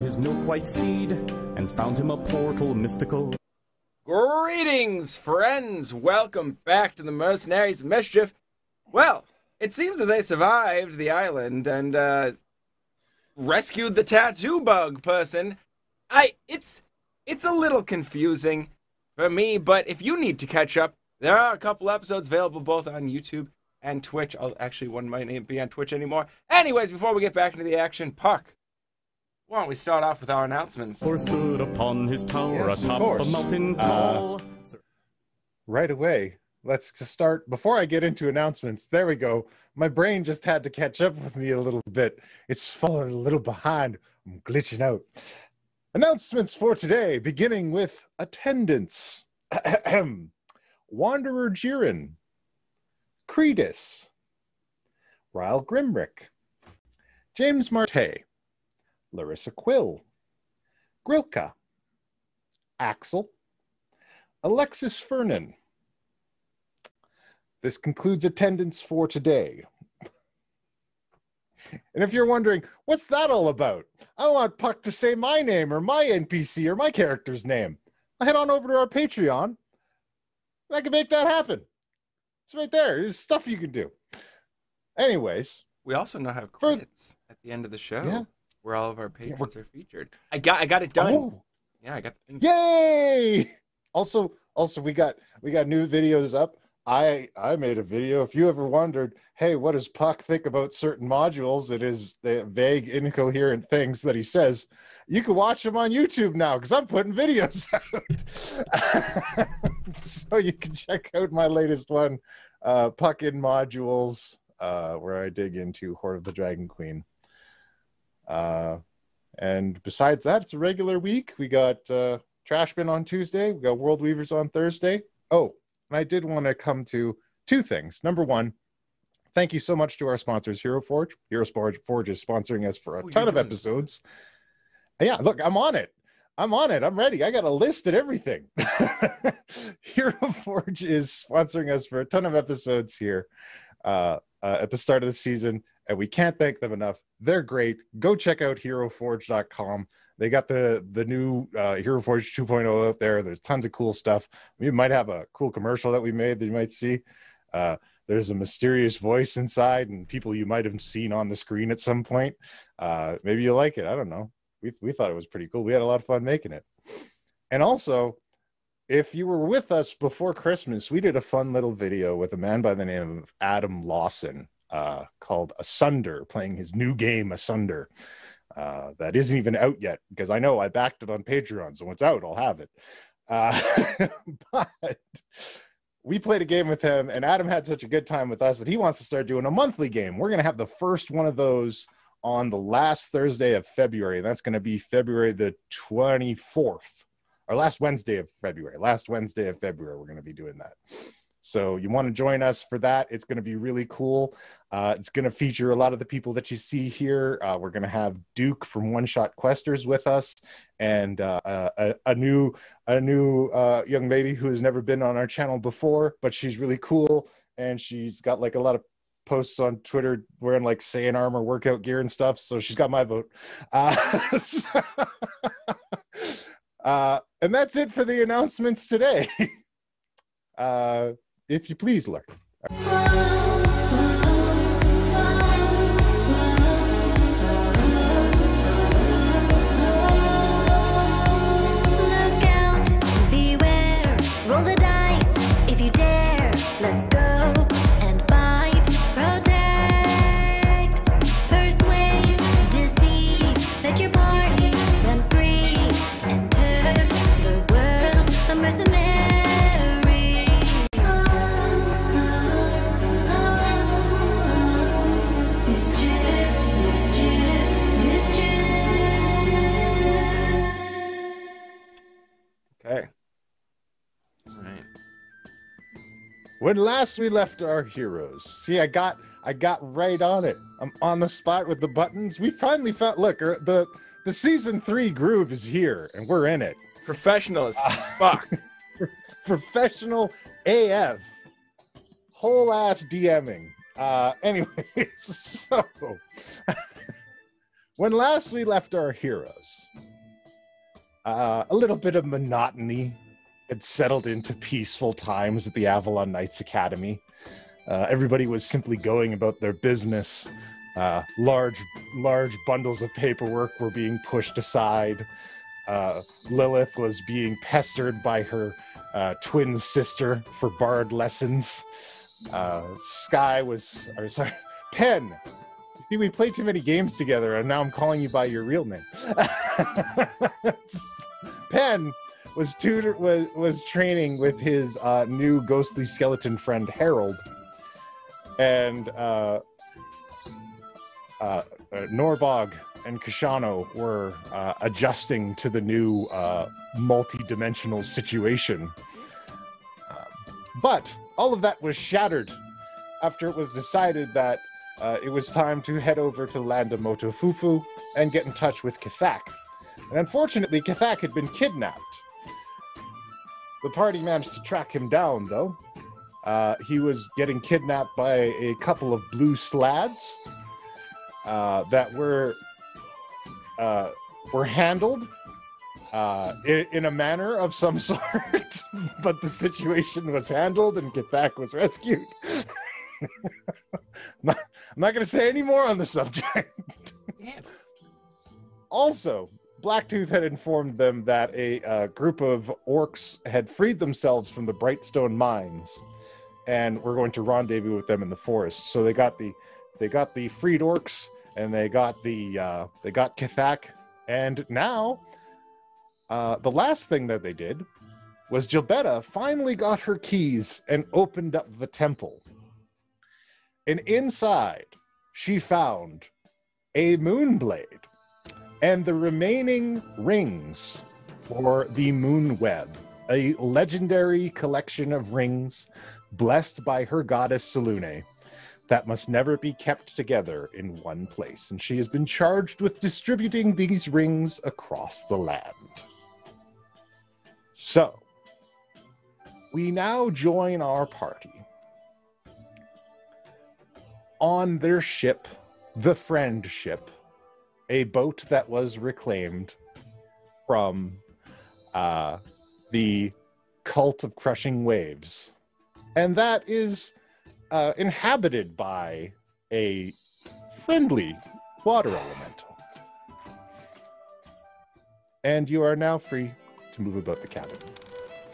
his milk-white steed, and found him a portal mystical. Greetings, friends! Welcome back to the Mercenaries of Mischief. Well, it seems that they survived the island and, rescued the tattoo bug person. It's a little confusing for me, but if you need to catch up, there are a couple episodes available both on YouTube and Twitch. Actually, one might be on Twitch anymore. Anyways, before we get back into the action, Puck, why don't we start off with our announcements? Or stood upon his tower Yes, atop a mountain tall. Right away. Let's just start. Before I get into announcements, there we go. My brain just had to catch up with me a little bit. It's falling a little behind. I'm glitching out. Announcements for today, beginning with attendance. Wanderer Jiren, Credus, Ryle Grimrick, James Marte, Larissa Quill, Grilka, Axel, Alexis Fernan. This concludes attendance for today. And if you're wondering, what's that all about? I want Puck to say my name or my NPC or my character's name. I'll head on over to our Patreon, and I can make that happen. It's right there. There's stuff you can do. Anyways. We also now have credits at the end of the show. Yeah. Where all of our patrons are featured. I got it done. Oh. Yeah, I got the thing. Yay! Also we got new videos up. I made a video. If you ever wondered, hey, what does Puck think about certain modules? It is the vague, incoherent things that he says. You can watch them on YouTube now because I'm putting videos out. So you can check out my latest one, Puck in Modules, where I dig into Horde of the Dragon Queen. And besides that, it's a regular week. We got Trash Bin on Tuesday. We got World Weavers on Thursday. Oh, and I did want to come to two things. Number one, thank you so much to our sponsors, Hero Forge. Hero Forge is sponsoring us for a ton of episodes. Yeah, look, I'm on it. I'm ready. I got a list and everything. Hero Forge is sponsoring us for a ton of episodes here at the start of the season, and we can't thank them enough. They're great. Go check out heroforge.com. They got the new Hero Forge 2.0 out there. There's tons of cool stuff. We might have a cool commercial that we made that you might see. There's a mysterious voice inside and people you might have seen on the screen at some point. Maybe you like it. I don't know. We thought it was pretty cool. We had a lot of fun making it. And also, if you were with us before Christmas, we did a fun little video with a man by the name of Adam Lawson called Asunder, playing his new game Asunder. That isn't even out yet because I know I backed it on Patreon, so when it's out, I'll have it. But we played a game with him, and Adam had such a good time with us that he wants to start doing a monthly game. We're going to have the first one of those on the last Thursday of February. That's going to be February the 24th, or last Wednesday of February. Last Wednesday of February, we're going to be doing that. So you want to join us for that. It's going to be really cool. It's going to feature a lot of the people that you see here. We're going to have Duke from One Shot Questers with us, and a new young lady who has never been on our channel before, but she's really cool, and she's got like a lot of posts on Twitter wearing like Saiyan armor workout gear and stuff. So she's got my vote. And that's it for the announcements today. If you please, Larry. Roll the dice if you dare. Let's go and fight, protect, persuade, deceive. Let your party run free. Enter the world of mercenaries. Mischief, mischief, mischief. Okay. Right. When last we left our heroes, see, I got right on it. I'm on the spot with the buttons. We finally found. Look, the season 3 groove is here, and we're in it. Professional as fuck. Professional AF. Whole ass DMing. Anyways, so when last we left our heroes, a little bit of monotony had settled into peaceful times at the Avalon Knights Academy. Everybody was simply going about their business. Large bundles of paperwork were being pushed aside. Lilith was being pestered by her twin sister for bard lessons. Penn. See, we played too many games together, and now I'm calling you by your real name. Penn was training with his new ghostly skeleton friend Harold, and Norbog and Koshano were adjusting to the new multi-dimensional situation. But all of that was shattered after it was decided that it was time to head over to the land of Motofufu and get in touch with Kithak. And unfortunately, Kithak had been kidnapped. The party managed to track him down, though. He was getting kidnapped by a couple of blue slads that were handled in a manner of some sort, but the situation was handled and Kithak was rescued. I'm not going to say any more on the subject. Yeah. Also, Blacktooth had informed them that a group of orcs had freed themselves from the Brightstone mines and were going to rendezvous with them in the forest. So they got the freed orcs, and they got Kithak, and now the last thing that they did was Gilbetta finally got her keys and opened up the temple. And inside, she found a moonblade and the remaining rings for the moon web, a legendary collection of rings blessed by her goddess Selune that must never be kept together in one place. And she has been charged with distributing these rings across the land. So, we now join our party on their ship, the Friend Ship, a boat that was reclaimed from the Cult of Crushing Waves. And that is inhabited by a friendly water elemental. And you are now free to move about the cabin.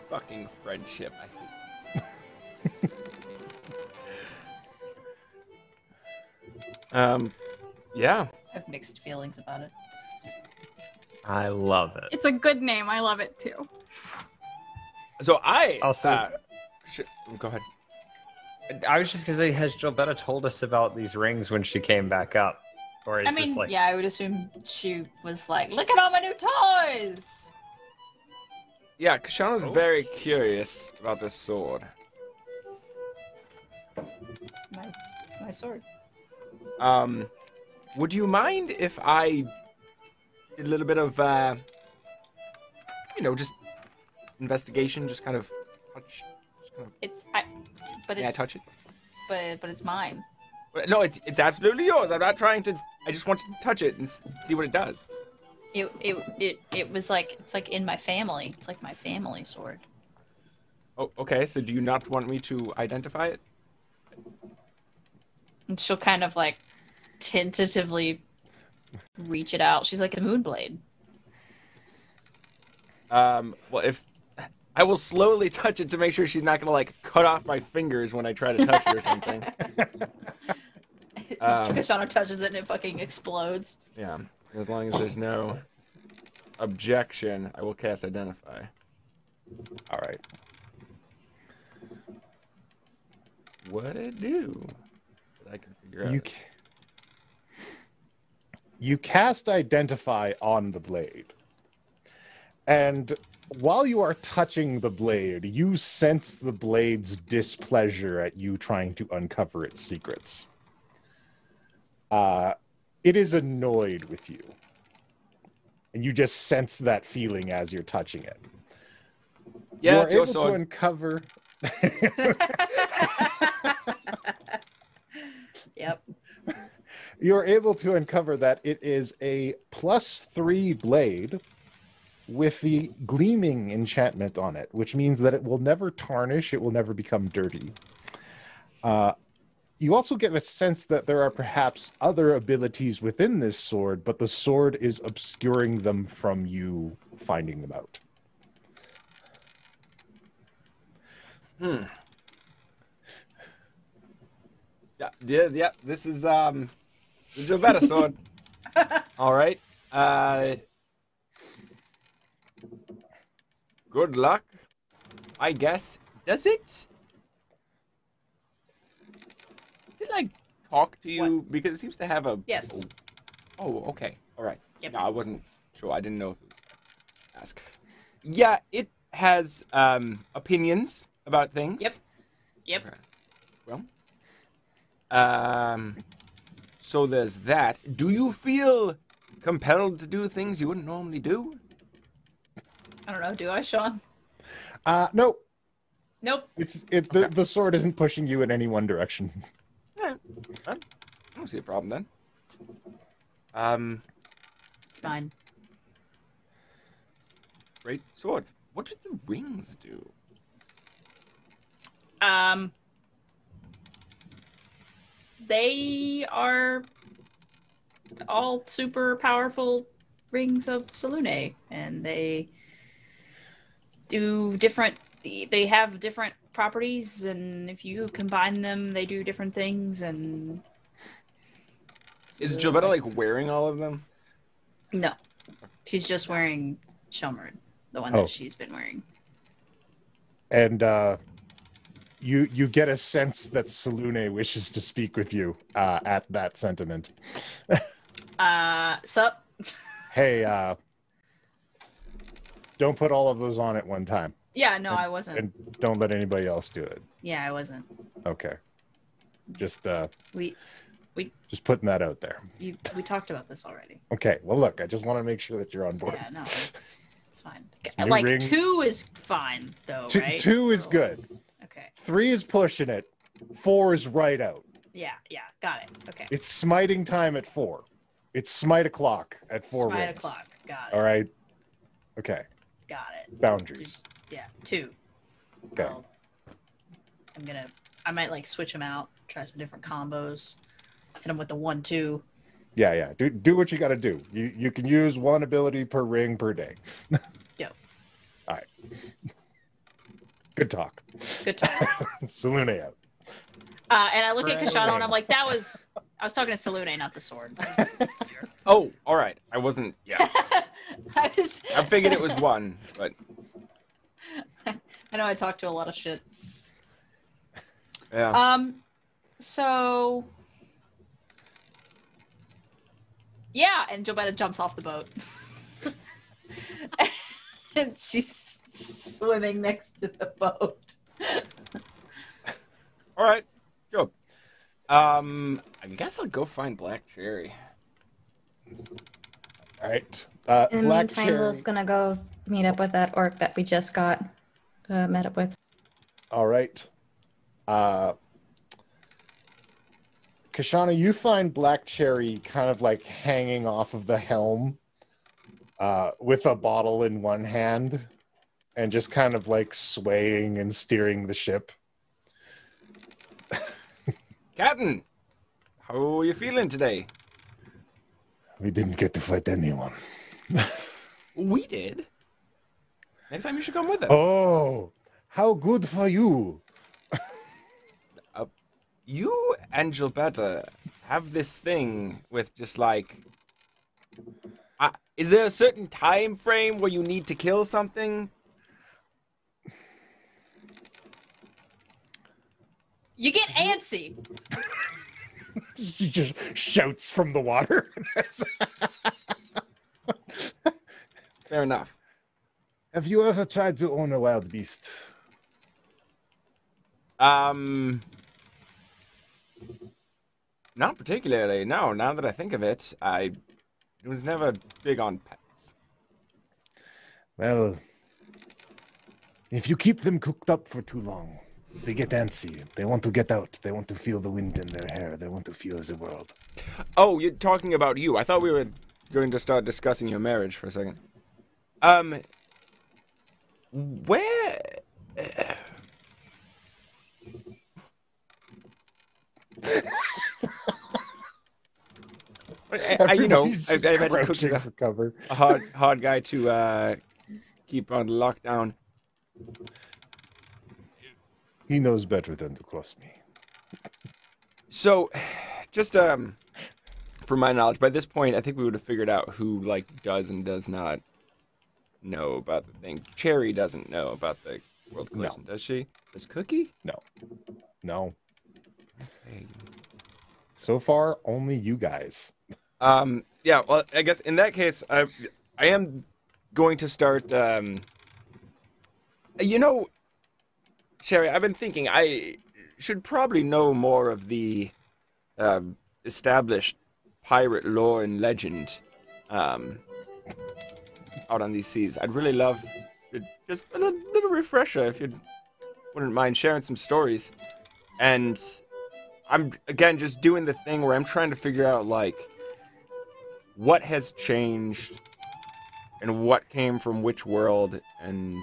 Fucking friendship, I hate. Yeah. I have mixed feelings about it. I love it. It's a good name. I love it too. So I Also- go ahead. I was just gonna say, has Gilbetta told us about these rings when she came back up? Or is I mean, this like... yeah, I would assume she was like, look at all my new toys! Yeah, Koshano's very curious about this sword. It's my sword. Would you mind if I did a little bit of, just investigation, just kind of touch, touch it? But it's mine. No, it's absolutely yours. I'm not trying to. I just want to touch it and see what it does. It was like, it's like in my family. It's like my family sword. Oh, okay. So do you not want me to identify it? And she'll kind of like tentatively reach it out. She's like, it's a moonblade. Well, if I will slowly touch it to make sure she's not gonna like cut off my fingers when I try to touch it or something. Koshano touches it and it fucking explodes. Yeah, as long as there's no objection, I will cast Identify. All right. What'd it do? That I can figure out. You cast Identify on the blade. And while you are touching the blade, you sense the blade's displeasure at you trying to uncover its secrets. It is annoyed with you. And you just sense that feeling as you're touching it. Yeah, you're it's your able sword. to uncover... Yep. You're able to uncover that it is a +3 blade with the gleaming enchantment on it, which means that it will never tarnish, it will never become dirty. You also get a sense that there are perhaps other abilities within this sword, but the sword is obscuring them from you finding them out. Yeah. This is the Gilbetta sword. All right. Good luck, I guess. Does it like talk to you? What? Because it seems to have a. Yes. Oh, okay. All right. Yep. No, I wasn't sure. I didn't know if it was ask. Yeah, it has opinions about things. Yep. Okay. Well, so there's that. Do you feel compelled to do things you wouldn't normally do? I don't know. Do I, Sean? Nope. Nope. The sword isn't pushing you in any one direction. Yeah, I don't see a problem then. It's fine. Great sword. What did the rings do? They are all super powerful rings of Selune, and they do different. They have different properties, and if you combine them, they do different things. And Is Gilbetta like wearing all of them? No, she's just wearing Shelmerd, the one Oh. that she's been wearing. And you get a sense that Selune wishes to speak with you at that sentiment. Sup? Hey, don't put all of those on at one time. Yeah, no, I wasn't. And don't let anybody else do it. Yeah, I wasn't. Okay. Just We just putting that out there. we talked about this already. Okay. Well, look, I just want to make sure that you're on board. Yeah, no, it's fine. New Like rings. 2 is fine though, right? Two is good. Okay. 3 is pushing it. 4 is right out. Yeah, got it. Okay. It's smiting time at 4. It's smite o'clock at 4 Smite rings. o'clock. Got it. All right. Okay. Got it. Boundaries. Yeah, 2. Okay. Well, I might like switch them out, try some different combos, hit them with the 1-2. Yeah. Do what you got to do. You can use 1 ability per ring per day. Yo, All right. Good talk. good talk. Selune out. And I look at Koshano and I'm like, I was talking to Selune, not the sword. Oh, all right. I wasn't. Yeah, I figured it was 1, but I know I talked to a lot of shit. yeah. So yeah, and Gilbetta jumps off the boat. And she's swimming next to the boat. All right. Go. I guess I'll go find Black Cherry. All right. In the Black meantime, Cherry. Will's gonna go meet up with that orc that we just got met up with. All right. Koshano, you find Black Cherry kind of like hanging off of the helm with a bottle in one hand and just kind of like swaying and steering the ship. Captain, how are you feeling today? We didn't get to fight anyone. We did. Next time you should come with us. Oh, how good for you. You and Gilbetta have this thing with just like... is there a certain time frame where you need to kill something? You get antsy. She just shouts from the water. Fair enough. Have you ever tried to own a wild beast? Not particularly, no. Now that I think of it, I was never big on pets. Well, if you keep them cooked up for too long, They get antsy. They want to get out. They want to feel the wind in their hair. They want to feel the world. Oh, you're talking about you. I thought we were going to start discussing your marriage for a second. Where... you know, I've had to cook for cover. a hard guy to keep on lockdown. He knows better than to cross me. So, just from my knowledge, by this point, I think we would have figured out who like does and does not know about the thing. Cherry doesn't know about the world collision, does she? Does Cookie? No. So far, only you guys. Yeah. Well, I guess in that case, I am going to start. You know, Cherry, I've been thinking I should probably know more of the established pirate lore and legend out on these seas. I'd really love just a little refresher if you wouldn't mind sharing some stories. And I'm, again, just doing the thing where I'm trying to figure out, like, what has changed and what came from which world and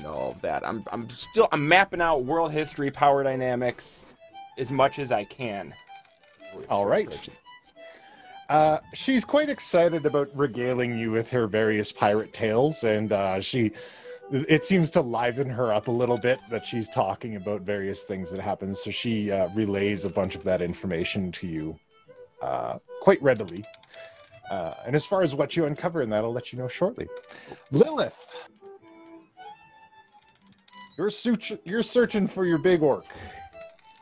all of that. I'm mapping out world history, power dynamics as much as I can. All right. She's quite excited about regaling you with her various pirate tales, and it seems to liven her up a little bit that she's talking about various things that happen. So she relays a bunch of that information to you quite readily. And as far as what you uncover in that, I'll let you know shortly. Lilith, you're searching for your big orc.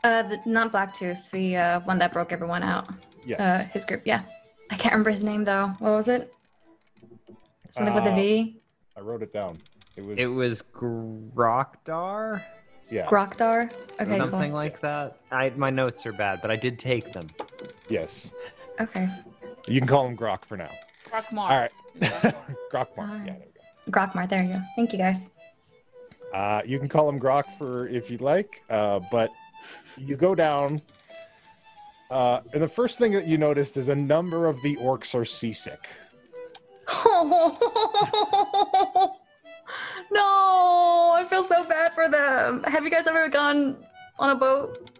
Not Blacktooth, the one that broke everyone out. Yes. His group, yeah. I can't remember his name though. What was it? Something with a V? I wrote it down. It was Grokdar? Yeah. Grokdar? Okay, Something cool. like that. My notes are bad, but I did take them. Yes. Okay. You can call him Grok for now. Rockmar. All right. Grokmar. Yeah, there we go. Grokmar, there you go. Thank you guys. You can call him Grok if you'd like, but you go down, and the first thing that you noticed is a number of the orcs are seasick. No, I feel so bad for them. Have you guys ever gone on a boat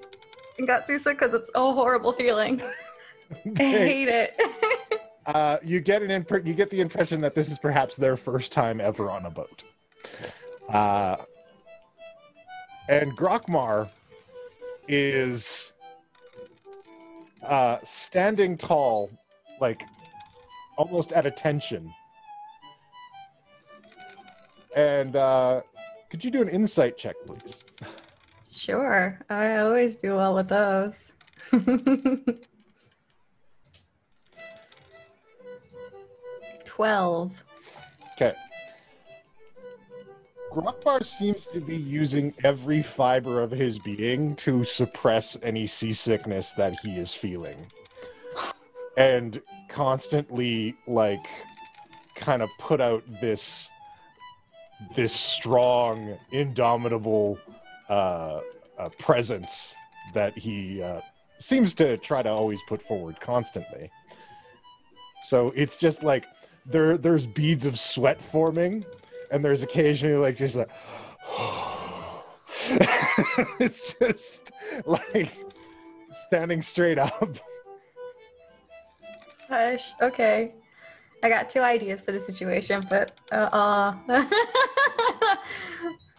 and got seasick? Because it's a horrible feeling. I hate it. You get the impression that this is perhaps their first time ever on a boat. And Grokmar is standing tall, like almost at attention. And could you do an insight check, please? Sure. I always do well with those. 12. Okay. Grokmar seems to be using every fiber of his being to suppress any seasickness that he is feeling. And constantly, like, kind of put out this strong, indomitable presence that he seems to try to always put forward constantly. So it's just like there's beads of sweat forming, and there's occasionally like just like it's just like standing straight up. Hush. Okay. I got 2 ideas for the situation, but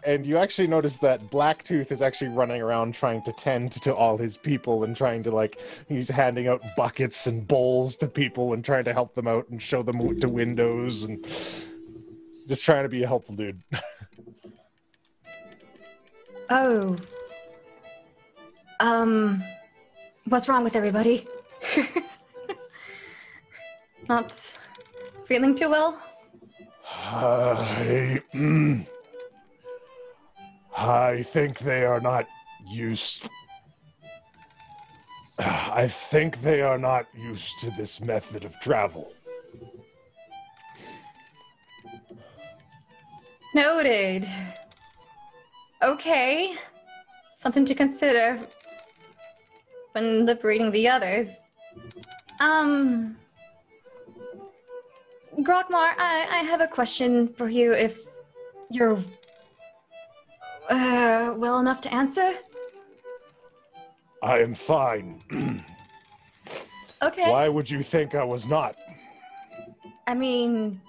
And you actually notice that Blacktooth is actually running around trying to tend to all his people and trying to, like, he's handing out buckets and bowls to people and trying to help them out and show them to windows and just trying to be a helpful dude. Oh. What's wrong with everybody? Not feeling too well? I think they are not used. I think they are not used to this method of travel. Noted. Okay. something to consider when liberating the others. Grokmar, I have a question for you if you're well enough to answer. I am fine. Okay. Why would you think I was not? I mean,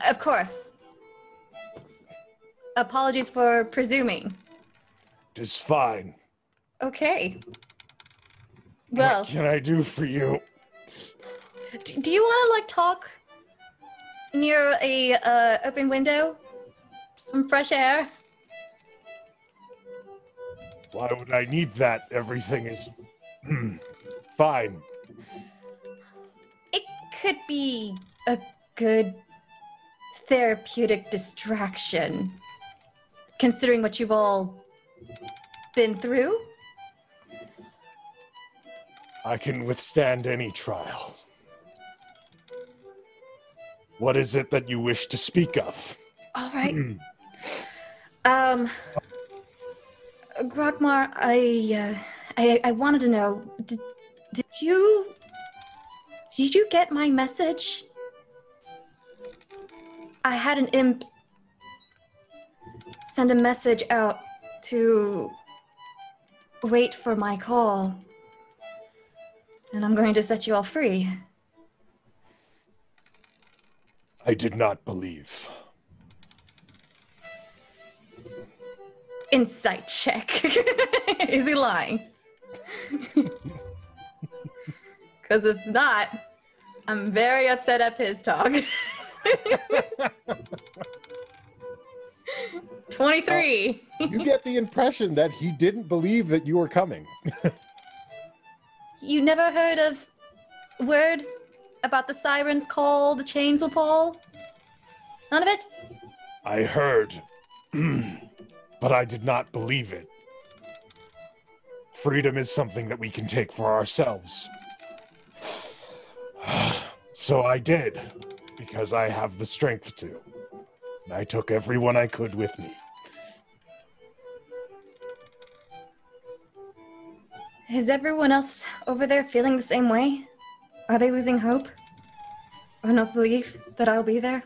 of course. Apologies for presuming. It's fine. Okay. Well, What can I do for you? do you want to like talk near a open window? Some fresh air? Why would I need that? Everything is fine. It could be a good therapeutic distraction, considering what you've all been through. I can withstand any trial. What is it that you wish to speak of? All right. Grokmar, I wanted to know, did you get my message? I had an imp send a message out to wait for my call. And I'm going to set you all free. I did not believe. Insight check. Is he lying? Because if not, I'm very upset at his talk. 23. You get the impression that he didn't believe that you were coming. You never heard of word about the siren's call, the chains will fall? None of it? I heard, but I did not believe it. Freedom is something that we can take for ourselves. So I did, because I have the strength to. And I took everyone I could with me. Is everyone else over there feeling the same way? Are they losing hope? Or no belief that I'll be there?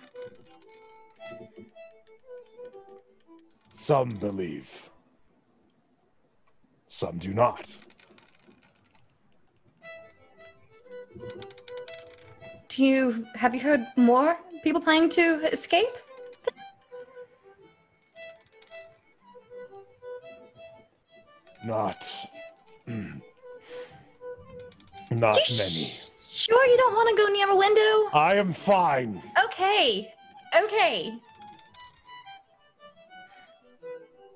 Some believe. Some do not. Have you heard more people planning to escape? Not You many. Sure you don't want to go near a window? I am fine. Okay.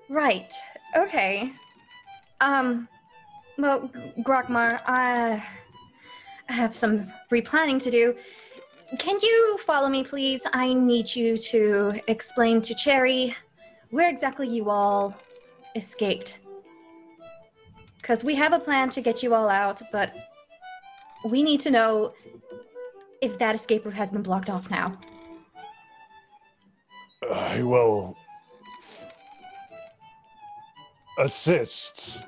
Right. Okay. Well, Grokmar, I have some replanning to do. Can you follow me, please? I need you to explain to Cherry where exactly you all escaped. Because we have a plan to get you all out, but we need to know if that escape route has been blocked off now. I will assist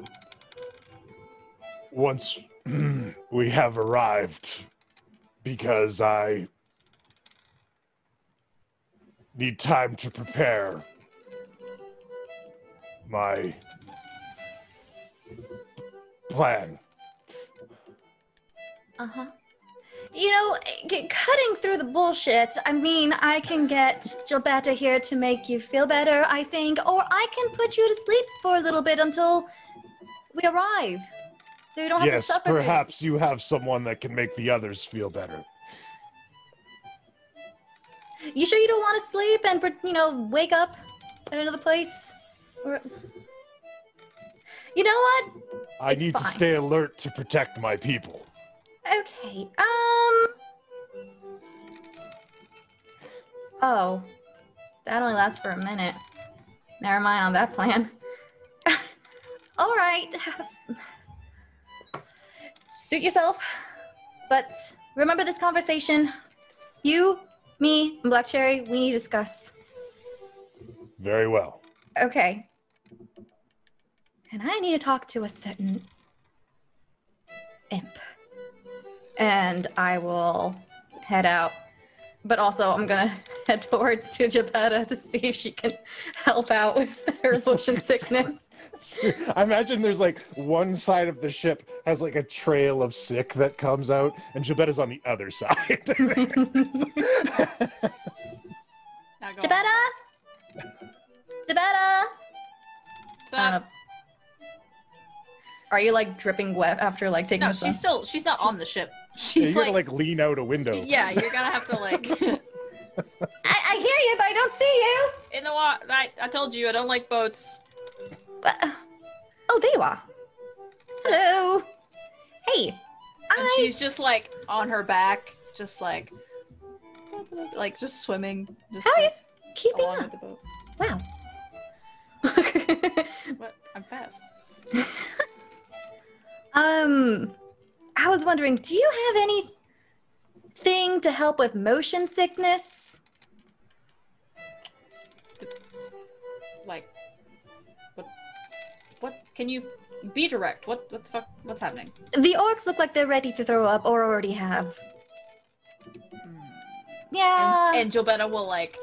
once we have arrived, because I need time to prepare my plan. Uh-huh. You know, cutting through the bullshit, I mean, I can get Gilbetta here to make you feel better, I think, or I can put you to sleep for a little bit until we arrive. So you don't have to Yes, suffer. perhaps you have someone that can make the others feel better. You sure you don't want to sleep and, wake up at another place? Or... You know what? I need to stay alert to protect my people. Okay, Oh. That only lasts for a minute. Never mind on that plan. Alright. Suit yourself. But remember this conversation. You, me, and Black Cherry, we need to discuss. Very well. Okay. and I need to talk to a certain imp. And I will head out. But also, I'm gonna head towards to Gilbetta to see if she can help out with her motion sickness. I imagine there's like one side of the ship has like a trail of sick that comes out, and Gilbetta's on the other side. Not going Gilbetta? Gilbetta? What's up? Are you like dripping wet after like taking No, this off? she's not on the ship. Yeah, She's you gotta like lean out a window. yeah, you're gonna have to like I hear you, but I don't see you. in the water. I told you I don't like boats. Oh, there you are. Hello. Hey. And she's just like on her back, just like just swimming. Just How are you like, keeping along up? with the boat. Wow. What? I'm fast. I was wondering, do you have anything to help with motion sickness? Like, what? Can you be direct? What the fuck? What's happening? The orcs look like they're ready to throw up or already have. Yeah. And Gilbetta will like,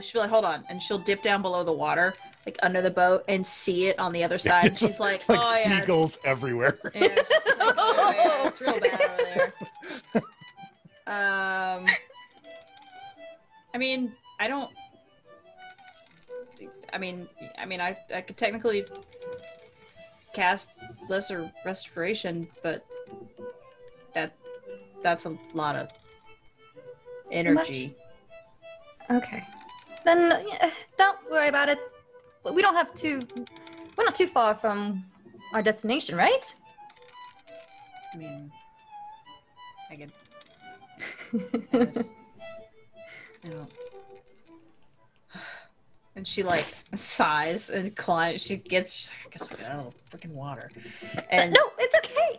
she'll be like, hold on, and she'll dip down below the water, like under the boat, and see it on the other side. And she's like, like oh yeah, seagulls everywhere. yeah, she's like, oh yeah, it's real bad over there. I mean, I could technically cast lesser restoration, but that's a lot of energy. Okay. Then don't worry about it. We don't have to. We're not too far from our destination, right? I mean, I could. I guess. I don't. And she like sighs and climbs. She's like, I guess we got out of the freaking water. And No, it's okay.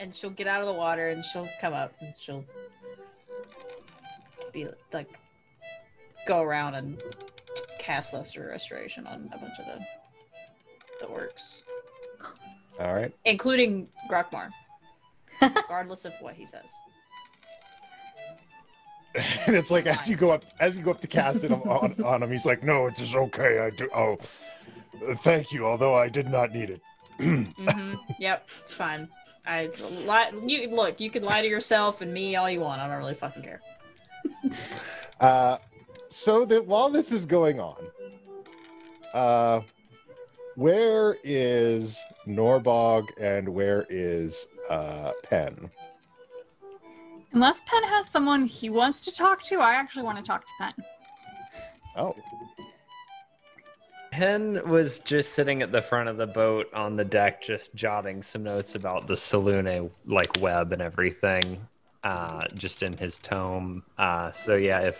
and she'll get out of the water and she'll come up and she'll be like, go around and cast lesser restoration on a bunch of the orcs, All right. including Grokmar, regardless of what he says. And it's like as you go up to cast it on him, he's like, "No, it is okay. I do. Oh, thank you. Although I did not need it." Mm-hmm. Yep, it's fine. You can lie to yourself and me all you want. I don't really fucking care. So that while this is going on, where is Norbog and where is Penn? Unless Penn has someone he wants to talk to, I actually want to talk to Penn. Oh. Penn was just sitting at the front of the boat on the deck, just jotting some notes about the Salune like web and everything, just in his tome. So yeah,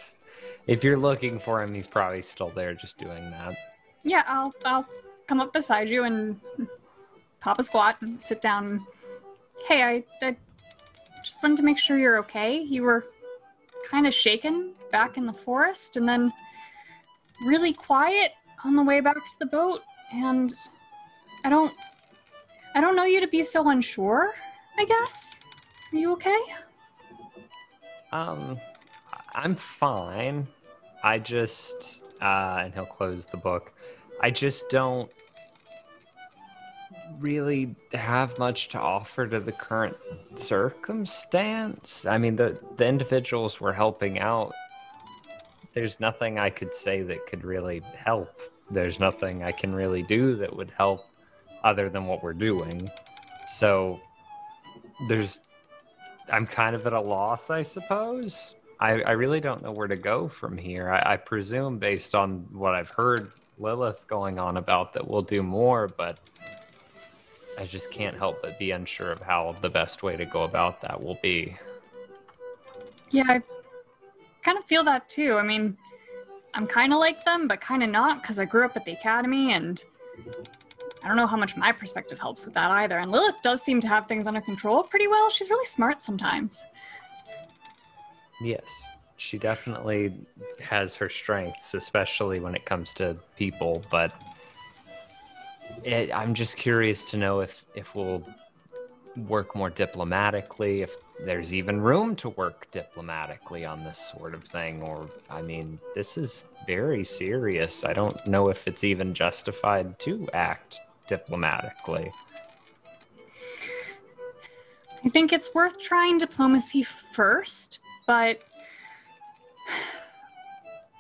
if you're looking for him, he's probably still there, just doing that. Yeah, I'll come up beside you and pop a squat and sit down. Hey, I just wanted to make sure you're okay. You were kind of shaken back in the forest and then really quiet on the way back to the boat, and I don't know you to be so unsure, I guess. Are you okay? I'm fine. I just and he'll close the book. I just don't really have much to offer to the current circumstance. I mean, the individuals we're helping out, there's nothing I could say that could really help. There's nothing I can really do that would help other than what we're doing. So I'm kind of at a loss, I suppose. I really don't know where to go from here. I presume, based on what I've heard Lilith going on about, that we'll do more, but I just can't help but be unsure of how the best way to go about that will be. Yeah, I kind of feel that too. I mean, I'm kind of like them, but kind of not, because I grew up at the academy, and I don't know how much my perspective helps with that either. And Lilith does seem to have things under control pretty well. She's really smart sometimes. Yes, she definitely has her strengths, especially when it comes to people, but I'm just curious to know if we'll work more diplomatically, if there's even room to work diplomatically on this sort of thing, or, I mean, this is very serious. I don't know if it's even justified to act diplomatically. I think it's worth trying diplomacy first, but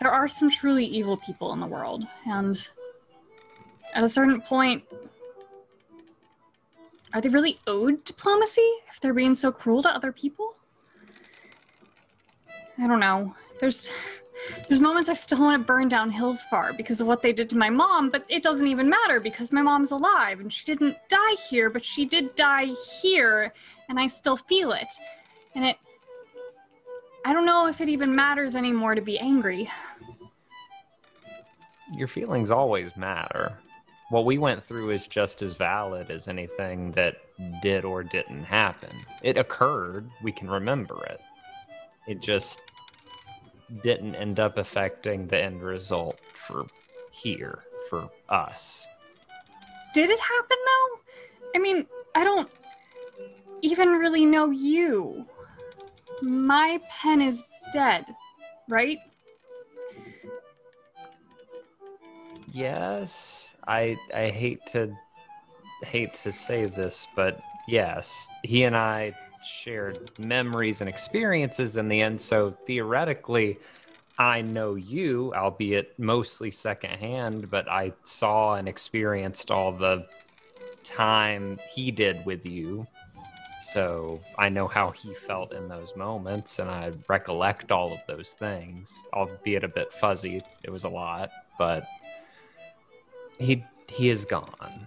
there are some truly evil people in the world, and at a certain point, are they really owed diplomacy if they're being so cruel to other people? I don't know. There's moments I still want to burn down Hillsfar because of what they did to my mom, but it doesn't even matter because my mom's alive and she didn't die here, but she did die here, and I still feel it. And I don't know if it even matters anymore to be angry. Your feelings always matter. What we went through is just as valid as anything that did or didn't happen. It occurred, we can remember it. It just didn't end up affecting the end result for us. Did it happen though? I mean, I don't even really know you. My pen is dead, right? Yes. I hate to say this, but yes, he and I shared memories and experiences in the end, so theoretically I know you, albeit mostly secondhand, but I saw and experienced all the time he did with you, so I know how he felt in those moments, and I recollect all of those things, albeit a bit fuzzy. It was a lot, but he is gone,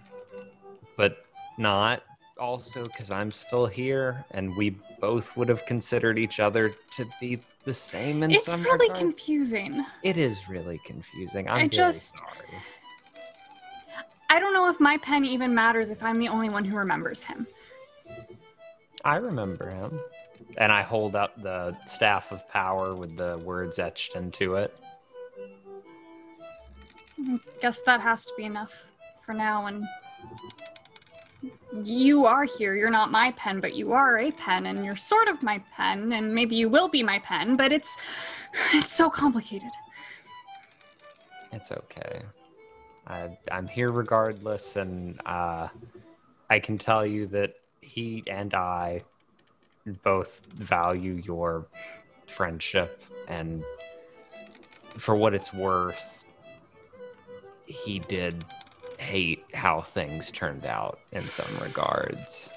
but not also because I'm still here, and we both would have considered each other to be the same in some regard. It's really confusing. It is really confusing. I'm very sorry. I don't know if my pen even matters if I'm the only one who remembers him. I remember him, and I hold up the staff of power with the words etched into it. Guess that has to be enough for now, and you are here. You're not my pen, but you are a pen, and you're sort of my pen, and maybe you will be my pen, but it's so complicated. It's okay. I'm here regardless, and I can tell you that he and I both value your friendship, and for what it's worth, he did hate how things turned out in some regards.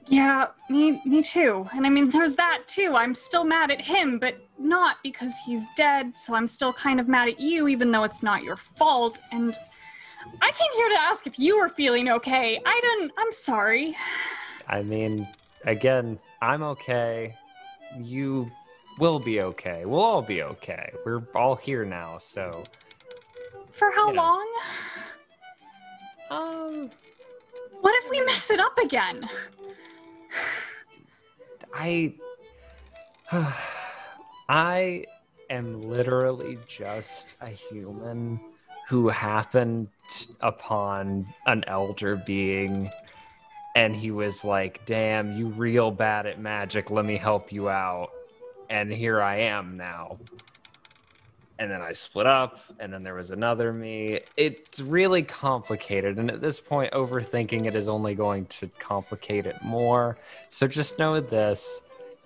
Yeah, me too. And I mean, there's that too. I'm still mad at him, but not because he's dead, so I'm still kind of mad at you, even though it's not your fault. And I came here to ask if you were feeling okay. I'm sorry. I mean, again, I'm okay. You will be okay. We'll all be okay. We're all here now, so... For how long? What if we mess it up again? I am literally just a human who happened upon an elder being, and he was like, damn, you real bad at magic, let me help you out. And here I am now. And then I split up, and then there was another me. It's really complicated, and at this point, overthinking it is only going to complicate it more. So just know this,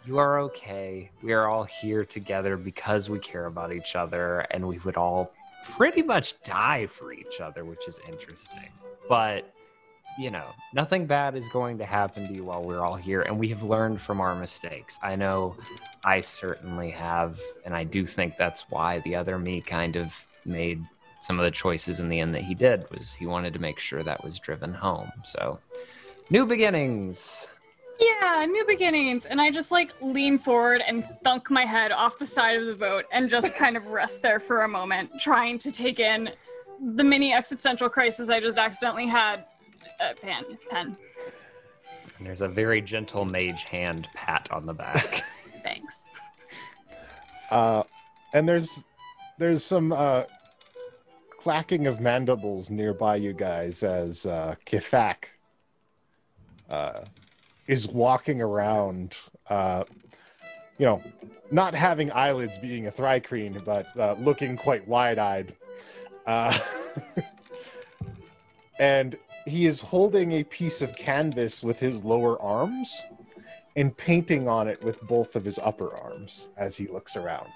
you are okay. We are all here together because we care about each other, and we would all pretty much die for each other, which is interesting. But, you know, nothing bad is going to happen to you while we're all here, and we have learned from our mistakes. I know I certainly have, and I do think that's why the other me kind of made some of the choices in the end that he did, was he wanted to make sure that was driven home. So, new beginnings. Yeah, new beginnings. And I just like lean forward and thunk my head off the side of the boat and just kind of rest there for a moment, trying to take in the mini existential crisis I just accidentally had. Pen. And there's a very gentle mage hand pat on the back. Thanks. And there's some clacking of mandibles nearby you guys as Kithak is walking around, not having eyelids being a thrycreen, but looking quite wide-eyed. And he is holding a piece of canvas with his lower arms and painting on it with both of his upper arms as he looks around.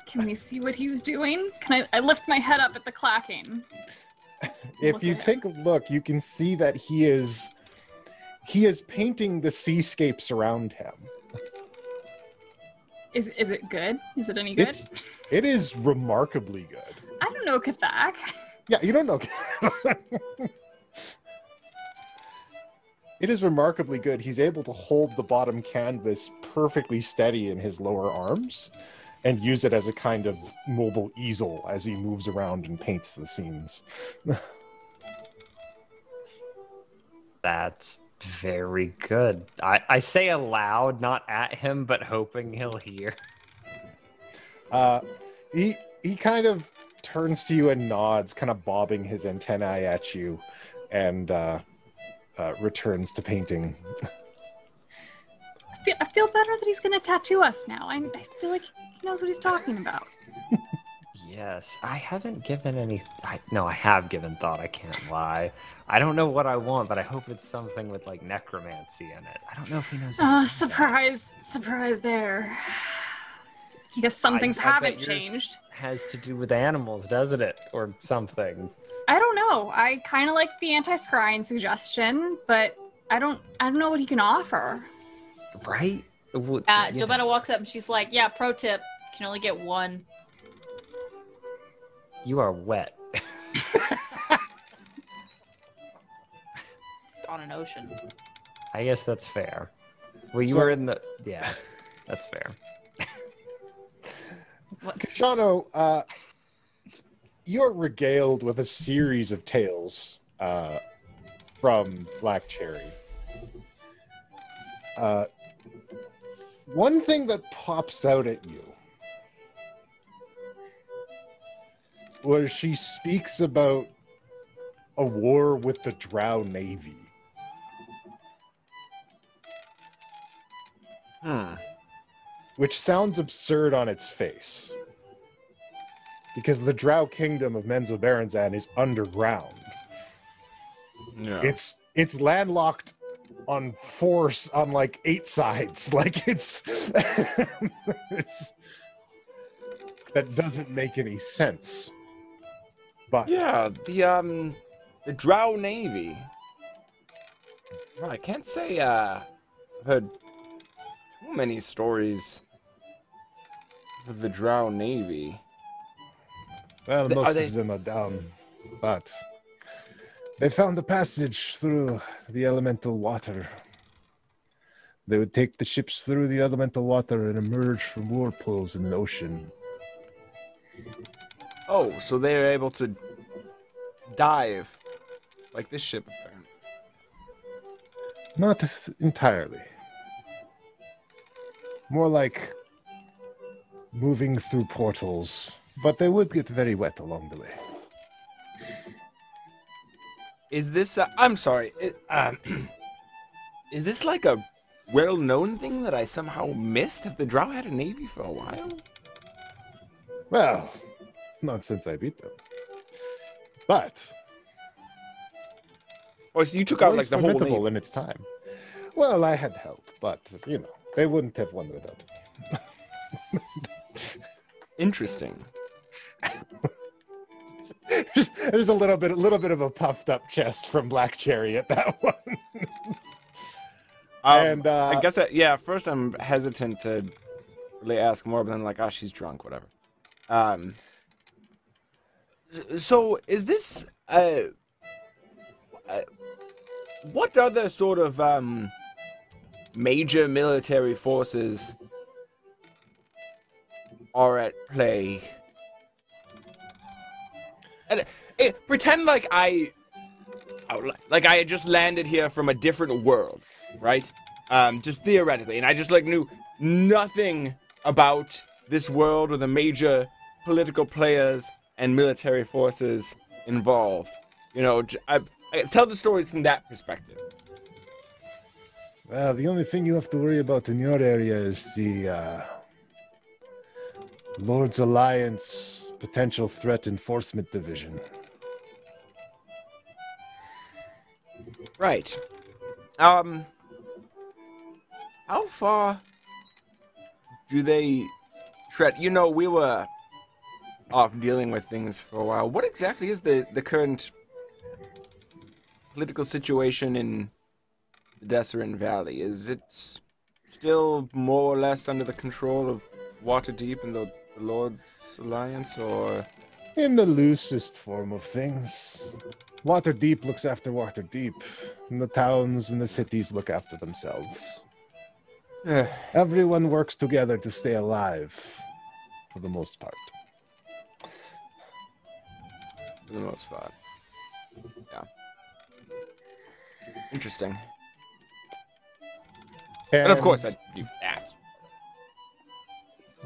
Can we see what he's doing? Can I lift my head up at the clacking? If you take a look, you can see that he is painting the seascapes around him. Is it good? Is it any good? It is remarkably good. I don't know Kithak. Yeah, you don't know. It is remarkably good. He's able to hold the bottom canvas perfectly steady in his lower arms and use it as a kind of mobile easel as he moves around and paints the scenes. That's very good. I say aloud, not at him, but hoping he'll hear. He kind of turns to you and nods, kind of bobbing his antennae at you, and returns to painting. I feel better that he's going to tattoo us now. I feel like he knows what he's talking about. Yes, I haven't given any... I have given thought, I can't lie. I don't know what I want, but I hope it's something with, like, necromancy in it. I don't know if he knows... Surprise there. I guess some things haven't changed. Has to do with animals, doesn't it? Or something. I don't know. I kind of like the anti-scrying suggestion, but I don't know what he can offer. Right? Gilbetta walks up and she's like, yeah, pro tip, you can only get one. You are wet. On an ocean. I guess that's fair. Well, you were in the... Yeah, that's fair. Koshano, you're regaled with a series of tales from Black Cherry. One thing that pops out at you was she speaks about a war with the Drow Navy. Which sounds absurd on its face. Because the Drow kingdom of Menzoberranzan is underground. Yeah. It's landlocked on like 8 sides. Like it's that doesn't make any sense. But yeah, the Drow Navy. Well, I can't say I've heard too many stories of the Drow Navy. Well, most of them are down, but they found a passage through the elemental water. They would take the ships through the elemental water and emerge from whirlpools in the ocean. Oh, so they are able to dive like this ship, apparently. Not entirely. More like moving through portals, but they would get very wet along the way. Is this? I'm sorry. Is this like a well-known thing that I somehow missed? Have the Drow had a navy for a while? Well, not since I beat them. But or so you took out like the whole formidable navy in its time. Well, I had help, but they wouldn't have won without it. Interesting. There's a little bit of a puffed up chest from Black Cherry at that one. And I guess first I'm hesitant to really ask more, but then like, she's drunk, whatever. So is this what other sort of major military forces are at play? And pretend like I had just landed here from a different world, right? Just theoretically, and I just like knew nothing about this world or the major political players and military forces involved. You know, I tell the stories from that perspective. Well, the only thing you have to worry about in your area is the Lord's Alliance Potential Threat Enforcement Division. Right. How far do they tread? You know, we were off dealing with things for a while. What exactly is the current political situation in the Deseret Valley? Is it still more or less under the control of Waterdeep and the Lord's Alliance, or? In the loosest form of things. Waterdeep looks after Waterdeep, and the towns and the cities look after themselves. Everyone works together to stay alive, for the most part. For the most part. Yeah. Interesting. And of course, I do that.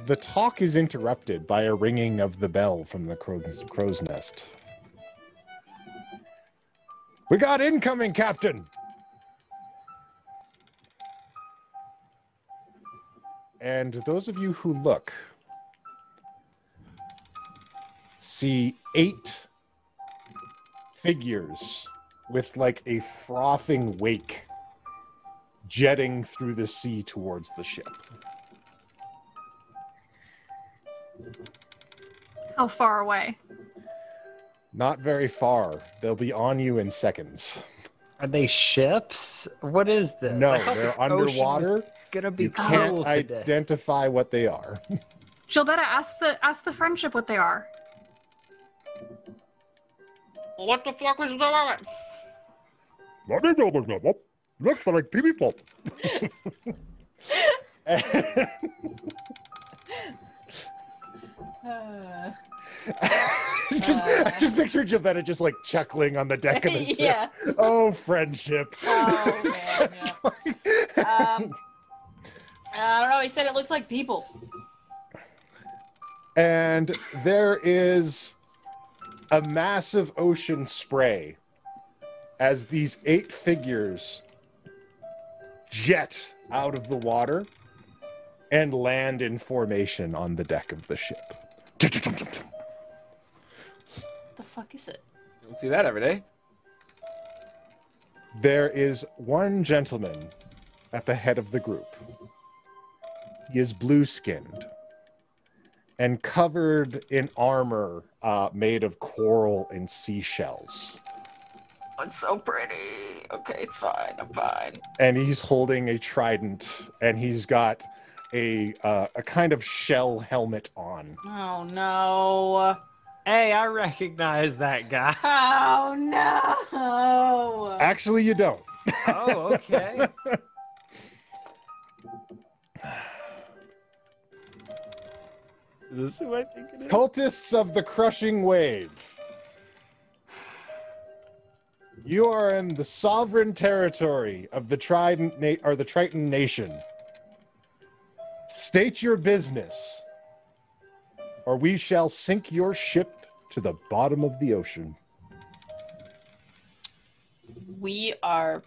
The talk is interrupted by a ringing of the bell from the crow's nest. We got incoming, Captain! And those of you who look see 8 figures with like a frothing wake jetting through the sea towards the ship. How far away? Not very far. They'll be on you in seconds. Are they ships? What is this? No, I thought they're the ocean was underwater. Gonna be You cool can't today. identify what they are. Gilbetta, ask the friendship what they are. What the fuck was that? Looks like people. I just picture Gilbetta just like chuckling on the deck of the ship. Yeah. Oh, friendship. Oh, man, yeah. I don't know. He said it looks like people. And there is a massive ocean spray as these 8 figures jet out of the water and land in formation on the deck of the ship. What the fuck is it? You don't see that every day. There is one gentleman at the head of the group. He is blue-skinned and covered in armor made of coral and seashells. Oh, it's so pretty. Okay, it's fine. I'm fine. And he's holding a trident, and he's got a kind of shell helmet on. Oh no. Hey, I recognize that guy. Oh no. Actually, you don't. Oh, okay. Is this who I think it is? Cultists of the Crushing Wave. You are in the sovereign territory of the the Triton Nation. State your business, or we shall sink your ship to the bottom of the ocean. We are,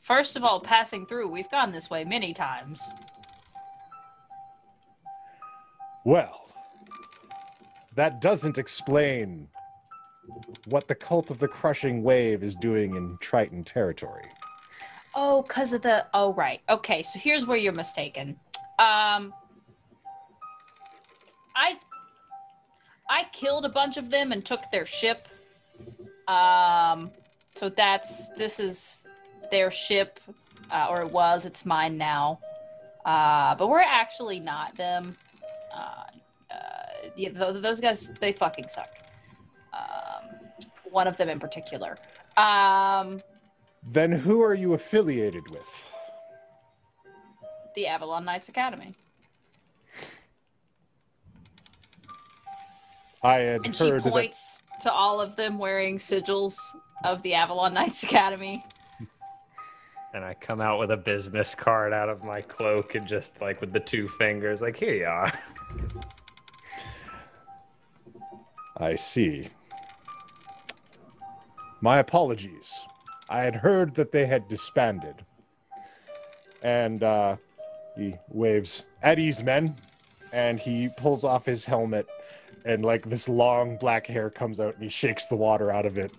first of all, passing through. We've gone this way many times. Well, that doesn't explain what the Cult of the Crushing Wave is doing in Triton territory. Oh, because of the... Oh, right. Okay, so here's where you're mistaken. I killed a bunch of them and took their ship. So this is their ship, or it was. It's mine now. But we're actually not them. Those guys, they fucking suck. One of them in particular. Then who are you affiliated with? The Avalon Knights Academy. I had And she heard that points to all of them wearing sigils of the Avalon Knights Academy. And I come out with a business card out of my cloak and just like with the 2 fingers, like, here you are. I see. My apologies. I had heard that they had disbanded. And he waves, "At ease, men." And he pulls off his helmet, and like this long black hair comes out, and he shakes the water out of it,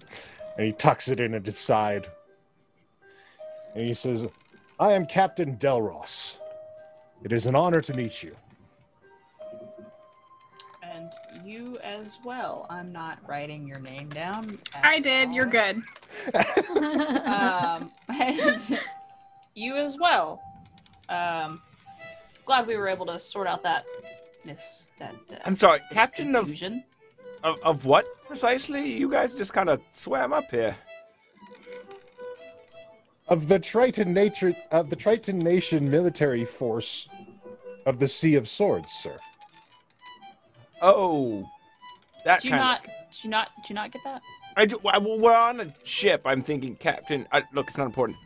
and he tucks it in at his side. And he says, "I am Captain Delros. It is an honor to meet you." And you as well. I'm not writing your name down. I did. You're good. And you as well. Glad we were able to sort out that I'm sorry, Captain confusion. of what precisely? You guys just kind of swam up here. Of the Triton Nation military force of the Sea of Swords, sir. Oh, that Did you kind not get that? I do. Well, we're on a ship. I'm thinking, Captain. Look, it's not important.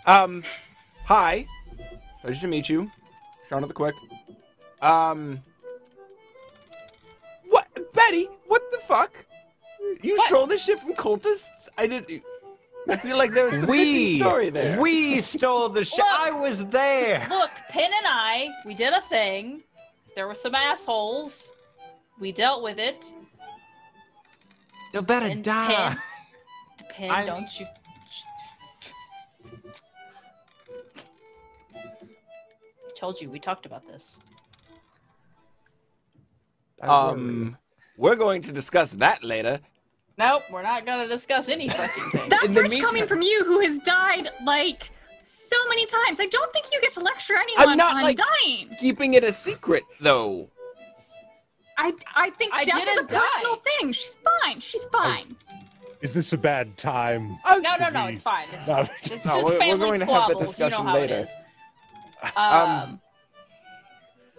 Hi. Pleasure to meet you. Sean of the Quick. What, Betty? What the fuck? You stole the ship from cultists? I feel like there was some missing story there. We stole the ship. I was there. Look, Penn and I, we did a thing. There were some assholes. We dealt with it. You better And die. Penn, don't you... I told you, we talked about this. We're going to discuss that later. Nope, we're not gonna discuss any fucking thing. That's In the rich coming meantime- from you, who has died like so many times. I don't think you get to lecture anyone not, on like, dying. Keeping it a secret, though. I think I death is a didn't die. personal thing. She's fine. She's fine. Is this a bad time? No, it's fine. It's No, fine. It's no, just we're family going to have that squabbles. You know discussion how later. it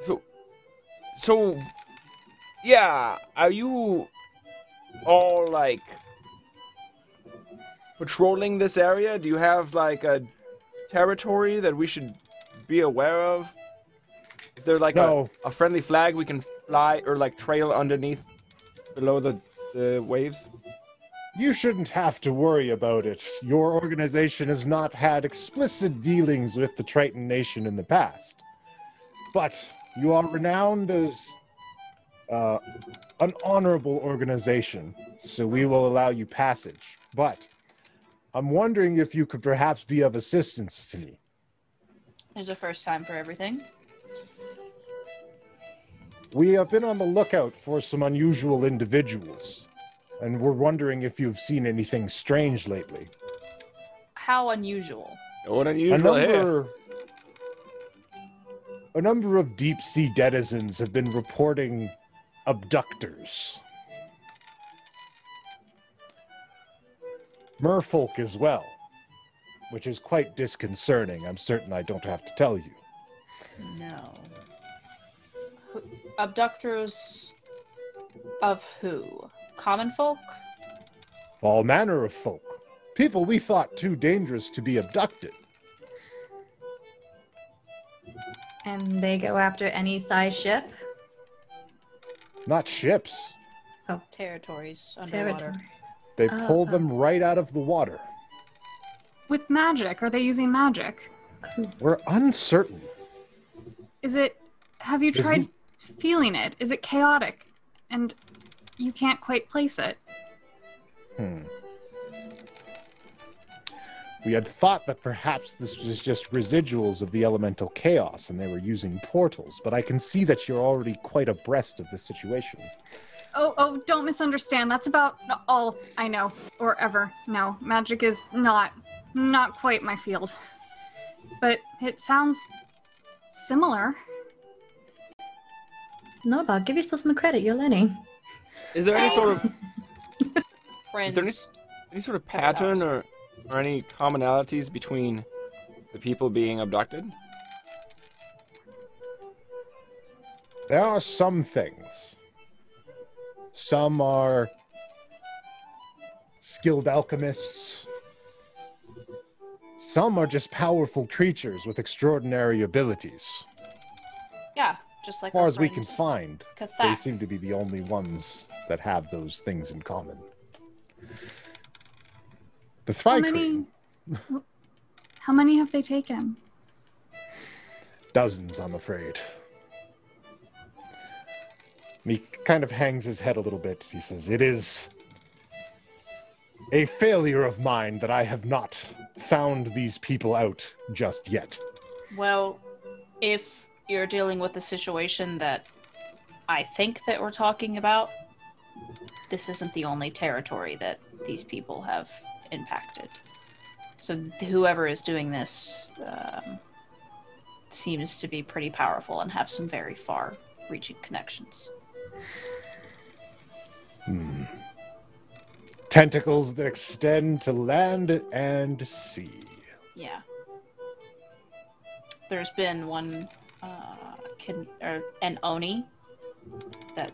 is. So, yeah, are you all, like, patrolling this area? Do you have, like, a territory that we should be aware of? Is there, like, No. a friendly flag we can fly or, like, trail underneath below the waves? You shouldn't have to worry about it. Your organization has not had explicit dealings with the Triton Nation in the past. But you are renowned as an honorable organization, so we will allow you passage. But I'm wondering if you could perhaps be of assistance to me. There's a first time for everything. We have been on the lookout for some unusual individuals, and we're wondering if you've seen anything strange lately. How unusual. What unusual here? A number of deep-sea denizens have been reporting abductors. Merfolk as well, which is quite disconcerting. I'm certain I don't have to tell you. No. Abductors of who? Common folk? All manner of folk. People we thought too dangerous to be abducted. And they go after any size ship? Not ships. Territories underwater. Territory. They pull them right out of the water. With magic, are they using magic? We're uncertain. Have you Is tried he- feeling it? Is it chaotic? And you can't quite place it. We had thought that perhaps this was just residuals of the elemental chaos and they were using portals, but I can see that you're already quite abreast of the situation. Oh, don't misunderstand. That's about all I know, or ever know. Magic is not quite my field. But it sounds similar. Norbog, give yourself some credit. You're learning. Is there any sort of Friend. is there any sort of pattern or any commonalities between the people being abducted? There are some things. Some are skilled alchemists. Some are just powerful creatures with extraordinary abilities. Yeah, just like As far our as we can friend find, they Kithak. seem to be the only ones that have those things in common. The How Thri-Kreen, many have they taken? dozens, I'm afraid. He kind of hangs his head a little bit. He says, "It is a failure of mine that I have not found these people out just yet." Well, if you're dealing with a situation that I think that we're talking about, this isn't the only territory that these people have impacted. So whoever is doing this seems to be pretty powerful and have some very far-reaching connections. Tentacles that extend to land and sea. Yeah. There's been one an Oni that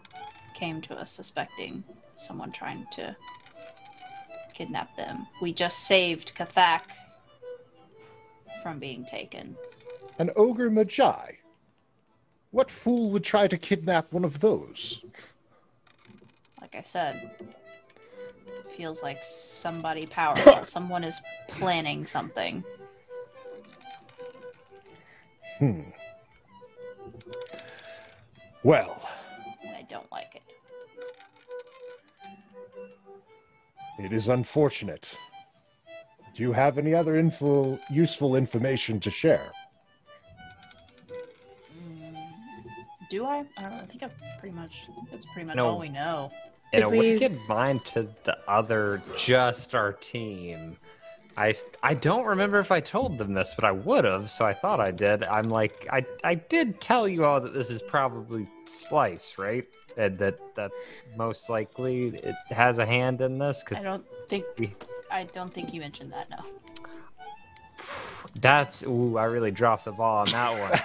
came to us suspecting someone trying to kidnap them. We just saved Kithak from being taken. An ogre magi. What fool would try to kidnap one of those? Like I said, it feels like somebody powerful. Someone is planning something. Well, And I don't like it. it is unfortunate. Do you have any other useful information to share? Do I? I don't know. I think that's pretty much No. all we know. In Did a we- wicked mind to the other, just our team. I don't remember if I told them this, but I would have, so I thought I did. I'm like, I did tell you all that this is probably Splice, right? And that most likely it has a hand in this, I because don't think you mentioned that. No. that's I really dropped the ball on that one.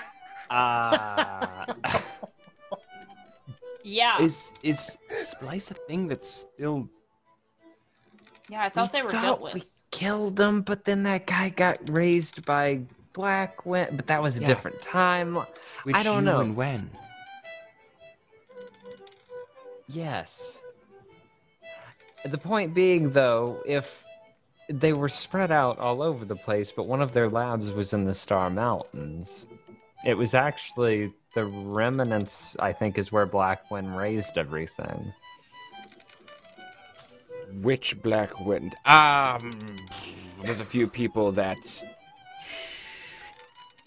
Yeah. Is Splice a thing that's still? Yeah, I thought they were dealt with. We killed him, but then that guy got raised by Black Wind, but that was a Yeah. different time. Which I don't you know. And when? Yes. The point being, though, if they were spread out all over the place, but one of their labs was in the Star Mountains, it was actually the remnants, I think, is where Black Wind raised everything. Which Black Wind? There's a few people that.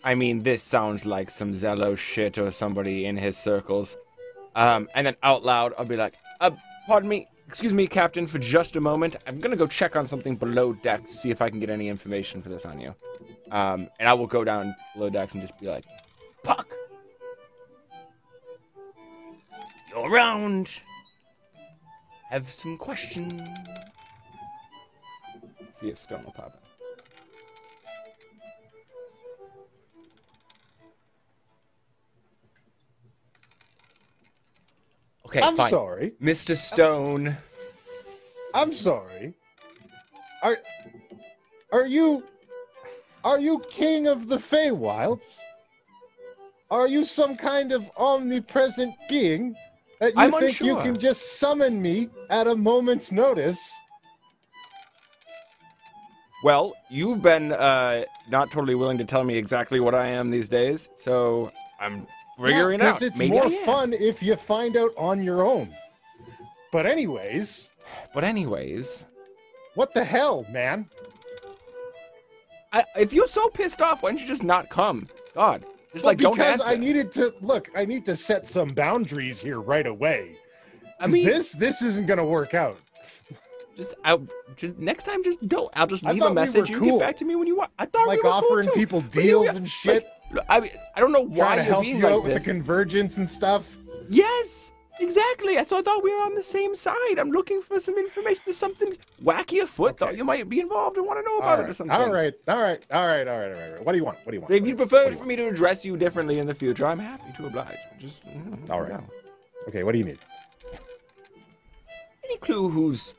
I mean, this sounds like some Zello shit or somebody in his circles. And then out loud, I'll be like, pardon me, excuse me, Captain, for just a moment. I'm gonna go check on something below deck to see if I can get any information for this on you. And I will go down below decks and just be like, Puck! You're around! Have some questions. See if Stone will pop in. Okay, I'm fine. sorry. Mr. Stone. I'm sorry. Are you king of the Feywilds? Are you some kind of omnipresent being that you I'm think you unsure. can just summon me at a moment's notice? Well, you've been not totally willing to tell me exactly what I am these days, so I'm figuring Yeah, out. 'cause it's Maybe more I am. fun if you find out on your own. But anyways, what the hell, man? If you're so pissed off, why don't you just not come? God, just Well, like don't because answer. I need to set some boundaries here right away. I mean, this isn't gonna work out. just next time, just don't. I'll just I leave thought a we message. were You cool. get back to me when you want. I thought Like we were offering cool too. people But deals yeah, and shit. Like, I mean, I don't know why Trying to you're help being you like out with this. the convergence and stuff. Yes, exactly. So I thought we were on the same side. I'm looking for some information. There's something wacky afoot. Thought you might be involved and want to know about it or something. All right. What do you want? If you prefer for me to address you differently in the future, I'm happy to oblige. Just All right. no. Okay, what do you need? Any clue who's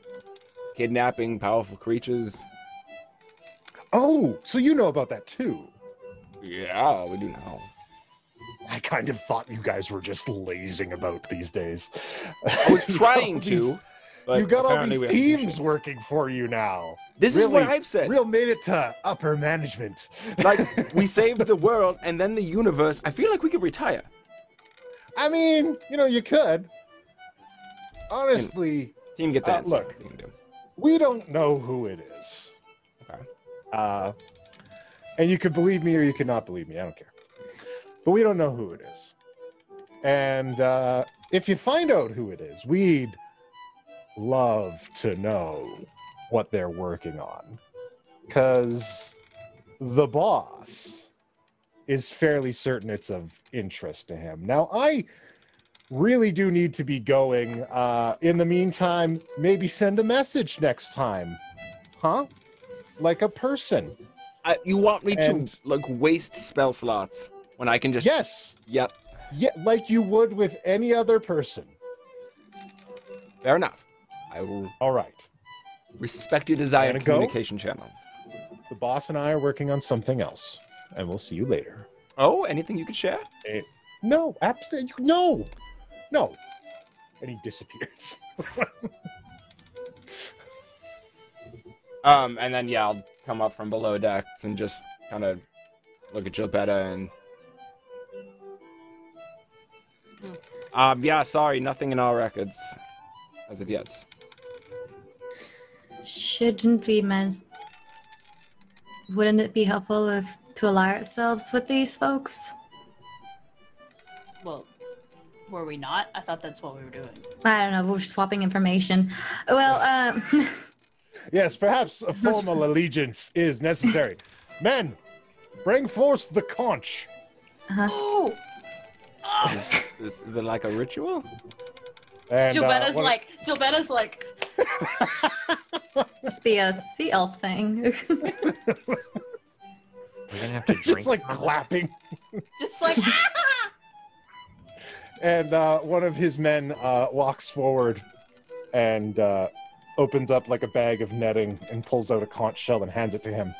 kidnapping powerful creatures? Oh, so you know about that too. Yeah, we do know. I kind of thought you guys were just lazing about these days. I was You got all trying these- to. But You got all apparently these we have to do teams shit. working for you now. This is what I've said. Real made it to upper management. Like, we saved the world and then the universe. I feel like we could retire. I mean, you could. Honestly, Team gets antsy. look. What you can do. we don't know who it is. Okay. And you could believe me or you could not believe me. I don't care. But we don't know who it is. And if you find out who it is, we'd love to know what they're working on. Because the boss is fairly certain it's of interest to him. Now, I really do need to be going. In the meantime, maybe send a message next time. Huh? Like a person. You want me And- to, like, waste spell slots when I can just... Yes. Yep. Yeah, like you would with any other person. Fair enough. I will All right. respect your desired Wanna go? communication channels. The boss and I are working on something else, and we'll see you later. Oh, anything you could share? No, absolutely no. And he disappears. And then, yeah, I'll come up from below decks and just kind of look at Gilbetta and... yeah, sorry, nothing in our records as of yet. Shouldn't we, wouldn't it be helpful to ally ourselves with these folks? Well, were we not? I thought that's what we were doing. I don't know. We're swapping information. Well, Yes, perhaps a formal allegiance is necessary. Men, bring forth the conch. Ooh! Is there like a ritual? And, Gilbetta's one- like, must be a sea elf thing. We're gonna have to drink. just like from it. clapping. just like, And one of his men walks forward and opens up like a bag of netting and pulls out a conch shell and hands it to him.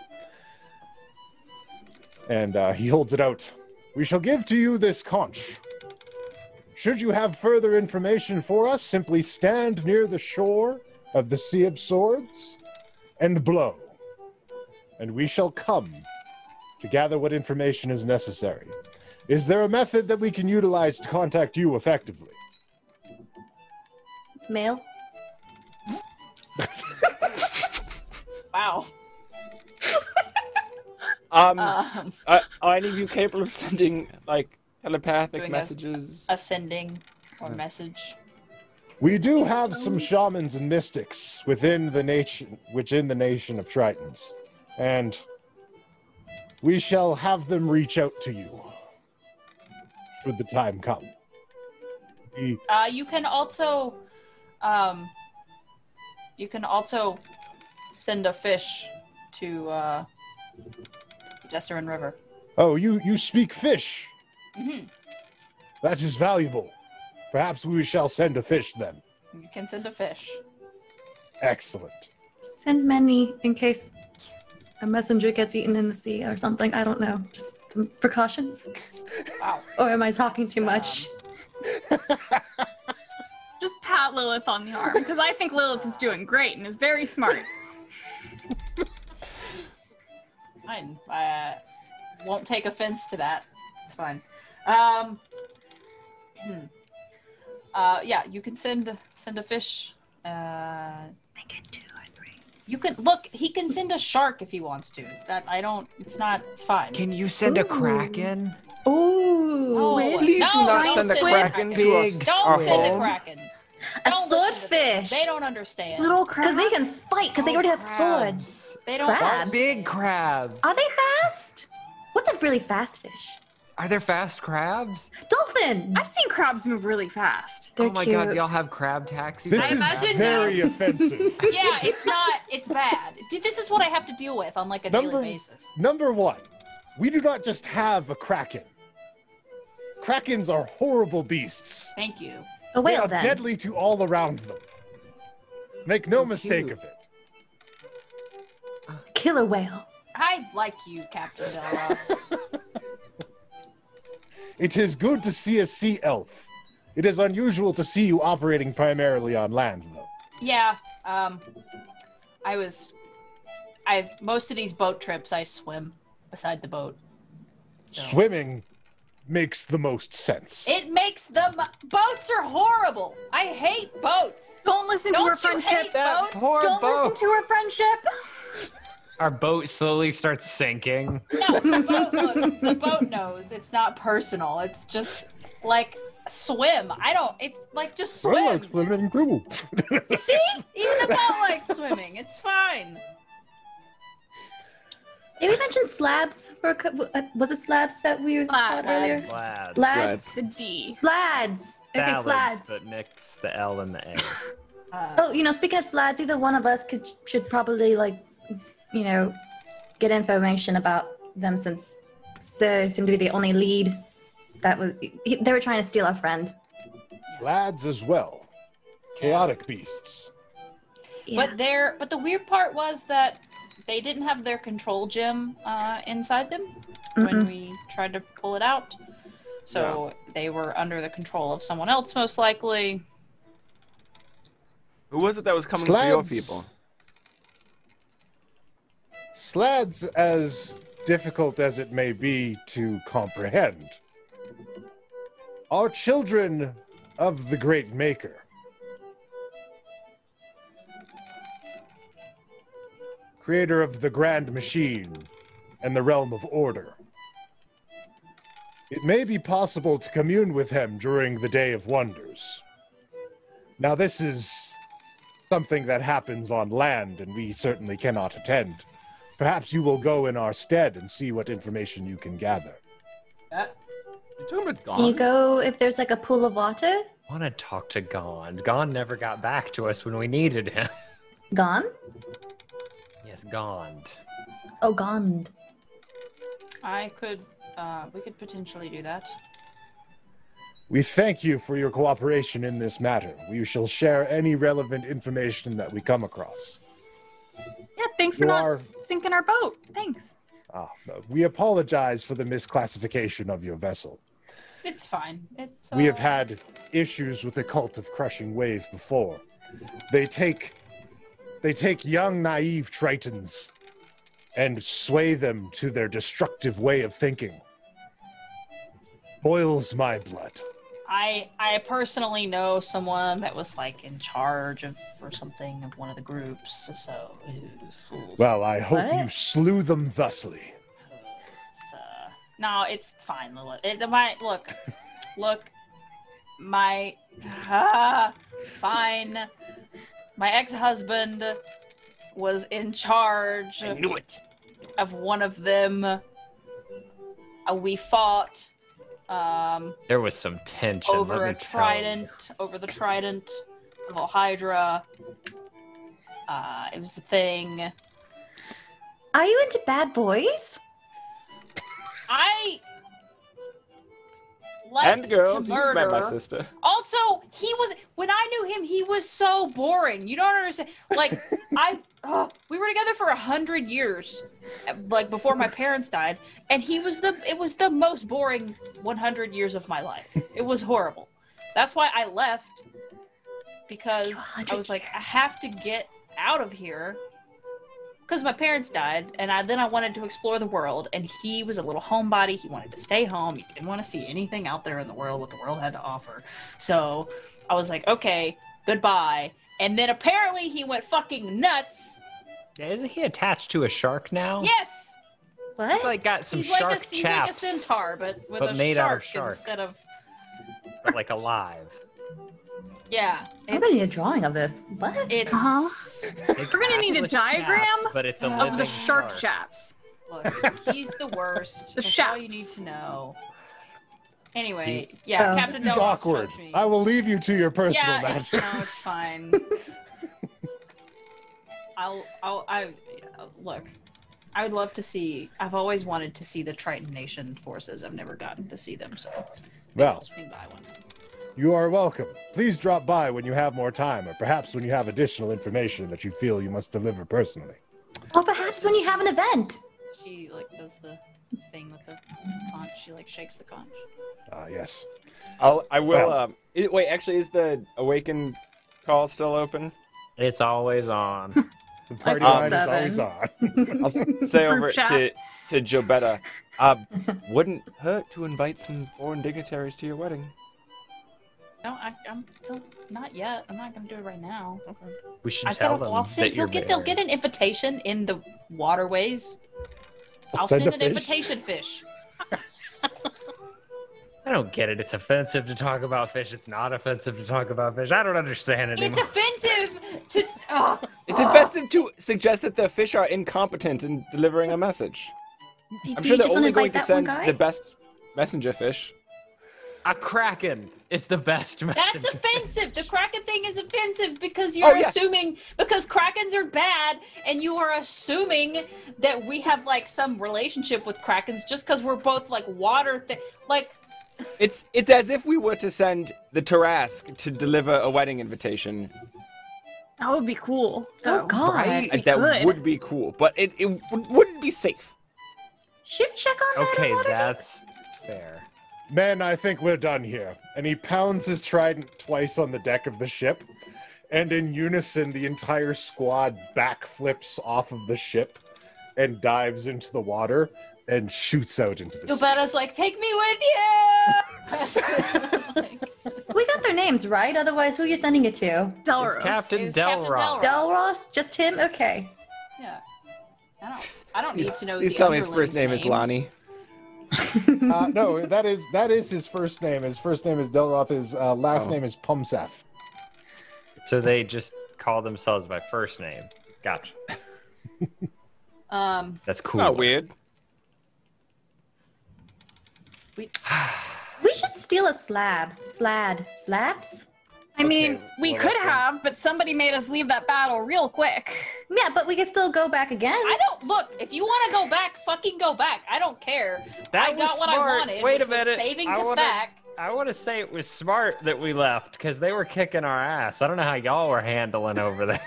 And he holds it out. We shall give to you this conch. Should you have further information for us, simply stand near the shore of the Sea of Swords and blow. And we shall come to gather what information is necessary. Is there a method that we can utilize to contact you effectively? Mail? wow. Are any of you capable of sending, like, telepathic Doing messages? A sending or message. We do have some shamans and mystics within the nation of Tritons, and we shall have them reach out to you should the time come. You can also send a fish to Jesserin River. Oh, you speak fish. Mm-hmm. That is valuable. Perhaps we shall send a fish then. You can send a fish. Excellent. Send many in case a messenger gets eaten in the sea or something. I don't know. Just some precautions. Wow. Or am I talking too much? Just pat Lilith on the arm, because I think Lilith is doing great and is very smart. Fine. I won't take offense to that. It's fine. Yeah, you can send a fish. Make it 2 or 3. You can look. He can send a shark if he wants to. That I don't. It's not. It's fine. Can you send a kraken? Ooh. Oh, Please no, do not don't send a send kraken a to kraken. us. Don't our send a home. kraken. A Don't listen to them. swordfish. They don't understand. Little crabs. Because they can fight, because they already have Crabs. swords. They don't. Crabs. Big crabs. Are they fast? What's a really fast fish? Are there fast crabs? Dolphins! I've seen crabs move really fast. They're oh my cute. god, do y'all have crab taxis? This I is imagine very offensive. Yeah, it's not. It's bad. Dude, this is what I have to deal with on like a daily basis. Number one, we do not just have a kraken. Krakens are horrible beasts. Thank you. A They whale, are then. deadly to all around them. Make no Oh, mistake cute. of it. Killer whale. I like you, Captain Delos. It is good to see a sea elf. It is unusual to see you operating primarily on land, though. Yeah, most of these boat trips, I swim beside the boat. So. Swimming makes the most sense. It makes them. Boats are horrible. I hate boats. Don't listen to Don't her you friendship. hate boats? Poor Don't boat. listen to her friendship. Our boat slowly starts sinking. No, the boat knows. It's not personal. It's just like swim. It's like just swim. I like swimming too. You see? Even the boat likes swimming. It's fine. Did we mention slabs? Was it slabs that we were Slads. earlier? Slads. Slads. The D. Slads. Okay, Salads, slads. but mix the L and the A. Oh, speaking of slads, either one of us should probably get information about them since they seem to be the only lead. They were trying to steal our friend. Lads as well. Chaotic beasts. Yeah. But the weird part was that they didn't have their control gem inside them when we tried to pull it out. So they were under the control of someone else, most likely. Who was it that was coming for your people? Slads, as difficult as it may be to comprehend, are children of the Great Maker. Creator of the Grand Machine and the Realm of Order. It may be possible to commune with him during the Day of Wonders. Now, this is something that happens on land, and we certainly cannot attend. Perhaps you will go in our stead and see what information you can gather. You talking about Can you go if there's like a pool of water? I want to talk to Gond. Gond never got back to us when we needed him. Gone? Yes, Gond. Oh, Gond. We could potentially do that. We thank you for your cooperation in this matter. We shall share any relevant information that we come across. Yeah, thanks for You not are- sinking our boat. Thanks. We apologize for the misclassification of your vessel. It's fine. We have had issues with the cult of Crushing Wave before. They take young, naive Tritons and sway them to their destructive way of thinking. Boils my blood. I personally know someone that was like in charge of or something of one of the groups. So. Well, I hope What? you slew them thusly. No, it's fine, Lilith. Fine. My ex-husband was in charge I knew it. of one of them. We fought There was some tension. over let a me tell you. over the trident of a Hydra. It was a thing. Are you into bad boys? I like And girls, to you've murder. met my sister. Also, when I knew him, he was so boring. You don't understand. Like, we were together for 100 years, like before my parents died, and it was the most boring 100 years of my life. It was horrible. That's why I left, because you 100 I was like, I years. have to get out of here. Because my parents died, and then I wanted to explore the world, and he was a little homebody. He wanted to stay home. He didn't want to see anything out there in the world, what the world had to offer. So I was like, okay, goodbye. And then apparently he went fucking nuts. Yeah, isn't he attached to a shark now? Yes! What? He's like got some He's like shark a chaps, centaur, but with but a made out of shark shark. instead of... but like alive. Yeah. I'm gonna need a drawing of this. What? It's... We're gonna need a Cashless diagram chaps, but it's a of Of living the shark chaps. Look, he's the worst. The That's all you shaps. need to know. Anyway, yeah, Oh. Captain This is Delos, awkward. trust me. I will leave you to your personal Yeah, matters. it's fine. Look. I would love to see. I've always wanted to see the Triton Nation forces. I've never gotten to see them, so maybe I'll Well, swing by one. you are welcome. Please drop by when you have more time, or perhaps when you have additional information that you feel you must deliver personally. Or perhaps when you have an event. does the thing with the conch. She like shakes the conch. Yes. I will. Well. Wait, actually, is the awaken call still open? It's always on. The party Like line is 7. always on. I'll say over Group chat. to Gilbetta. Wouldn't hurt to invite some foreign dignitaries to your wedding. No, I'm still not yet. I'm not gonna do it right now. Okay. We should I'll tell them that you're they'll get an invitation in the waterways. I'll Send send a an fish? invitation fish. I don't get it. It's offensive to talk about fish. It's not offensive to talk about fish. I don't understand it It's anymore. offensive to. Oh. It's offensive to suggest that the fish are incompetent in delivering a message. Did I'm you sure they're just wanna only going invite to that one send guy? the best messenger fish. A kraken is the best That's messenger. offensive. The kraken thing is offensive because you're assuming because krakens are bad and you are assuming that we have like some relationship with krakens just because we're both like water like It's as if we were to send the Tarask to deliver a wedding invitation. That would be cool. Oh, God. right? We That could. would be cool, but it wouldn't be safe. Should we check on that? Okay, Waterdeep? that's fair. Men, I think we're done here. And he pounds his trident twice on the deck of the ship. And in unison, the entire squad backflips off of the ship and dives into the water and shoots out into the sea. Gilbetta's like, take me with you. We got their names, right? Otherwise, who are you sending it to? Delros. It's Captain It was Captain Delroth. Delros? Just him? Okay. Yeah. I don't need to know. He's the telling me his first name underlings' is Lonnie. No, that is his first name. His first name is Delroth. His last name is Pumseth. So they just call themselves by first name. Gotcha. names. That's cool. Not weird. We should steal a slab. Slabs? I mean, Okay, we well, could that's have, but somebody made us leave that battle real quick. Yeah, but we can still go back again. I don't look. If you want to go back, fucking go back. I don't care. That I got was what I smart. wanted. Wait a which was minute. saving I Kithak. want to say it was smart that we left because they were kicking our ass. I don't know how y'all were handling over there.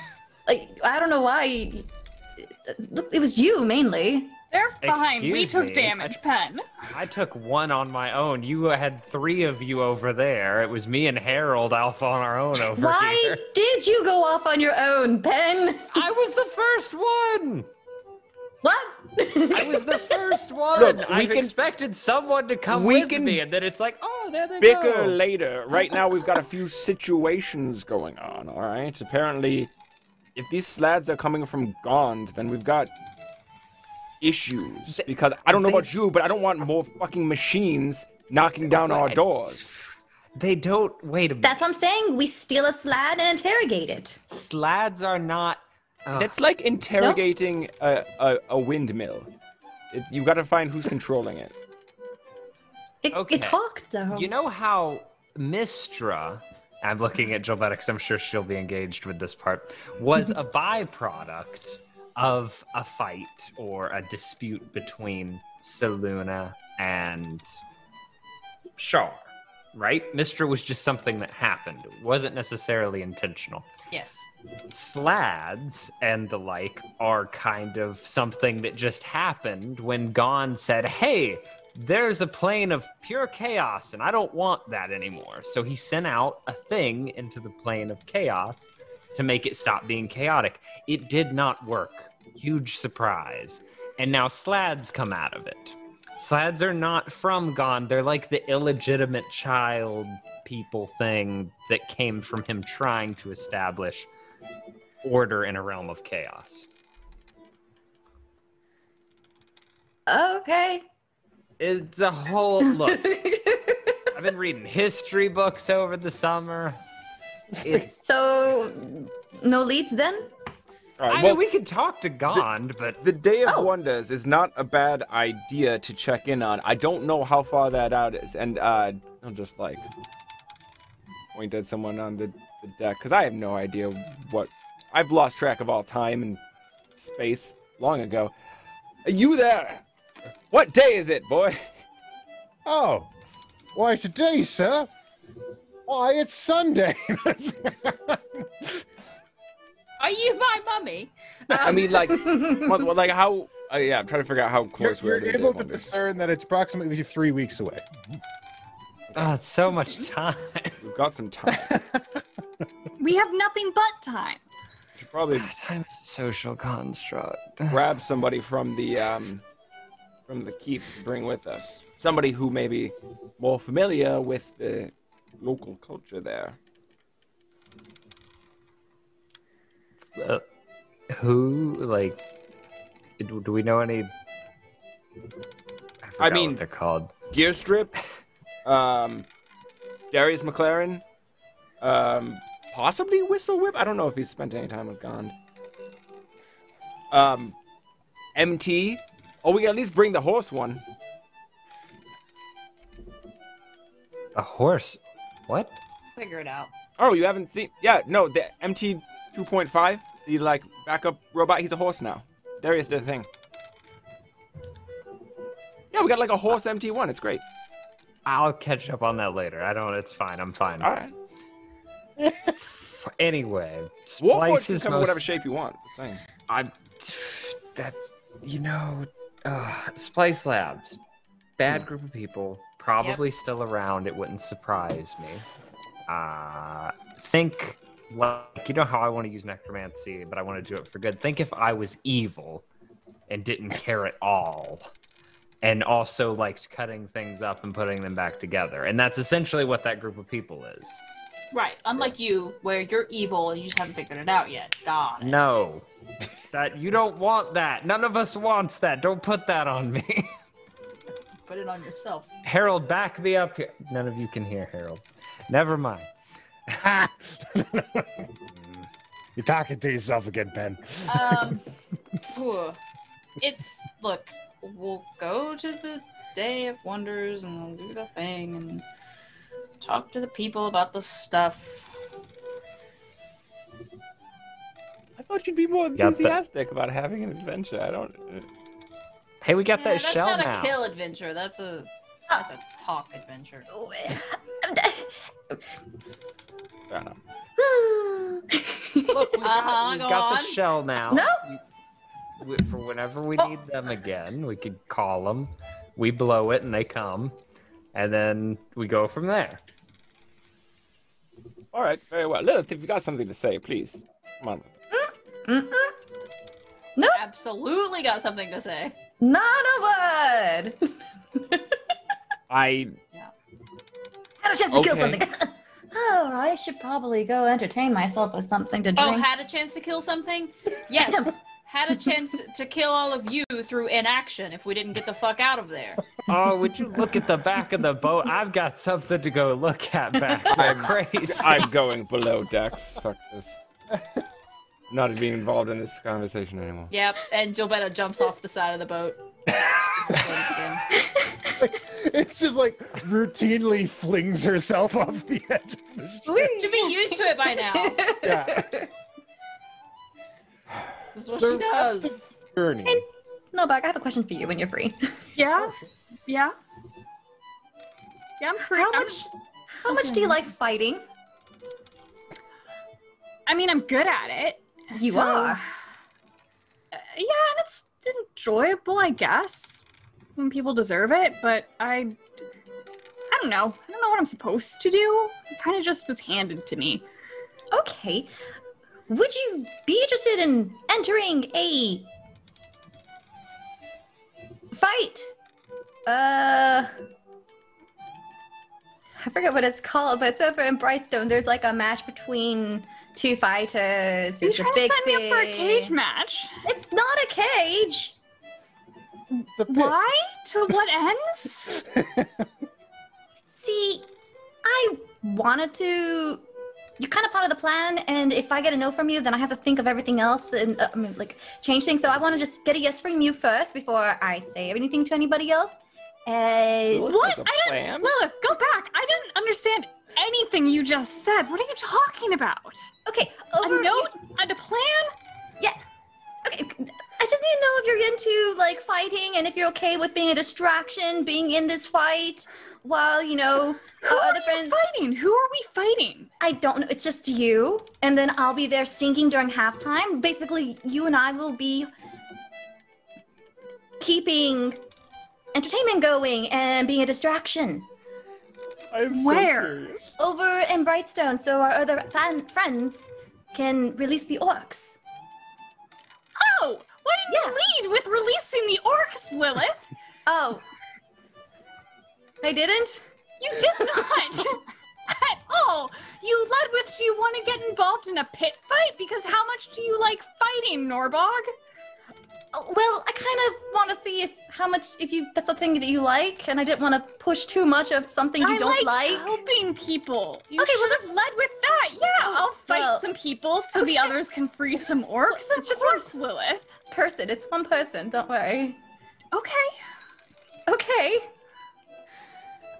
Like, I don't know why. It was you mainly. They're fine. We Excuse took me. damage, Penn. I took one on my own. You had 3 of you over there. It was me and Harold off on our own over Why here. did you go off on your own, Ben? I was the first one. What? I was the first one. Look, we I can- expected someone to come we with can me, and then it's like, oh, there they Bicker go. later. Right now, we've got a few situations going on, all right? Apparently, if these slads are coming from Gond, then we've got issues. Because I don't know about you, but I don't want more fucking machines knocking down our doors. They don't. Wait a minute. That's what I'm saying. We steal a slab and interrogate it. Slads are not. That's like interrogating a windmill. You got to find who's controlling it. Okay. It talked, though. You know how Mistra, I'm looking at Gilbetta because I'm sure she'll be engaged with this part, was a byproduct of a fight or a dispute between Seluna and Shar, right? Mistra was just something that happened. It wasn't necessarily intentional. Yes. Slads and the like are kind of something that just happened when Gon said, hey, there's a plane of pure chaos and I don't want that anymore. So he sent out a thing into the plane of chaos to make it stop being chaotic. It did not work. Huge surprise. And now Slads come out of it. Slads are not from Gon. They're like the illegitimate child people thing that came from him trying to establish order in a realm of chaos. Okay. It's a whole look. I've been reading history books over the summer. It's So, no leads then? All right, I well, mean, we could talk to Gond, but the Day of Oh. Wonders is not a bad idea to check in on. I don't know how far that out is, and I'll just like point at someone on the deck because I have no idea what. I've lost track of all time and space long ago. Are you there? What day is it, boy? Oh, why today, sir? Why, it's Sunday. Are you my mummy? I mean, like, like how Yeah, I'm trying to figure out how close You're we are to able the to Day of Wonders. discern that it's approximately 3 weeks away. Oh, it's so much time. We've got some time. We have nothing but time. We should probably Time is a social construct. grab somebody from the keep to bring with us. Somebody who may be more familiar with the local culture there. Who, like, do we know any? I mean- what they're called. Gear Strip, Darius McLaren, possibly Whistle Whip. I don't know if he's spent any time with Gond. MT. Oh, we can at least bring the horse one. A horse? What? Figure it out. Oh, you haven't seen? Yeah, no, the MT 2.5, the like backup robot. He's a horse now. Darius did a thing. Yeah, we got like a horse MT1. It's great. I'll catch up on that later. I don't. It's fine. I'm fine. All right. Anyway, Warforged Splice can is come in whatever most. shape you want. Just saying. That's Splice Labs. Bad group of people. Probably still around. It wouldn't surprise me. Think like, you know how I want to use necromancy, but I want to do it for good. Think if I was evil and didn't care at all, and also liked cutting things up and putting them back together. And that's essentially what that group of people is. Right. Unlike you, where you're evil and you just haven't figured it out yet. Got it. No. That you don't want that. None of us wants that. Don't put that on me. Put it on yourself. Harold, back me up here. None of you can hear Harold. Never mind. You're talking to yourself again, Ben. Look, we'll go to the Day of Wonders and we'll do the thing and talk to the people about the stuff. I thought you'd be more Got that. enthusiastic about having an adventure. I don't. Hey, we got that that's shell not now. a kill adventure. That's a talk adventure. I don't know. Look, we got, Go got the on. shell now. No. For whenever we need them again, we could call them. We blow it and they come. And then we go from there. All right, very well. Lilith, if you got something to say, please. Come on. Absolutely got something to say. Not a word. I. Had a chance to kill Okay. something. Oh, I should probably go entertain myself with something to drink. Oh, had a chance to kill something? Yes. Had a chance to kill all of you through inaction if we didn't get the fuck out of there. Oh, would you look at the back of the boat? I've got something to go look at back there. I'm Crazy. I'm going below decks. Fuck this. Not being involved in this conversation anymore. Yep, and Gilbetta jumps off the side of the boat. It's just like routinely flings herself off the edge of the ship. To be used to it by now. Yeah. This is what The she rest does. of the journey. Norbog, I have a question for you when you're free. Yeah? Yeah? Yeah, I'm free. How much do you like fighting? I mean, I'm good at it. You so- are. Yeah, and it's enjoyable, I guess, when people deserve it, but I don't know. I don't know what I'm supposed to do. It kind of just was handed to me. Okay. Would you be interested in entering a fight? I forget what it's called, but it's over in Brightstone. There's like a match between two fighters. Are you It's a trying to big sign me up for a thing. cage match? It's not a cage. It's a pit. Why? To what ends? See, I wanted to. You're kind of part of the plan, and if I get a no from you, then I have to think of everything else and change things. So I want to just get a yes from you first before I say anything to anybody else. Lilith What? has a I didn't. plan? Lilith, go back. I didn't understand anything you just said. What are you talking about? Okay, A over. note? A plan? Yeah. Okay. I just need to know if you're into like fighting and if you're okay with being a distraction, being in this fight while Who are other you friends. fighting? Who are we fighting? I don't know. It's just you, and then I'll be there singing during halftime. Basically, you and I will be keeping entertainment going and being a distraction I am so Where? curious. over in Brightstone so our other friends can release the orcs. Oh, why didn't you lead with releasing the orcs, Lilith? Oh. I didn't? You did not at all. You led with, do you want to get involved in a pit fight? Because how much do you like fighting, Norbog? Oh, well, I kind of want to see if that's a thing that you like, and I didn't want to push too much of something you don't like. helping people. You Okay, well, should have led with that. Yeah, I'll fight well, some people so the others can free some orcs. It's Of just course, Lilith. Person, it's one person, don't worry. Okay. Okay.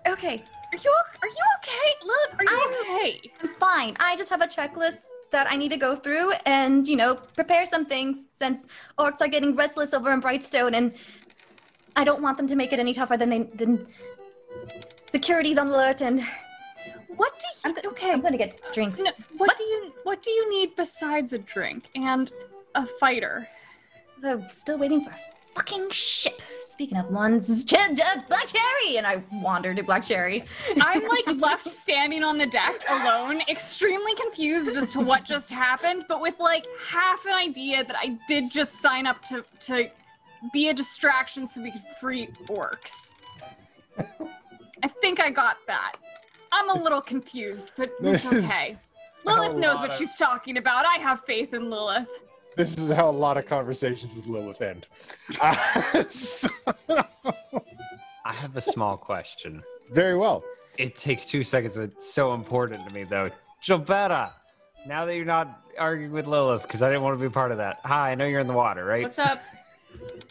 Okay, Are you okay? Lilith, are you okay? I'm fine. I just have a checklist that I need to go through and, prepare some things since orcs are getting restless over in Brightstone and I don't want them to make it any tougher than security's on alert and What do you I'm gonna get drinks. No, what do you need besides a drink and a fighter? I'm still waiting for a fucking ship. Speaking of ones, Black Cherry! And I wander to Black Cherry. I'm like left standing on the deck alone, extremely confused as to what just happened, but with like half an idea that I did just sign up to be a distraction so we could free orcs. I think I got that. I'm a little confused, but it's okay. Lilith knows what she's talking about. I have faith in Lilith. This is how a lot of conversations with Lilith end. I have a small question. Very well. It takes 2 seconds. It's so important to me, though. Gilbetta, now that you're not arguing with Lilith, because I didn't want to be part of that. Hi, I know you're in the water, right? What's up?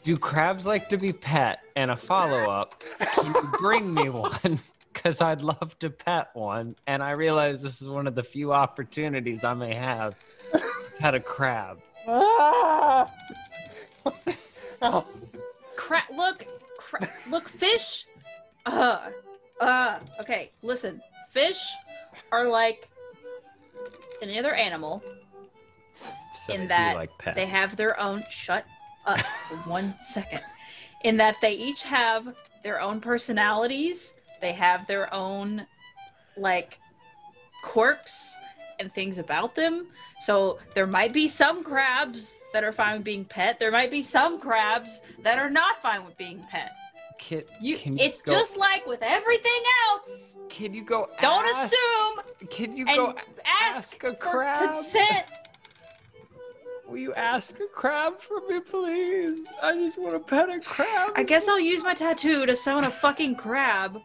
Do crabs like to be pet? And a follow-up, can you bring me one? Because I'd love to pet one. And I realize this is one of the few opportunities I may have to pet a crab. Ah! Oh. Look, fish. Okay, listen. Fish are like any other animal So in they do that like pets. they have their own. Shut up for 1 second. In that they each have their own personalities. They have their own, like, quirks and things about them. So there might be some crabs that are fine with being pet. There might be some crabs that are not fine with being pet. It's just like with everything else. Can you go? Don't ask, assume. Can you And go ask a for crab? consent. Will you ask a crab for me, please? I just want to pet a crab. I guess I'll use my tattoo to summon a fucking crab.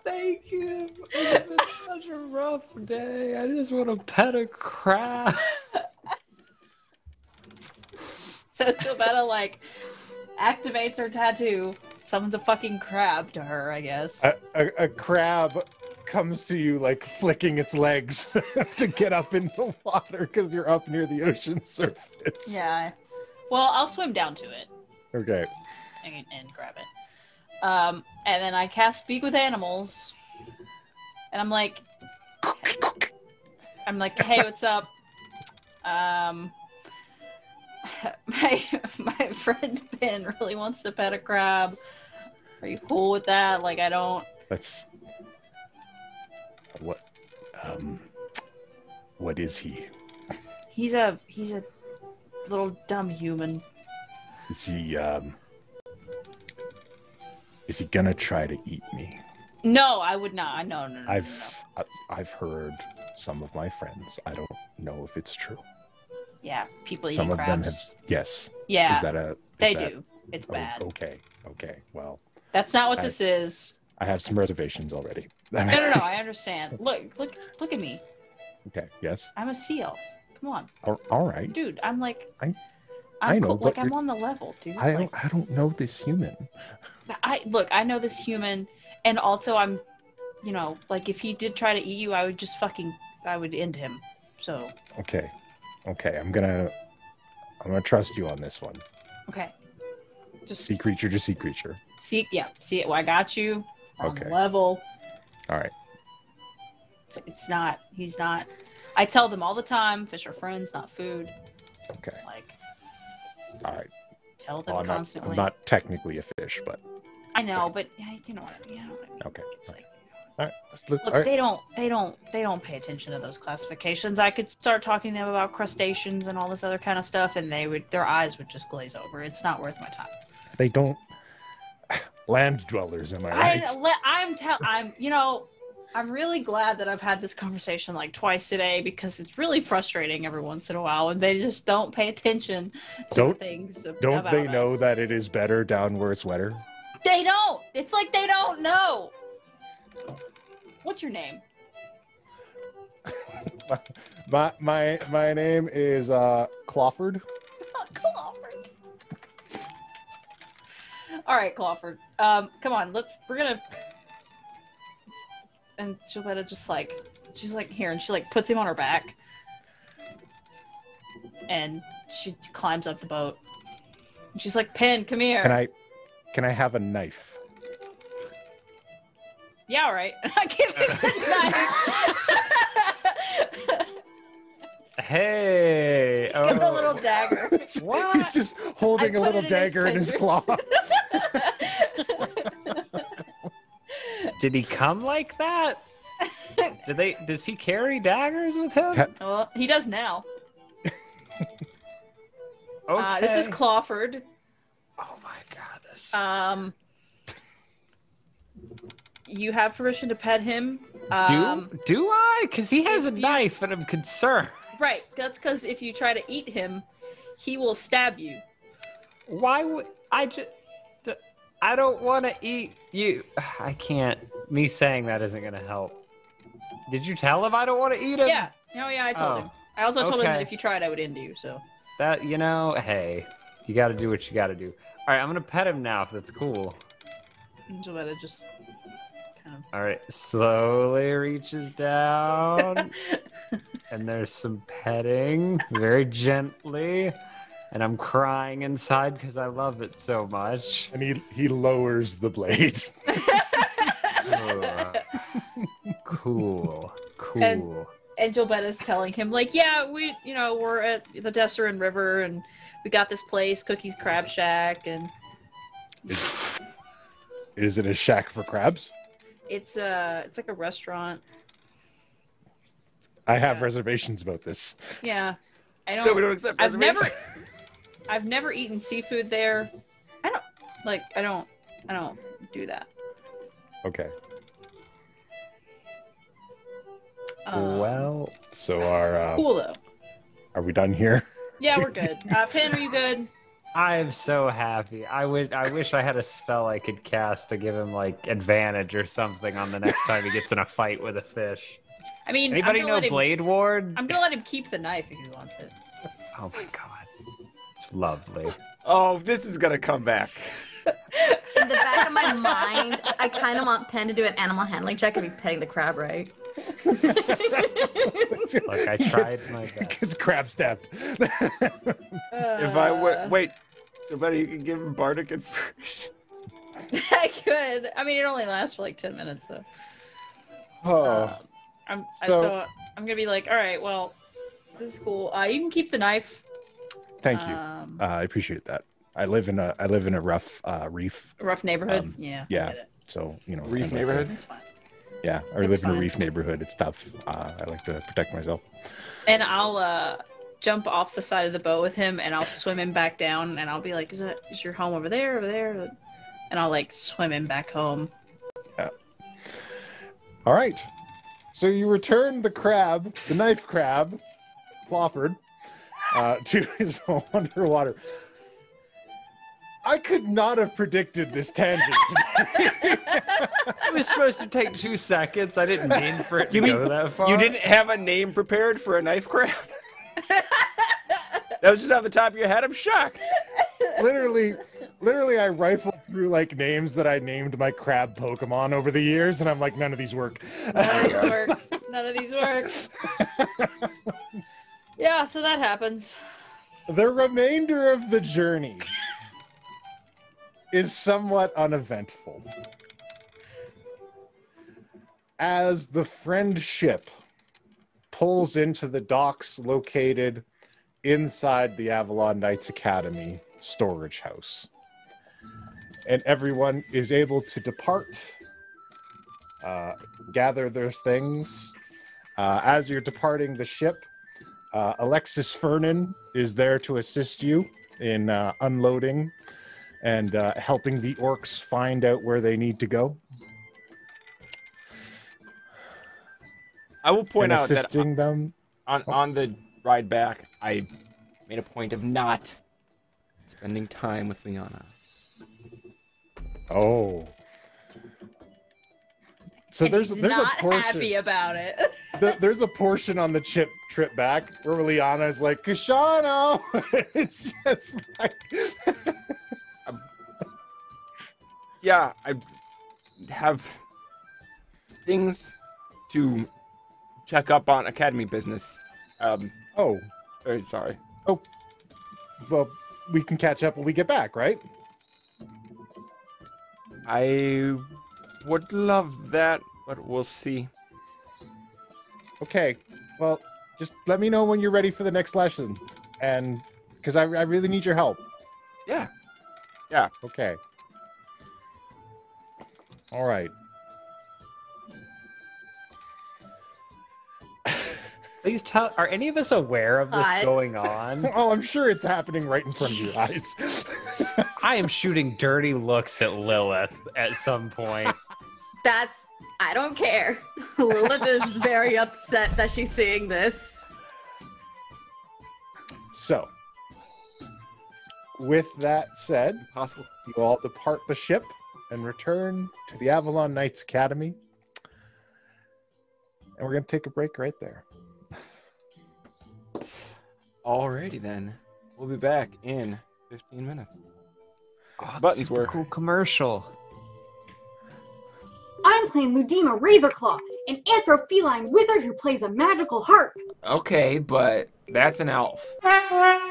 Thank you. It's been such a rough day. I just want to pet a crab. So Gilbetta, like, activates her tattoo, summons a fucking crab to her, I guess. A crab comes to you like flicking its legs to get up in the water because you're up near the ocean surface. Yeah. Well, I'll swim down to it Okay. and grab it. And then I cast Speak with Animals, and I'm like, hey, what's up? My friend Ben really wants to pet a crab. Are you cool with that? Like, I don't. That's what is he? He's a little dumb human. Is he gonna try to eat me? No, I would not. No. I've heard some of my friends. I don't know if it's true. Yeah, people eat Some of crabs. them have. Yes. Yeah, Is that a? they do. It's Oh, bad. okay. Well, That's not what this is. I have some reservations already. No. I understand. Look at me. Okay. Yes. I'm a sea elf. Come on, All right. dude. I'm like, I know, cool. but Like, I'm on the level, dude. I don't know this human. I know this human, and also I'm, like, if he did try to eat you, I would end him. So. Okay. I'm gonna trust you on this one. Okay. Just Sea creature to sea creature. see it. Well, I got you on Okay. the level. All right. He's not. I tell them all the time, fish are friends, not food. Okay. Like, All right. Tell them Well, constantly. I'm not technically a fish, but I know, but you know what I mean. okay. It's like, All right. look, All right. they don't pay attention to those classifications. I could start talking to them about crustaceans and all this other kind of stuff, and their eyes would just glaze over. It's not worth my time. They don't. Land dwellers, am I right? I'm really glad that I've had this conversation like twice today because it's really frustrating every once in a while when they just don't pay attention to things. Don't about they know us. that it is better down where it's wetter? They don't. It's like they don't know. What's your name? my name is Clawford. Clawford. All right, Clawford. Come on, we're gonna. And Gilbetta just like, she's like here, and she like puts him on her back, and she climbs up the boat. And she's like, Penn, come here. Can I have a knife? Yeah, all right. I give him a knife. Hey. He's got a little dagger. What? He's just holding a put little it in his dagger in his claw. Did he come like that? Does he carry daggers with him? Well, he does now. Okay. This is Clawford. Oh my god, this. You have permission to pet him. Do I? Because he has a knife, and I'm concerned. Right. That's because if you try to eat him, he will stab you. Why would I just? I don't want to eat you. I can't. Me saying that isn't gonna help. Did you tell him I don't want to eat him? Yeah. Oh yeah, I told him. I also told him that okay. if you tried, I would end you. So. That hey, you got to do what you got to do. All right, I'm gonna pet him now if that's cool. Gilbetta just kind of. All right, slowly reaches down, and there's some petting, very gently, and I'm crying inside because I love it so much. And he lowers the blade. Cool. And Gilbetta's telling him, like, yeah, we're at the Desserin River, and we got this place, Cookie's Crab Shack, and Is it a shack for crabs? it's like a restaurant. I have reservations about this. Yeah, I No, don't. we don't accept I've reservations. I've never eaten seafood there. I don't do that. Okay. Well, So It's cool though. are we done here? Yeah, we're good. Penn, are you good? I'm so happy. I wish I had a spell I could cast to give him like advantage or something on the next time he gets in a fight with a fish. I mean, Anybody know Blade Ward? I'm gonna let him keep the knife if he wants it. Oh my god, it's lovely. Oh, this is gonna come back. In the back of my mind, I kind of want Penn to do an animal handling check if he's petting the crab, right? Look, I tried my best. Gets crab stabbed. If I would wait, Gilbetta, you can give him bardic inspiration. I could. I mean, it only lasts for like 10 minutes though. Oh. So I'm gonna be like, all right, well, this is cool. You can keep the knife. Thank you. I appreciate that. I live in a rough reef. Rough neighborhood. Yeah. I Yeah. get it. So Reef neighborhood? That's fine. Yeah, I It's live in a fine. reef neighborhood. It's tough. I like to protect myself. And I'll jump off the side of the boat with him, and I'll swim him back down, and I'll be like, "Is your home over there? Over there?" And I'll like swim him back home. Yeah. All right. So you return the crab, the knife crab, Clawford, to his home underwater. I could not have predicted this tangent today. It was supposed to take 2 seconds. I didn't mean for it to go that far. You didn't have a name prepared for a knife crab? That was just off the top of your head? I'm shocked. literally, I rifled through like names that I named my crab Pokemon over the years, and I'm like, none of these work. None of these work. None of these work. Yeah, so that happens. The remainder of the journey is somewhat uneventful. As the friend ship pulls into the docks located inside the Avalon Knights Academy storage house. And everyone is able to depart, gather their things. As you're departing the ship, Alexis Fernan is there to assist you in unloading and helping the orcs find out where they need to go. I will point out that assisting them. on the ride back, I made a point of not spending time with Liana. Oh. So And there's he's a not portion. happy about it. There's a portion on the trip back where Liana is like, Koshano! It's just like... Yeah, I have things to check up on Academy business. Oh, Very sorry. well, we can catch up when we get back, right? I would love that, but we'll see. Okay, well, just let me know when you're ready for the next lesson. And, because I really need your help. Yeah. Okay. All right. Please tell. Are any of us aware of this God. going on? Oh, I'm sure it's happening right in front of your eyes. I am shooting dirty looks at Lilith at some point. I don't care. Lilith is very upset that she's seeing this. So, with that said, Possible. you all depart the ship and return to the Avalon Knights Academy. And we're going to take a break right there. Alrighty then. We'll be back in 15 minutes. Oh, Buttons super work. cool commercial. I'm playing Ludima Razorclaw, an anthropheline wizard who plays a magical harp. Okay, but that's an elf.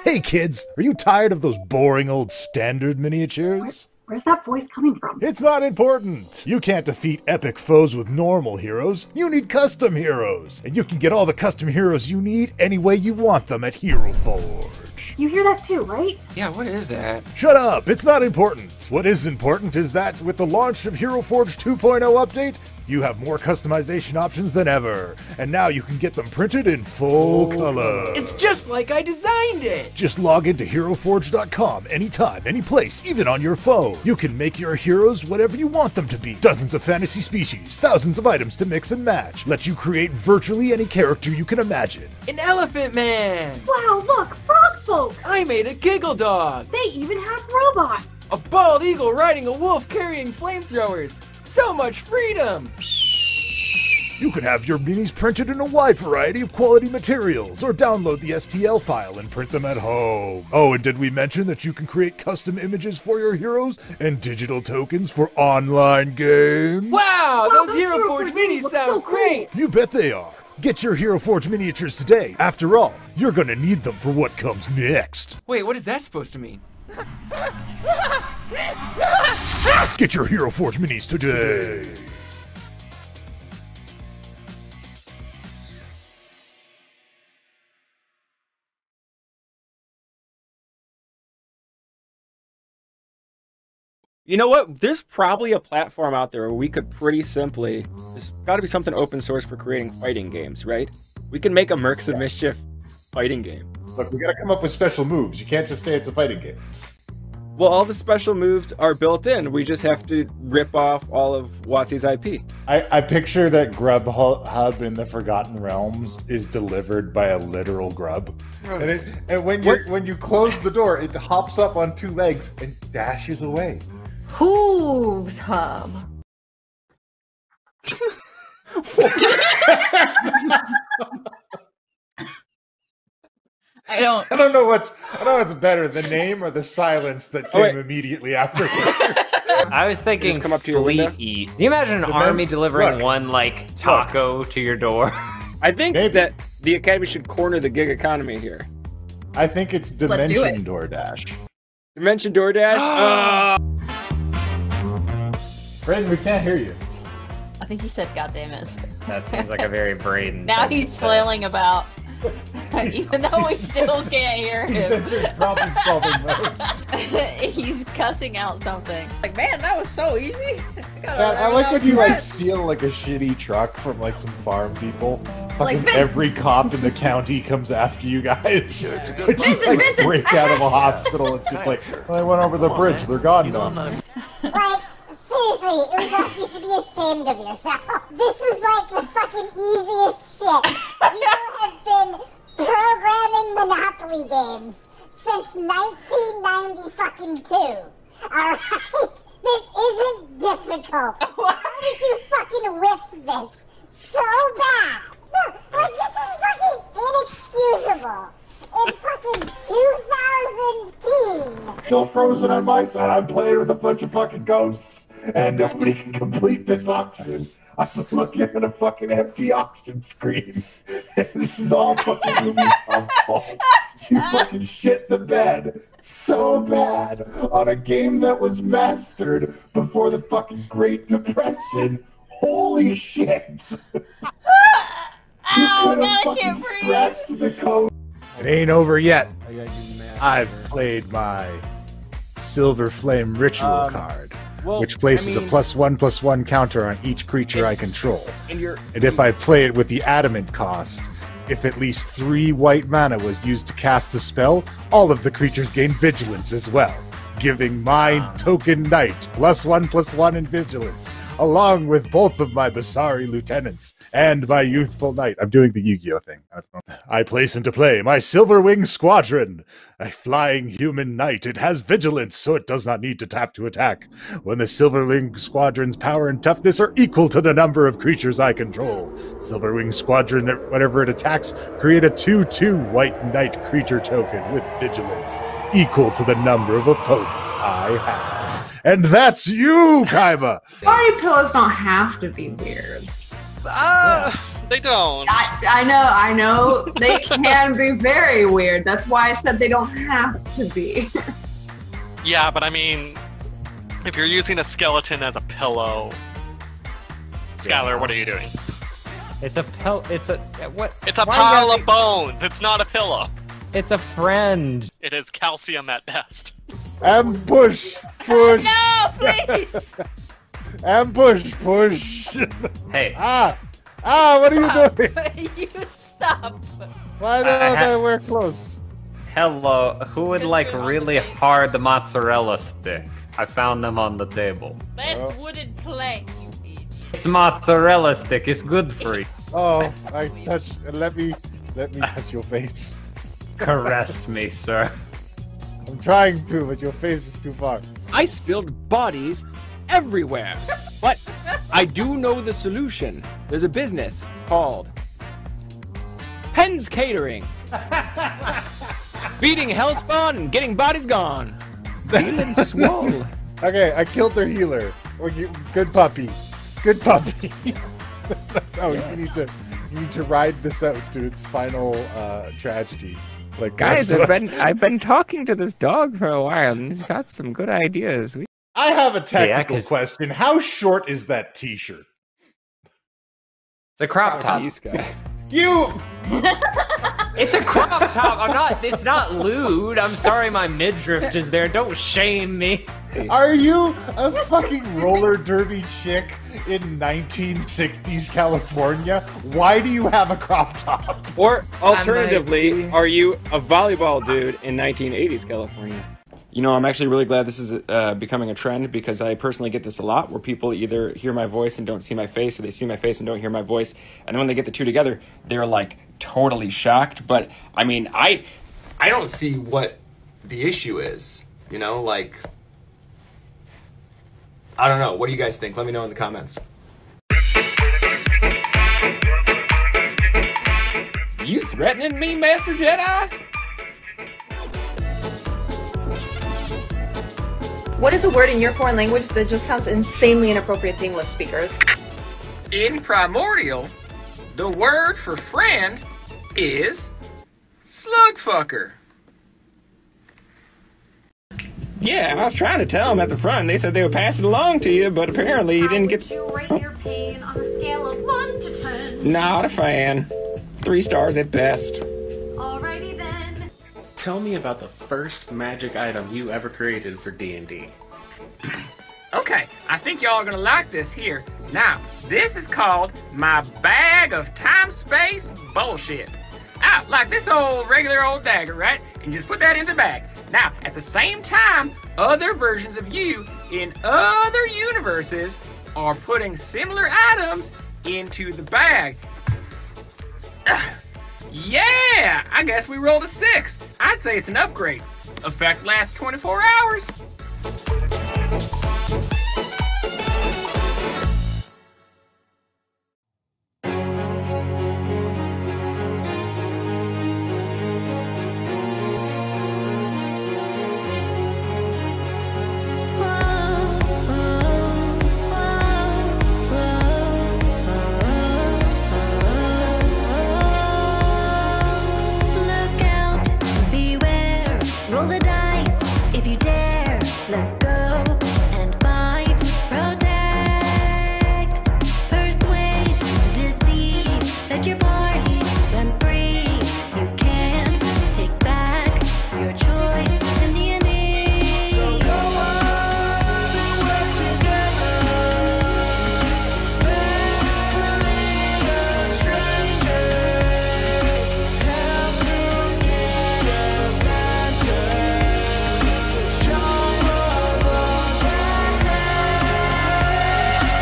Hey kids, are you tired of those boring old standard miniatures? Where's that voice coming from? It's not important. You can't defeat epic foes with normal heroes. You need custom heroes. And you can get all the custom heroes you need any way you want them at Hero Forge. You hear that too, right? Yeah, what is that? Shut up, it's not important. What is important is that with the launch of Hero Forge 2.0 update, you have more customization options than ever. And now you can get them printed in full color. It's just like I designed it! Just log into HeroForge.com anytime, any place, even on your phone. You can make your heroes whatever you want them to be. Dozens of fantasy species, thousands of items to mix and match. Let you create virtually any character you can imagine. An elephant man! Wow, look, frog folk! I made a giggle dog! They even have robots! A bald eagle riding a wolf carrying flamethrowers! So much freedom! You can have your minis printed in a wide variety of quality materials, or download the STL file and print them at home. Oh, and did we mention that you can create custom images for your heroes and digital tokens for online games? Wow, Wow, those Hero Forge minis look sound so cool. great! You bet they are. Get your Hero Forge miniatures today. After all, you're gonna need them for what comes next. Wait, what is that supposed to mean? Get your Hero Forge minis today. You know what? There's probably a platform out there where we could pretty simply... There's got to be something open source for creating fighting games, right? We can make a Mercs of Mischief fighting game. Look, we got to come up with special moves. You can't just say it's a fighting game. Well, all the special moves are built in. We just have to rip off all of WotC's IP. I picture that Grubhub in the Forgotten Realms is delivered by a literal grub. And when you close the door, it hops up on two legs and dashes away. Hooves hub. I don't. I don't know what's better, the name or the silence that came immediately afterwards. I was thinking Just come up to your fleet window? eat. Can you imagine an army delivering look. one like taco to your door? I think Maybe. that the Academy should corner the gig economy here. I think it's Let's do Dimension it. DoorDash. Dimension DoorDash? Braden, we can't hear you. I think he said, "God damn it!" That seems like a very Braden. Now thing he's to say. flailing about. Even though we still can't hear He's him. entering problem-solving mode. He's cussing out something. Like, man, that was so easy. I like when you like steal like a shitty truck from like some farm people. Like, Fucking every cop in the county comes after you guys. When you like Vincent! break out of a hospital, it's just like, well, I went over the bridge. They're gone now. Like, seriously, you should be ashamed of yourself. This is like the fucking easiest shit. You have been programming Monopoly games since 1992. Alright? This isn't difficult. How did you fucking whiff this so bad? Like, this is fucking inexcusable. In fucking 2010. Still frozen on my side. I'm playing with a bunch of fucking ghosts, and nobody can complete this auction. I'm looking at a fucking empty auction screen. And this is all fucking Ubisoft's fault. You fucking shit the bed so bad on a game that was mastered before the fucking Great Depression. Holy shit! Ow, I can't breathe. The code. It ain't over yet. I've played my Silver Flame Ritual card, which places a +1/+1 counter on each creature I control. And if I play it with the Adamant cost, if at least 3 white mana was used to cast the spell, all of the creatures gain Vigilance as well, giving my token knight +1/+1 in Vigilance, along with both of my Basari lieutenants and my youthful knight. I'm doing the Yu-Gi-Oh thing. I place into play my Silverwing Squadron, a flying human knight. It has Vigilance, so it does not need to tap to attack. When the Silverwing Squadron's power and toughness are equal to the number of creatures I control, Silverwing Squadron, whenever it attacks, create a 2/2 white knight creature token with Vigilance, equal to the number of opponents I have. And that's you, Kaima! Party pillows don't have to be weird. They don't. I know. They can be very weird. That's why I said they don't have to be. Yeah, but I mean, if you're using a skeleton as a pillow, Skylar, what are you doing? It's a pill. It's a what? It's a pile of bones. It's not a pillow. It's a friend. It is calcium at best. Ambush! Push! No, please! Ambush! Push! Hey. What are you doing? You stop. Why don't we're close? Hello. Who would like really hard mozzarella stick? I found them on the table. Best wooden plank, you bitch. This mozzarella stick is good for you. Oh, I touched. Let me touch your face. Caress me, sir. I'm trying to, but your face is too far. I spilled bodies everywhere. But I do know the solution. There's a business called Penn's Catering. Feeding hellspawn and getting bodies gone. Feeling swole. Okay, I killed their healer. Good puppy. Good puppy. No, you need to ride this out to its final tragedy. Like, guys, I've been talking to this dog for a while, and he's got some good ideas. I have a technical question. How short is that T-shirt? It's a crop top. You. It's a crop top. It's not lewd. I'm sorry, my midriff is there. Don't shame me. Are you a fucking roller derby chick in 1960s California? Why do you have a crop top? Or alternatively, are you a volleyball dude in 1980s California? You know, I'm actually really glad this is becoming a trend, because I personally get this a lot, where people either hear my voice and don't see my face, or they see my face and don't hear my voice, and then when they get the two together, they're like totally shocked. But I mean, I don't see what the issue is, you know, like, I don't know. What do you guys think? Let me know in the comments. You threatening me, Master Jedi? What is a word in your foreign language that just sounds insanely inappropriate to English speakers? In Primordial, the word for friend is slugfucker. Yeah, I was trying to tell them at the front. They said they would pass it along to you, but apparently you didn't get... You rate your pain on a scale of 1 to 10. Not a fan. 3 stars at best. All tell me about the first magic item you ever created for D&D. Okay, I think y'all are gonna like this here. Now, this is called my bag of time-space bullshit. Like this old regular old dagger, right? And you just put that in the bag. Now, at the same time, other versions of you in other universes are putting similar items into the bag. Yeah, I guess we rolled a 6. I'd say it's an upgrade. Effect lasts 24 hours. Roll the dice if you dare. Let's go and fight, protect, persuade, deceive. Let your party run free. You can't take back your choice in the ending. So go on and work together. Family of strangers, help to get advantage.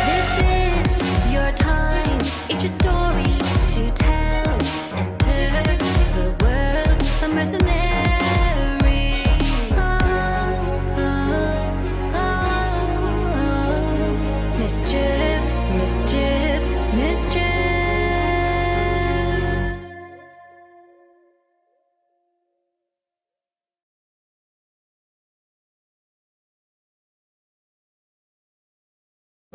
This is your time, it's your story to tell. Enter the world of mercenaries. Mischief, mischief, mischief.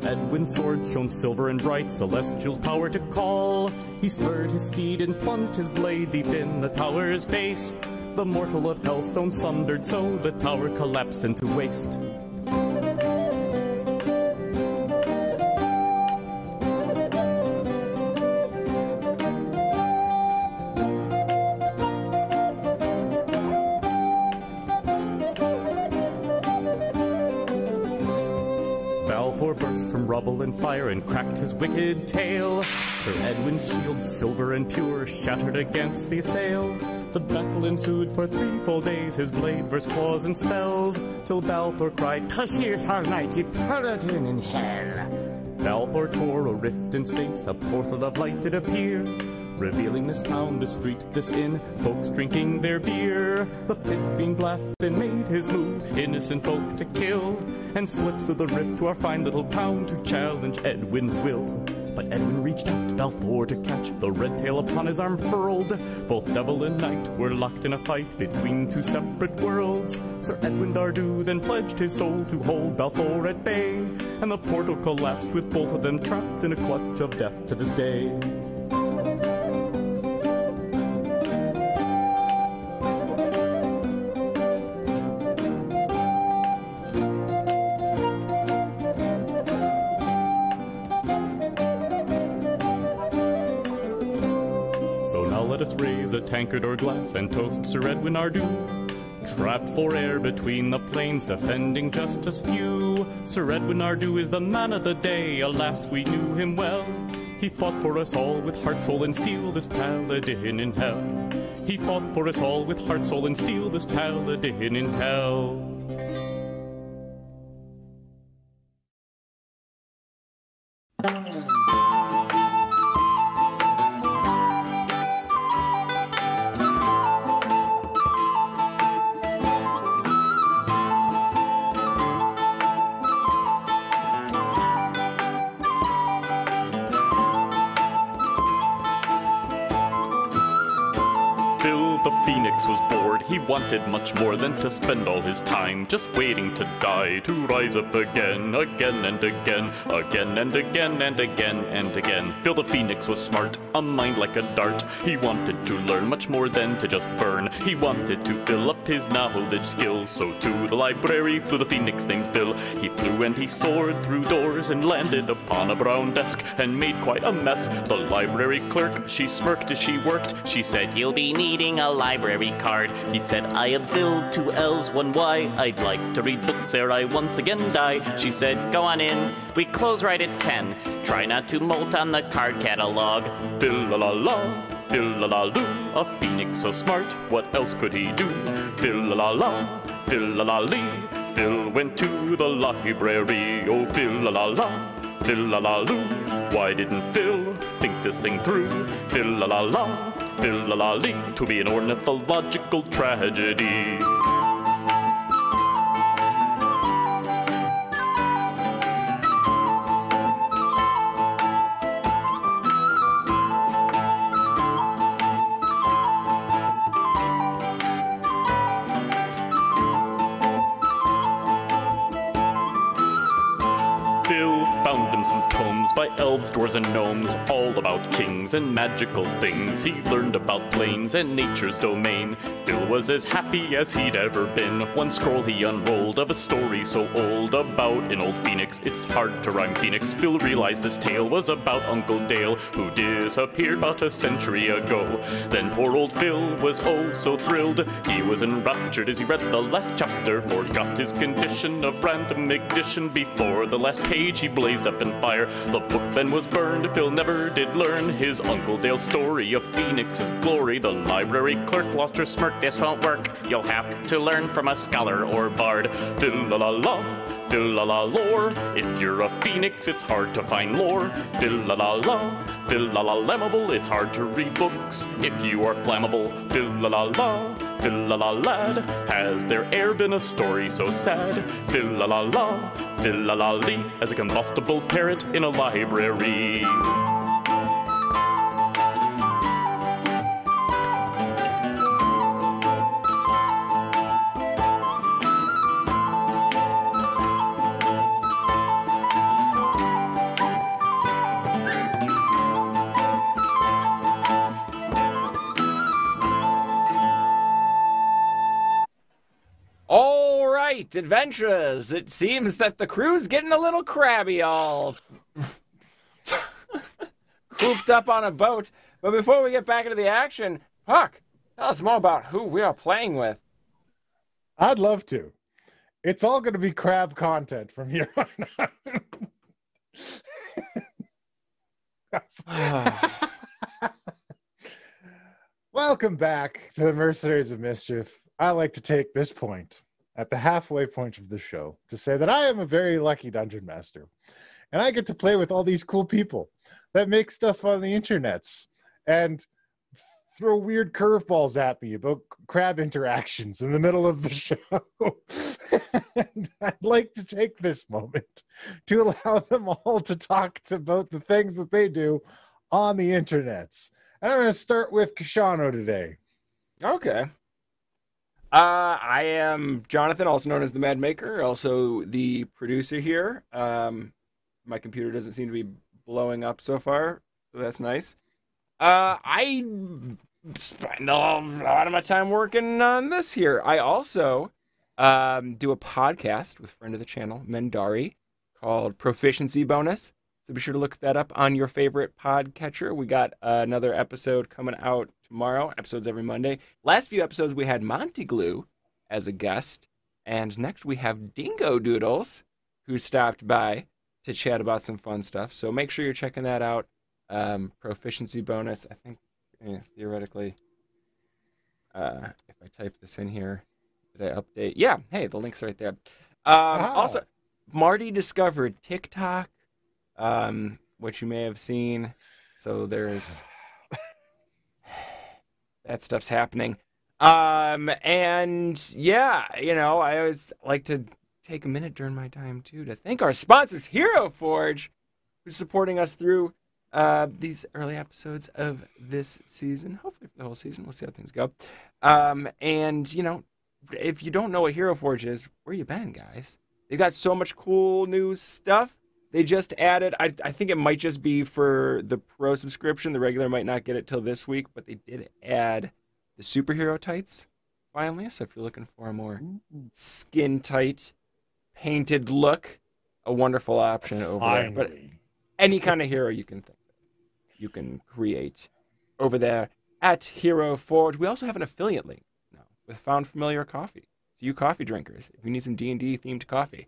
Edwin's sword shone silver and bright, celestial power to call. He spurred his steed and plunged his blade deep in the tower's base. The mortal of Hellstone sundered so the tower collapsed into waste. Balfour burst from rubble and fire and cracked his wicked tail. Sir Edwin's shield, silver and pure, shattered against the assail. The battle ensued for 3 full days, his blade versed claws and spells, till Balfour cried, "'Cause here's our mighty paladin in hell." Balfour tore a rift in space, a portal of light did appear, revealing this town, this street, this inn, folks drinking their beer. The pit fiend laughed and made his move, innocent folk to kill, and slipped through the rift to our fine little town to challenge Edwin's will. But Edwin reached out to Balfour to catch, the red tail upon his arm furled. Both devil and knight were locked in a fight between 2 separate worlds. Sir Edwin Dardu then pledged his soul to hold Balfour at bay, and the portal collapsed with both of them trapped in a clutch of death to this day. Let us raise a tankard or glass and toast Sir Edwin Ardu. Trapped for air between the plains, defending justice few. Sir Edwin Ardu is the man of the day, alas we knew him well. He fought for us all with heart, soul and steel, this paladin in hell. He fought for us all with heart, soul and steel, this paladin in hell. He wanted much more than to spend all his time just waiting to die, to rise up again, again and again, again and again and again and again. Phil the Phoenix was smart, a mind like a dart. He wanted to learn much more than to just burn. He wanted to fill up his knowledge skills, so to the library flew the Phoenix named Phil. He flew and he soared through doors and landed upon a brown desk and made quite a mess. The library clerk, she smirked as she worked. She said, "You'll be needing a library card. He said, I am Phil, 2 L's, 1 Y. I'd like to read books ere I once again die. She said, go on in. We close right at 10. Try not to molt on the card catalog. Phil-la-la-la, Phil-la-la-loo. A phoenix so smart, what else could he do? Phil-la-la-la, Phil-la-la-lee. Phil went to the library. Oh, Phil-la-la-la, Phil-la-la-loo. Why didn't Phil think this thing through? Phil-la-la-la, Phil-la-la-lee. To be an ornithological tragedy. By elves, dwarves, and gnomes, all about kings and magical things. He learned about planes and nature's domain. Phil was as happy as he'd ever been. One scroll he unrolled of a story so old about an old phoenix. It's hard to rhyme phoenix. Phil realized this tale was about Uncle Dale, who disappeared about a century ago. Then poor old Phil was oh so thrilled. He was enraptured as he read the last chapter. Forgot his condition of random ignition. Before the last page he blazed up in fire. The book then was burned. Phil never did learn his Uncle Dale's story of Phoenix's glory. The library clerk lost her smirk. This won't work. You'll have to learn from a scholar or bard. Phil-la-la-la, Phil-la-la-lore. If you're a phoenix, it's hard to find lore. Phil-la-la-la, Phil-la-la-lammable. It's hard to read books if you are flammable. Phil-la-la-la, Phil-la-la-lad. Has there e'er been a story so sad? Phil-la-la-la, Phil-la-la-lee. As a combustible parrot in a library. Adventurers, it seems that the crew's getting a little crabby all cooped up on a boat. But before we get back into the action, Huck, tell us more about who we are playing with. I'd love to. It's all going to be crab content from here on out. Welcome back to the Mercenaries of Mischief. I like to take this point at the halfway point of the show to say that I am a very lucky dungeon master, and I get to play with all these cool people that make stuff on the internets and throw weird curveballs at me about crab interactions in the middle of the show. And I'd like to take this moment to allow them all to talk about the things that they do on the internets. And I'm going to start with Koshano today. Okay. I am Jonathan, also known as the Mad Maker, also the producer here. My computer doesn't seem to be blowing up so far, so that's nice. I spend a lot of my time working on this here. I also do a podcast with friend of the channel, Mendari, called Proficiency Bonus. So be sure to look that up on your favorite podcatcher. We got another episode coming out tomorrow. Episodes every Monday. Last few episodes we had Monty Glue as a guest. And next we have Dingo Doodles, who stopped by to chat about some fun stuff. So make sure you're checking that out. Proficiency Bonus. I think, theoretically, if I type this in here, did I update? Yeah, hey, the link's right there. Also, Marty discovered TikTok, which you may have seen. So there's that stuff's happening. And yeah, I always like to take a minute during my time too to thank our sponsors, Hero Forge, who's supporting us through these early episodes of this season. Hopefully for the whole season. We'll see how things go. And if you don't know what Hero Forge is, where you been, guys? They got so much cool new stuff. They just added, I think it might just be for the pro subscription. The regular might not get it till this week, but they did add the superhero tights finally. So if you're looking for a more skin tight, painted look, a wonderful option over there. But any kind of hero you can think of, you can create over there at Hero Forge. We also have an affiliate link now with Found Familiar Coffee. So you coffee drinkers, if you need some D&D themed coffee,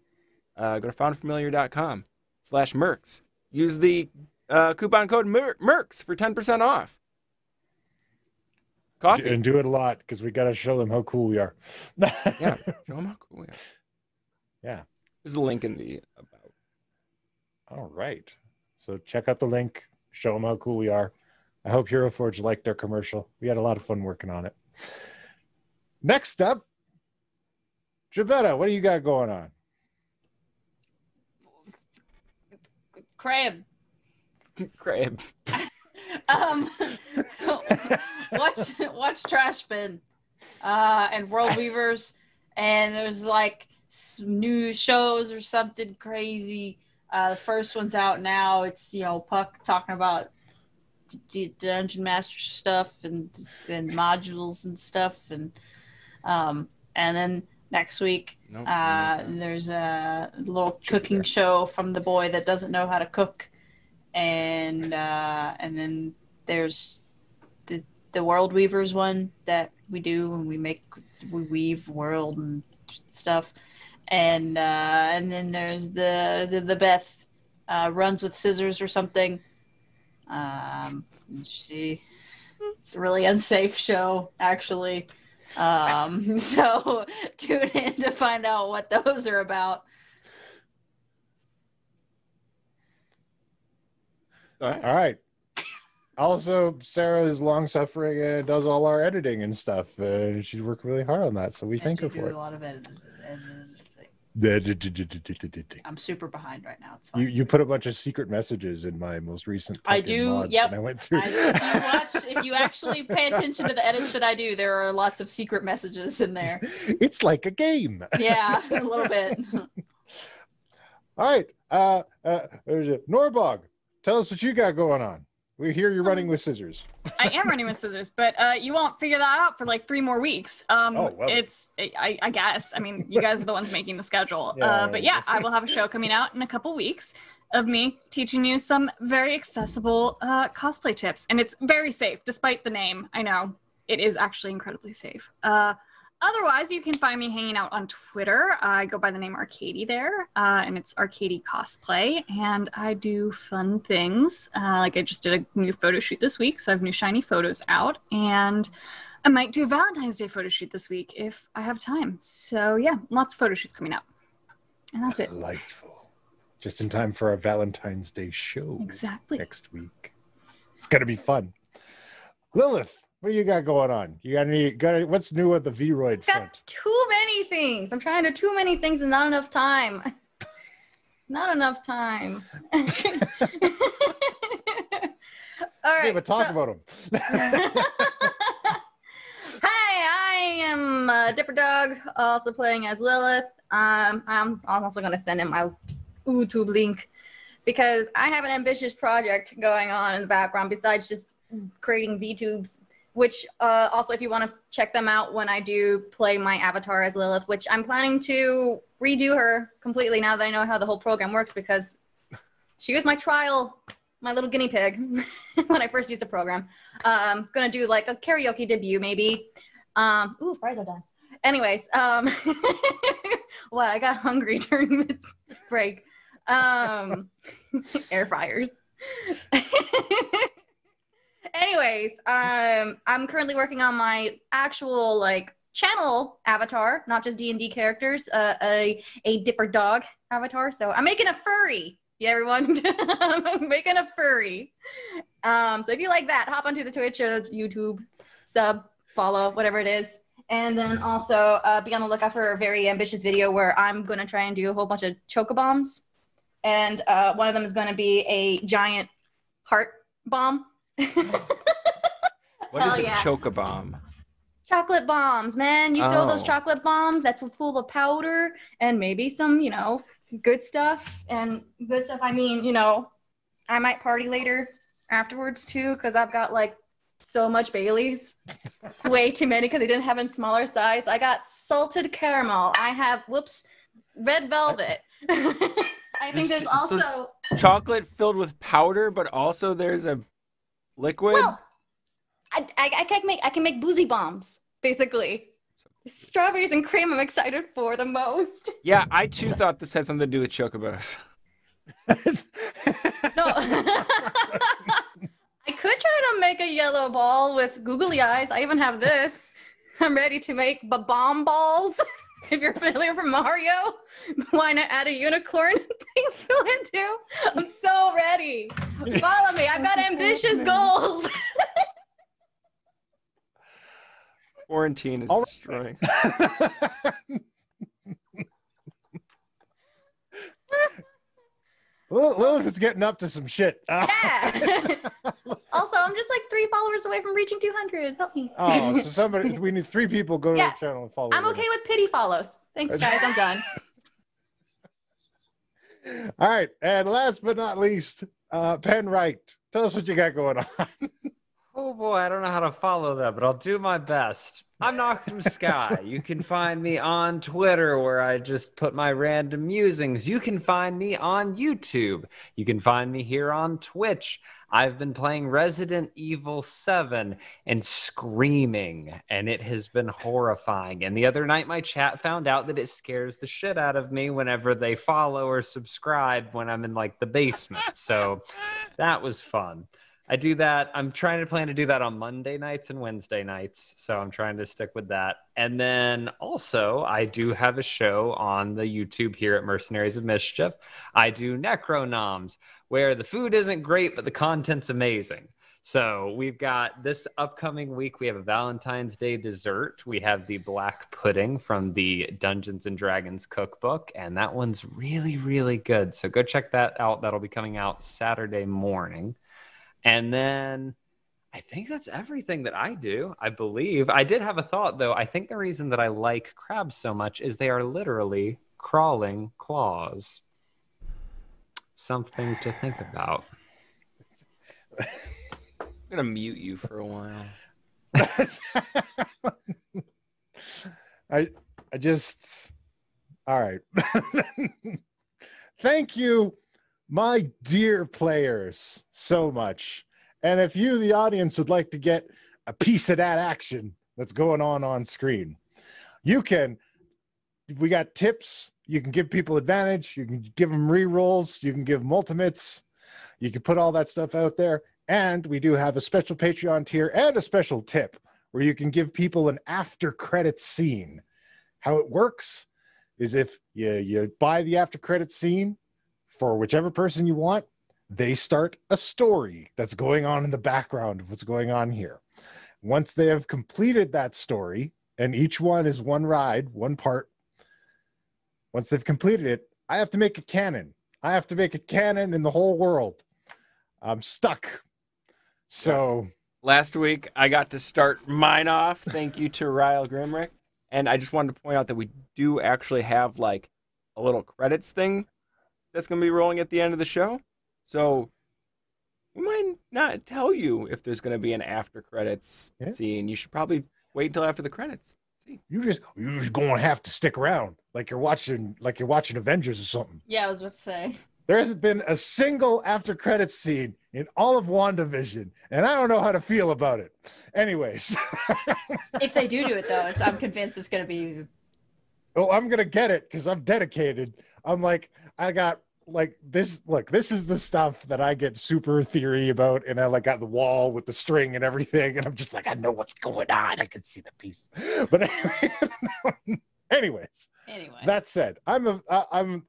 go to foundfamiliar.com/mercs. Use the coupon code MERCS for 10% off. Coffee. And do it a lot because we got to show them how cool we are. Yeah, show them how cool we are. Yeah. There's a link in the about. All right. So check out the link. Show them how cool we are. I hope Hero Forge liked their commercial. We had a lot of fun working on it. Next up, Gilbetta, what do you got going on? Crab. Watch Trash Bin and World Weavers, and there's like some new shows or something crazy. The first one's out now. It's Puck talking about Dungeon Master stuff and modules and stuff, and then next week there's a little cooking show from the boy that doesn't know how to cook, and then there's the World Weavers one that we do, and we weave world and stuff, and then there's the Beth runs with scissors or something. It's a really unsafe show, actually. So tune in to find out what those are about. All right. Also, Sarah is long suffering and does all our editing and stuff. She's worked really hard on that, so we thank her for it. A lot of editing. I'm super behind right now. It's fine. You put a bunch of secret messages in my most recent. I do. Mods Yep. that I went through. If you actually pay attention to the edits that I do, there are lots of secret messages in there. It's like a game. Yeah, a little bit. All right. Norbog, tell us what you got going on. We hear you're running with scissors. I am running with scissors, but you won't figure that out for like 3 more weeks. Well. I guess. I mean, you guys are the ones making the schedule. But yeah, I will have a show coming out in a couple weeks of me teaching you some very accessible cosplay tips. And it's very safe, despite the name. I know. It is actually incredibly safe. Otherwise, you can find me hanging out on Twitter. I go by the name Arcady there, and it's Arcady Cosplay, and I do fun things. Like I just did a new photo shoot this week, so I have new shiny photos out, and I might do a Valentine's Day photo shoot this week if I have time. So yeah, lots of photo shoots coming out. And that's it. Delightful. Just in time for our Valentine's Day show. Exactly. Next week. It's going to be fun. Lilith. What do you got going on? You got any? What's new at the Vroid front? Got too many things. I'm trying to do too many things and not enough time. Not enough time. All right. Yeah, but talk about them. Hi, I am Dipper Dog, also playing as Lilith. I'm also going to send in my YouTube link because I have an ambitious project going on in the background besides just creating VTubes. Which also, if you want to check them out when I do play my avatar as Lilith, which I'm planning to redo her completely now that I know how the whole program works because she was my trial, my little guinea pig when I first used the program. I'm going to do like a karaoke debut maybe. Ooh, fries are done. Anyways, what? I got hungry during this break. Air fryers. Anyways, I'm currently working on my actual like channel avatar, not just D&D characters, a Dipper Dog avatar. So I'm making a furry. Yeah, everyone, I'm making a furry. So if you like that, hop onto the Twitch or YouTube, sub, follow, whatever it is. And then also be on the lookout for a very ambitious video where I'm going to try and do a whole bunch of chocobombs. And one of them is going to be a giant heart bomb. What is a chocobomb? Chocolate bombs, man. You throw those chocolate bombs that's full of powder and maybe some, good stuff. And good stuff, I mean, I might party later afterwards too because I've got like so much Baileys. Way too many because they didn't have in smaller size. I got salted caramel. I have, red velvet. I think there's also chocolate filled with powder, but also there's a liquid. Well, I can make boozy bombs, basically. Strawberries and cream I'm excited for the most. Yeah, I too thought this had something to do with chocobos. No. I could try to make a yellow ball with googly eyes. I even have this. I'm ready to make bomb balls. If you're familiar from Mario, why not add a unicorn thing to it too? I'm so ready. Follow me. I've got ambitious goals. Quarantine is destroying. Lilith is getting up to some shit. Yeah. Also, I'm just like 3 followers away from reaching 200. Help me. Oh, so we need 3 people go to the channel and follow. I'm okay with pity follows. Thanks, guys. I'm done. All right, and last but not least, Penn Wright. Tell us what you got going on. Oh boy, I don't know how to follow that, but I'll do my best. I'm Noctum Sky. You can find me on Twitter where I just put my random musings. You can find me on YouTube. You can find me here on Twitch. I've been playing Resident Evil 7 and screaming, and it has been horrifying. And the other night, my chat found out that it scares the shit out of me whenever they follow or subscribe when I'm in like the basement. So that was fun. I do that. I'm trying to plan to do that on Monday nights and Wednesday nights. So I'm trying to stick with that. And then also I do have a show on the YouTube here at Mercenaries of Mischief. I do Necronoms where the food isn't great, but the content's amazing. So we've got this upcoming week, we have a Valentine's Day dessert. We have the black pudding from the Dungeons and Dragons cookbook. And that one's really, really good. So go check that out. That'll be coming out Saturday morning. And then I think that's everything that I do, I believe. I did have a thought, though. I think the reason that I like crabs so much is they are literally crawling claws. Something to think about. I'm going to mute you for a while. I just... All right. Thank you, my dear players, so much. And if you, the audience, would like to get a piece of that action that's going on screen, you can. We got tips. You can give people advantage. You can give them re-rolls. You can give them ultimates. You can put all that stuff out there. And we do have a special Patreon tier and a special tip where you can give people an after credits scene. How it works is if you buy the after credits scene, for whichever person you want, they start a story that's going on in the background of what's going on here. Once they have completed that story, and each one is one ride, one part, once they've completed it, I have to make a canon. I have to make a canon in the whole world. I'm stuck. So... Yes. Last week, I got to start mine off. Thank you to Ryle Grimrick. And I just wanted to point out that we do actually have, like, a little credits thing that's going to be rolling at the end of the show. So we might not tell you if there's going to be an after credits scene. You should probably wait until after the credits. See. You're just going to have to stick around like you're watching Avengers or something. Yeah, I was about to say. There hasn't been a single after credits scene in all of WandaVision, and I don't know how to feel about it. Anyways. If they do it, though, I'm convinced it's going to be... Oh, I'm going to get it because I'm dedicated. I'm like, I got like this. Look, this is the stuff that I get super theory about, and I like got the wall with the string and everything, and I'm just like, I know what's going on. I can see the piece. But anyways, that said, I'm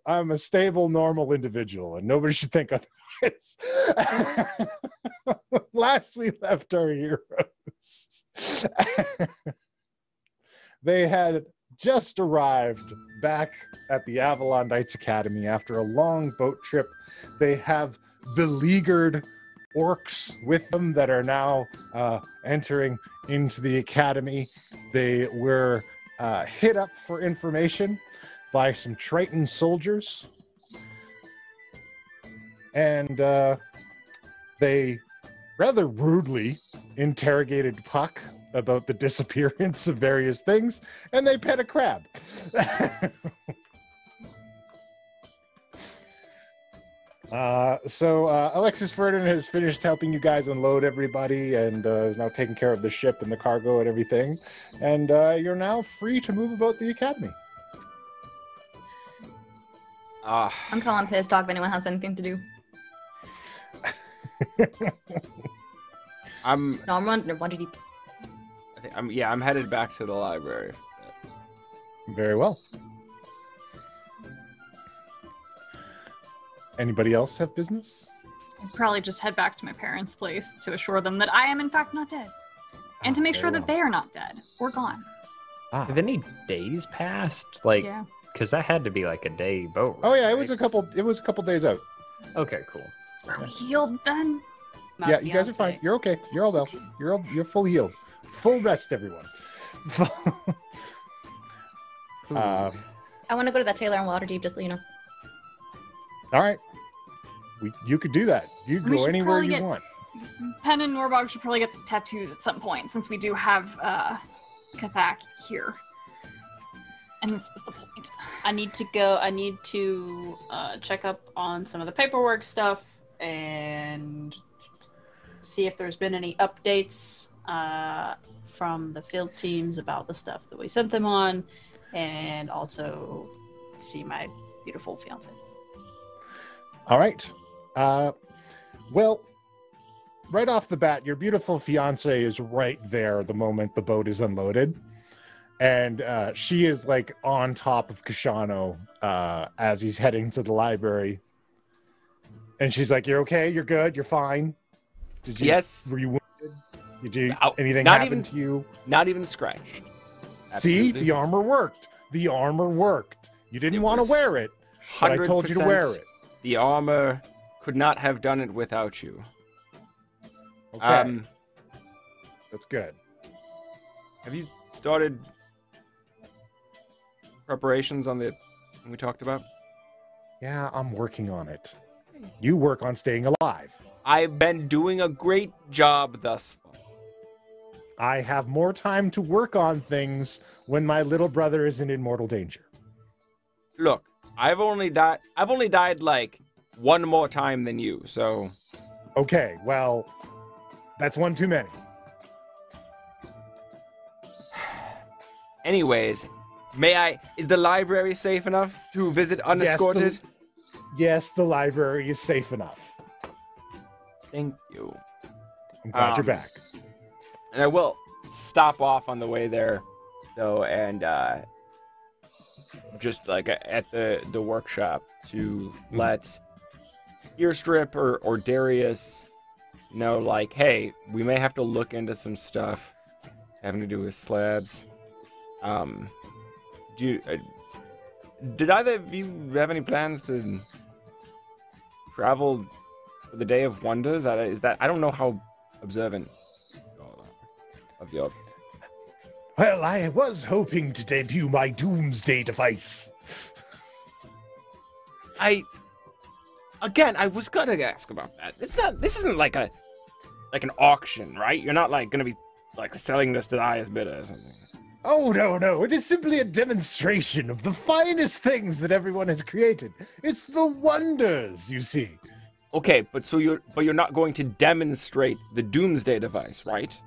a stable, normal individual, and nobody should think otherwise. Last we left our heroes, they had just arrived back at the Avalon Knights Academy after a long boat trip. They have beleaguered orcs with them that are now entering into the academy. They were hit up for information by some Triton soldiers, and they rather rudely interrogated Puck about the disappearance of various things, and they pet a crab. So Alexis Ferdinand has finished helping you guys unload everybody and is now taking care of the ship and the cargo and everything. And you're now free to move about the academy. I'm calling piss talk if anyone has anything to do. I'm deep. I'm headed back to the library. Very well. Anybody else have business? I'd probably just head back to my parents' place to assure them that I am in fact not dead. And to make sure that they are not dead or gone. Have any days passed? Like, Yeah. because that had to be like a day boat. Oh yeah, it was a couple days out. Okay, cool. Are we healed then? Yeah, you guys are fine. You're okay. You're all well. You're full healed. Full rest, everyone. I want to go to that Taylor and Waterdeep, just so you know. All right. You could do that. You can We go should anywhere probably you get- want. Penn and Norbog should probably get tattoos at some point, since we do have Kithak here. And this was the point. I need to go. I need to check up on some of the paperwork stuff and see if there's been any updates from the field teams about the stuff that we sent them on, and also see my beautiful fiance. All right. Well, right off the bat, your beautiful fiance is right there the moment the boat is unloaded. And she is like on top of Koshano as he's heading to the library. And she's like, "You're okay? You're good? You're fine? Did you, Yes. Were you wounded? Did you, anything not happen even to you? Not even scratched. See, Absolutely. the armor worked. The armor worked. You didn't want to was wear it, but I told you to wear 100% it. The armor could not have done it without you. Okay. That's good. Have you started preparations on the thing we talked about? Yeah, I'm working on it. You work on staying alive. I've been doing a great job thus far. I have more time to work on things when my little brother is in mortal danger. Look, I've only died like one more time than you, so Okay, well, that's one too many. anyways, is the library safe enough to visit unescorted? Yes, the library is safe enough. Thank you. I'm glad you're back. And I will stop off on the way there, though, and just like at the workshop to let Earstrip or Darius know, like, hey, we may have to look into some stuff having to do with sleds. Did either of you have any plans to travel for the Day of Wonders? I don't know how observant of your. Well, I was hoping to debut my doomsday device. I was gonna ask about that. This isn't like an auction, right? You're not like gonna be like selling this to the highest bidder or something. Oh, no. It is simply a demonstration of the finest things that everyone has created. It's the wonders, you see. Okay, but you're not going to demonstrate the doomsday device, right?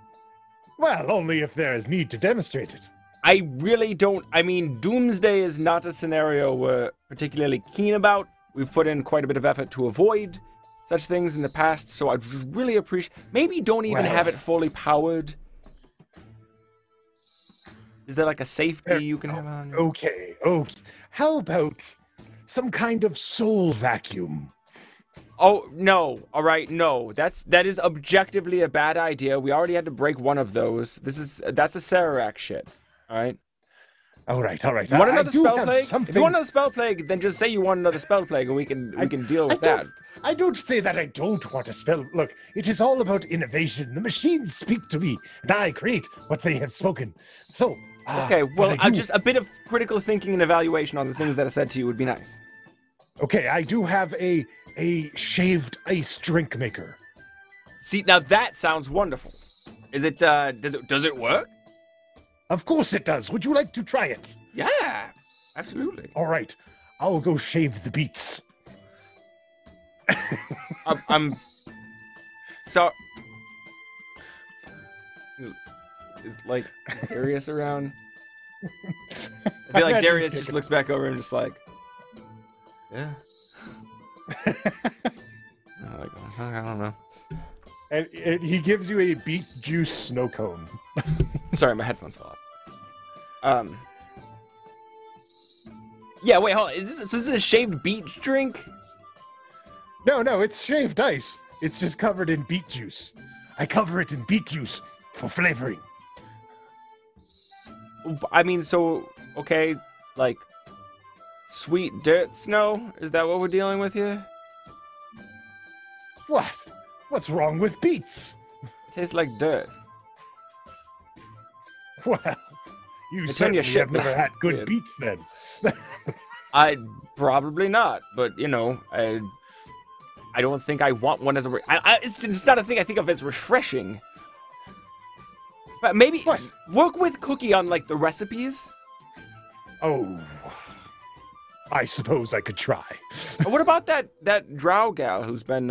Well, only if there is need to demonstrate it. I really don't. I mean, doomsday is not a scenario we're particularly keen about. We've put in quite a bit of effort to avoid such things in the past, so I'd really appreciate. Maybe don't even have it fully powered. Is there like a safety you can have on? Okay. How about some kind of soul vacuum? Oh, no. All right, no. That is objectively a bad idea. We already had to break one of those. That's a Sararak shit. All right? All right. You want another spell plague? If you want another spell plague, then just say you want another spell plague and we can deal with that. I don't say that I don't want a spell. Look, it is all about innovation. The machines speak to me, and I create what they have spoken. So, okay, well, just a bit of critical thinking and evaluation on the things that are said to you would be nice. Okay, I do have a shaved ice drink maker. See, now that sounds wonderful. Is it, does it work? Of course it does. Would you like to try it? Yeah, absolutely. All right, I'll go shave the beets. I'm so. Is Darius around? I feel like Darius just looks back over and just like, yeah. I don't know. And he gives you a beet juice snow cone. Sorry, my headphones fell off. Yeah, wait, hold on. This is a shaved beet drink? No, it's shaved ice. It's just covered in beet juice. I cover it in beet juice for flavoring. I mean, so, okay, like, sweet dirt snow? Is that what we're dealing with here? What? What's wrong with beets? It tastes like dirt. Well, you They turn certainly your shit have never had good weird. beets then. I probably not, but, you know, I don't think I want one as a... it's not a thing I think of as refreshing. But maybe work with Cookie on, like, the recipes. Oh, I suppose I could try. What about that drow gal who's been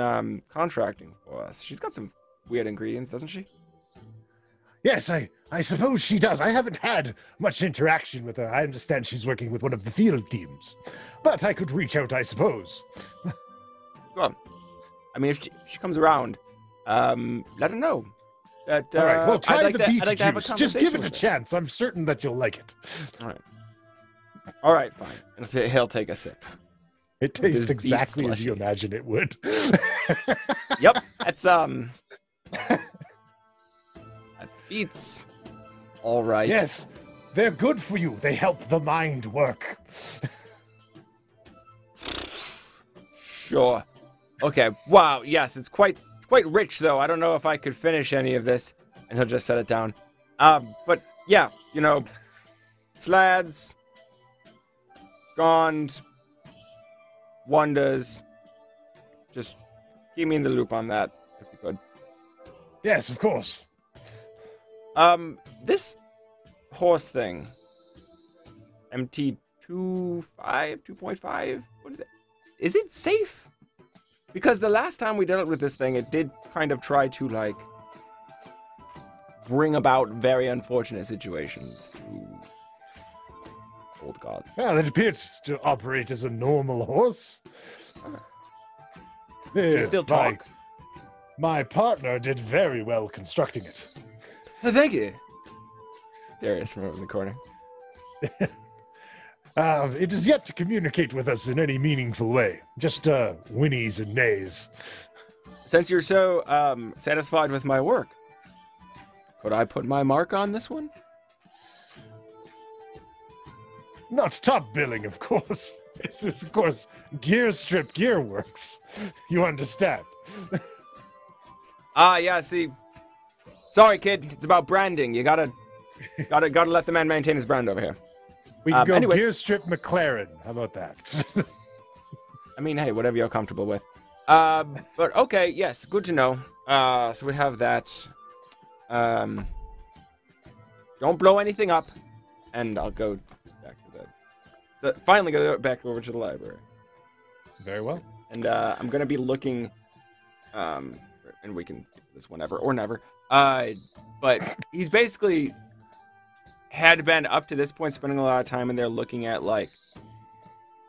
contracting for us? She's got some weird ingredients, doesn't she? Yes, I suppose she does. I haven't had much interaction with her. I understand she's working with one of the field teams. But I could reach out, I suppose. Well, I mean, if she comes around, let her know. That, All right, well, try I'd the like beet to have a juice. Just give conversation it a with her. chance. I'm certain that you'll like it. All right, fine. He'll take a sip. It With his tastes beet exactly as slushy. you imagine it would. Yep, that's beets. All right. Yes, they're good for you. They help the mind work. Sure. Okay. Wow. Yes, it's quite rich though. I don't know if I could finish any of this. And he'll just set it down. But yeah, you know, slads, Gond, wonders. Just keep me in the loop on that if you could. Yes, of course. This horse thing, MT2.5, what is it? Is it safe? Because the last time we dealt with this thing, it did kind of try to, like, bring about very unfortunate situations through old gods. Well, it appears to operate as a normal horse. Can you still talk? My partner did very well constructing it. Thank you. Darius from over in the corner. It is yet to communicate with us in any meaningful way. Just whinnies and nays. Since you're so satisfied with my work, could I put my mark on this one? Not top billing, of course. This is, of course, gear strip gear works. You understand? Yeah, see. Sorry, kid. It's about branding. You gotta let the man maintain his brand over here. We can go anyways. gear strip McLaren. How about that? I mean, hey, whatever you're comfortable with. But okay, yes, good to know. So we have that. Don't blow anything up, and I'll go back to finally go back over to the library. Very well. And I'm gonna be looking, and we can do this whenever or never. But he's basically had been up to this point spending a lot of time in there looking at like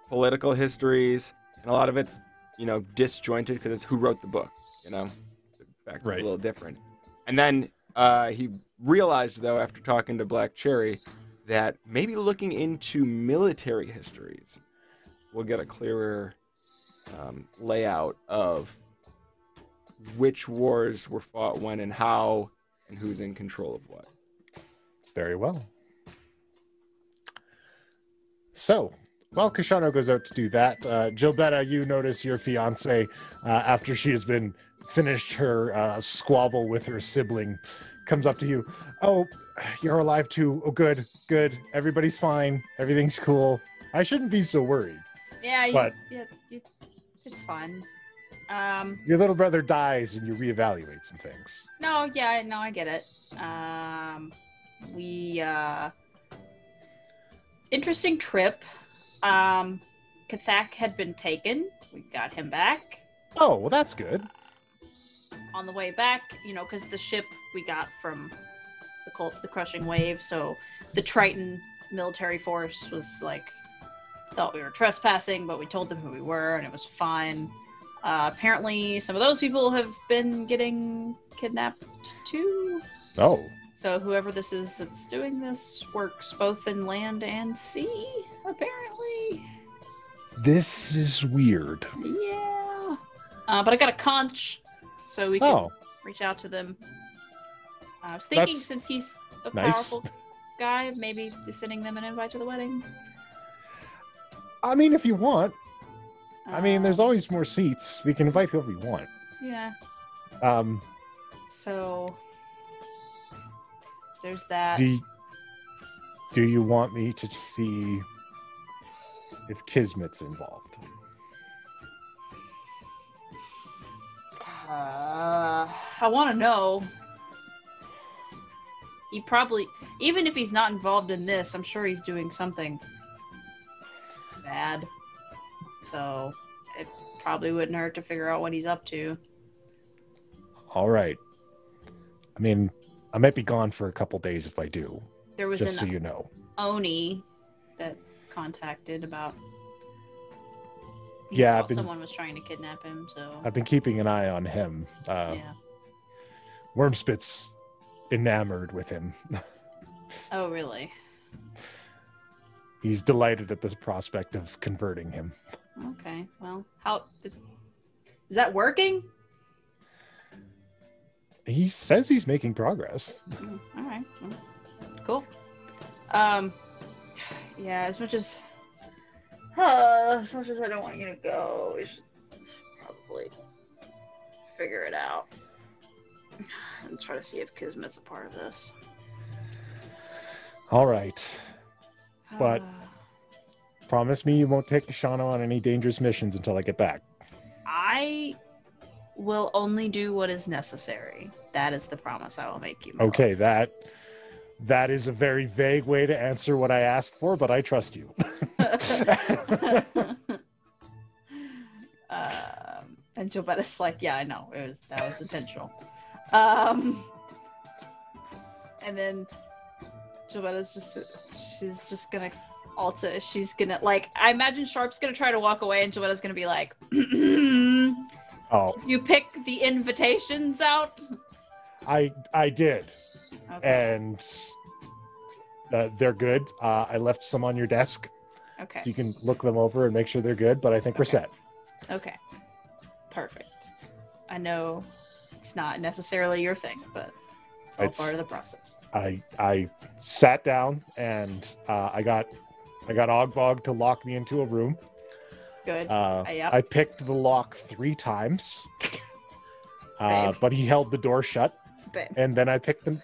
political histories, and a lot of it's, you know, disjointed because it's who wrote the book, you know. The facts are a little different. And then he realized, though, after talking to Black Cherry, that maybe looking into military histories will get a clearer layout of which wars were fought when and how, and who's in control of what. Very well. So, while Koshano goes out to do that, Gilbetta, you notice your fiance, after she has been finished her squabble with her sibling, comes up to you. Oh, you're alive too. Oh, good. Everybody's fine. Everything's cool. I shouldn't be so worried. Yeah, it's fine. Your little brother dies and you reevaluate some things. No, I get it. Interesting trip. Kithak had been taken. We got him back. Oh, well, that's good. On the way back, because the ship we got from the Cult of the Crushing Wave, so the Triton military force was like, thought we were trespassing, but we told them who we were, and it was fine. Apparently, some of those people have been getting kidnapped too. Oh. So whoever this is that's doing this works both in land and sea, apparently. This is weird. Yeah. But I got a conch, so we can reach out to them. I was thinking, That's since he's a nice. powerful guy, maybe sending them an invite to the wedding. I mean, if you want. I mean, there's always more seats. We can invite whoever you want. Yeah. Um, So there's that. do you want me to see if Kismet's involved? I want to know. He probably, even if he's not involved in this, I'm sure he's doing something bad. So it probably wouldn't hurt to figure out what he's up to. All right. I mean, I might be gone for a couple days if I do. There was just an so you know. Oni that contacted about Yeah, someone was trying to kidnap him. So I've been keeping an eye on him. yeah. Wormspit's enamored with him. Oh, really? He's delighted at this prospect of converting him. Okay. Well, is that working? He says he's making progress. All right. Well, cool. Yeah. As much as I don't want you to go, we should probably figure it out and try to see if Kismet's a part of this. All right. But promise me you won't take Koshano on any dangerous missions until I get back. I will only do what is necessary. That is the promise I will make you. Miller. Okay, that is a very vague way to answer what I asked for, but I trust you. And Gilbetta's like, yeah, I know. That was intentional. And then Gilbetta's she's just gonna alter. She's gonna I imagine Sharp's gonna try to walk away, and Gilbetta's gonna be like, "Oh, you pick the invitations out." I did, Okay. and they're good. I left some on your desk, Okay. so you can look them over and make sure they're good. But I think we're set. Okay. Perfect. I know it's not necessarily your thing, but it's all part of the process. I sat down and I got Ogbog to lock me into a room. Good. Yep. I picked the lock 3 times, but he held the door shut. Babe. And then I picked them.